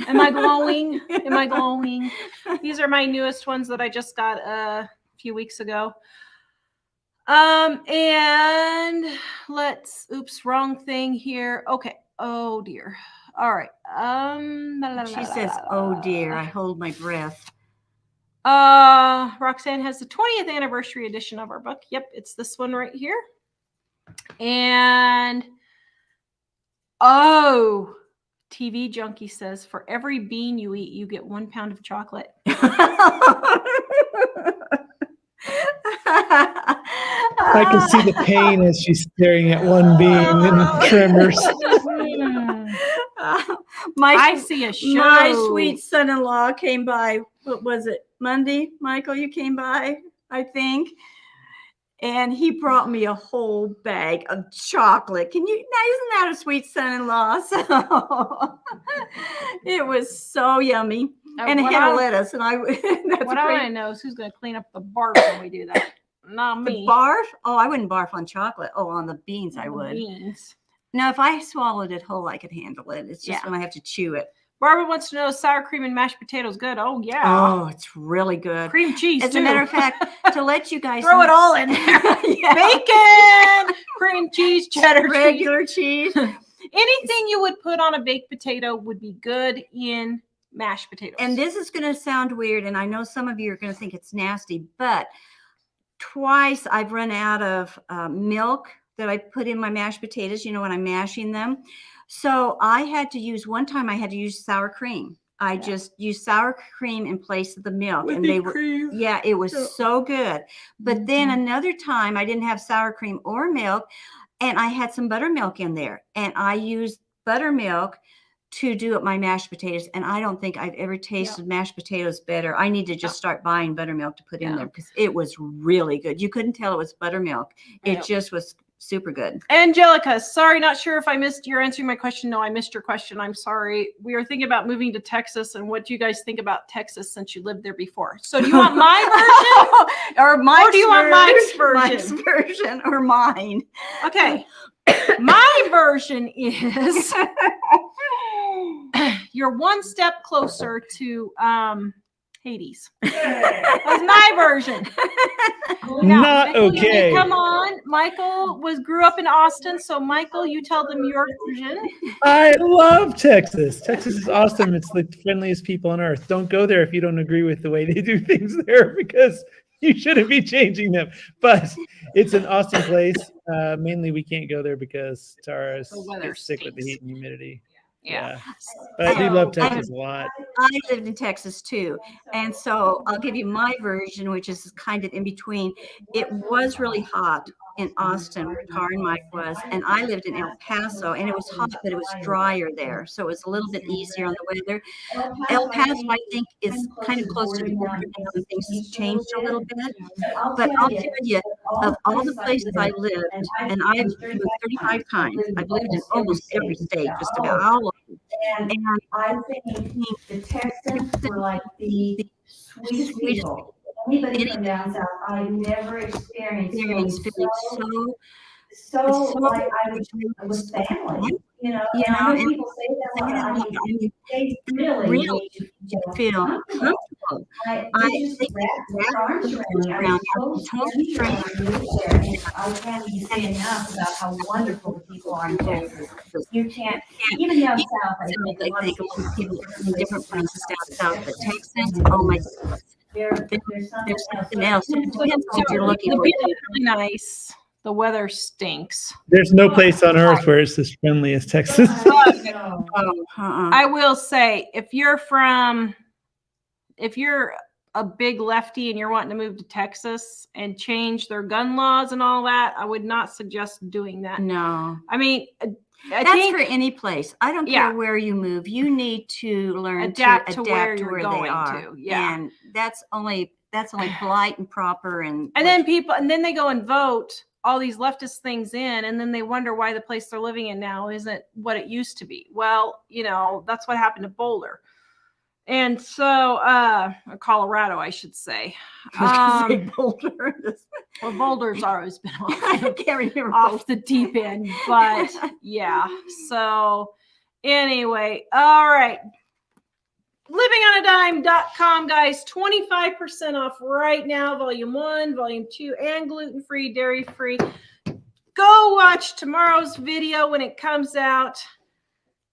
Am I glowing? Am I glowing? These are my newest ones that I just got a few weeks ago. And oops, wrong thing here. Okay. Oh dear. All right. She says, "Oh dear, I hold my breath." Roxanne has the 20th anniversary edition of our book. Yep, it's this one right here. And TV Junkie says, for every bean you eat, you get 1 pound of chocolate. I can see the pain as she's staring at one bean and tremors. I see a show. My sweet son-in-law came by. What was it? Monday, Michael, you came by, I think. And he brought me a whole bag of chocolate. Now, isn't that a sweet son-in-law? So it was so yummy. And it had a lettuce. And what I want to know is who's going to clean up the barf when we do that. Not me. The barf? Oh, I wouldn't barf on chocolate. Oh, on the beans I would. Beans. No, if I swallowed it whole, I could handle it. It's just when I have to chew it. Barbara wants to know, is sour cream and mashed potatoes good? Oh, yeah. Oh, it's really good. Cream cheese, As a matter of fact, to let you guys throw it all in there. Bacon, cream cheese, cheddar regular cheese. Anything you would put on a baked potato would be good in mashed potatoes. And this is going to sound weird, and I know some of you are going to think it's nasty, but twice I've run out of milk that I put in my mashed potatoes, when I'm mashing them. So one time I had to use sour cream. I just used sour cream in place of the milk. And they were, it was so good. But then another time I didn't have sour cream or milk, and I had some buttermilk in there. And I used buttermilk to do up my mashed potatoes. And I don't think I've ever tasted mashed potatoes better. I need to just start buying buttermilk to put in there because it was really good. You couldn't tell it was buttermilk. It just was super good. Angelica, sorry, not sure if I missed your answering my question. No, I missed your question. I'm sorry. We were thinking about moving to Texas, and what do you guys think about Texas since you lived there before? So do you want my version or do you want Mike's version? Mike's version or mine? Okay. My version is you're one step closer to Hades. That's my version. Not Michael, okay. Come on. Michael grew up in Austin, so Michael, you tell them your version. I love Texas. Texas is awesome. It's the friendliest people on earth. Don't go there if you don't agree with the way they do things there, because you shouldn't be changing them. But it's an awesome place. Mainly we can't go there because Tara is sick with the heat and humidity. Yeah. But I do love Texas a lot. I lived in Texas too. And so I'll give you my version, which is kind of in between. It was really hot in Austin, where Tara and Mike was, and I lived in El Paso, and it was hot, but it was drier there. So it was a little bit easier on the weather. El Paso, I think, is kind of close to Denver now, and things changed a little bit. But I'll tell you, of all the places I lived, and I've moved 35 times, I've lived in almost every state, just about all of them. And I think the Texans were like the sweetest people. Anybody from down south, I've never experienced feeling so like I was family. And people say that they really feel comfortable. I think that arms around total strangers. I can't even say enough about how wonderful the people are in Texas. You can't, even down south. I think a lot of people in different places down south, but Texas, oh my goodness. There's something else. It depends what you're looking for. The people are really nice. The weather stinks. There's no place on earth where it's as friendly as Texas. I will say, if you're from if you're a big lefty and you're wanting to move to Texas and change their gun laws and all that, I would not suggest doing that. No. I mean, that's for any place. I don't care where you move. You need to learn adapt to where adapt to you're where going they are. to. Yeah. And that's only polite and proper. And then they go and vote all these leftist things in, and then they wonder why the place they're living in now isn't what it used to be. Well, you know, that's what happened to Boulder. And so, Colorado, I should say. Boulder. Well, Boulder's always been off, I can't remember off the deep end, but yeah. So anyway, all right. livingonadime.com, guys, 25% off right now, volume 1, volume 2, and gluten-free, dairy-free. Go watch tomorrow's video when it comes out.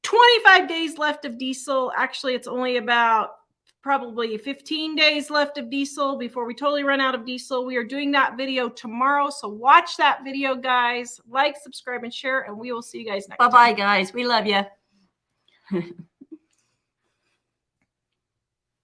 25 days left of diesel. Actually, it's only about probably 15 days left of diesel before we totally run out of diesel. We are doing that video tomorrow. So watch that video, guys. Like, subscribe, and share, and we will see you guys next time. Bye-bye, guys. We love you.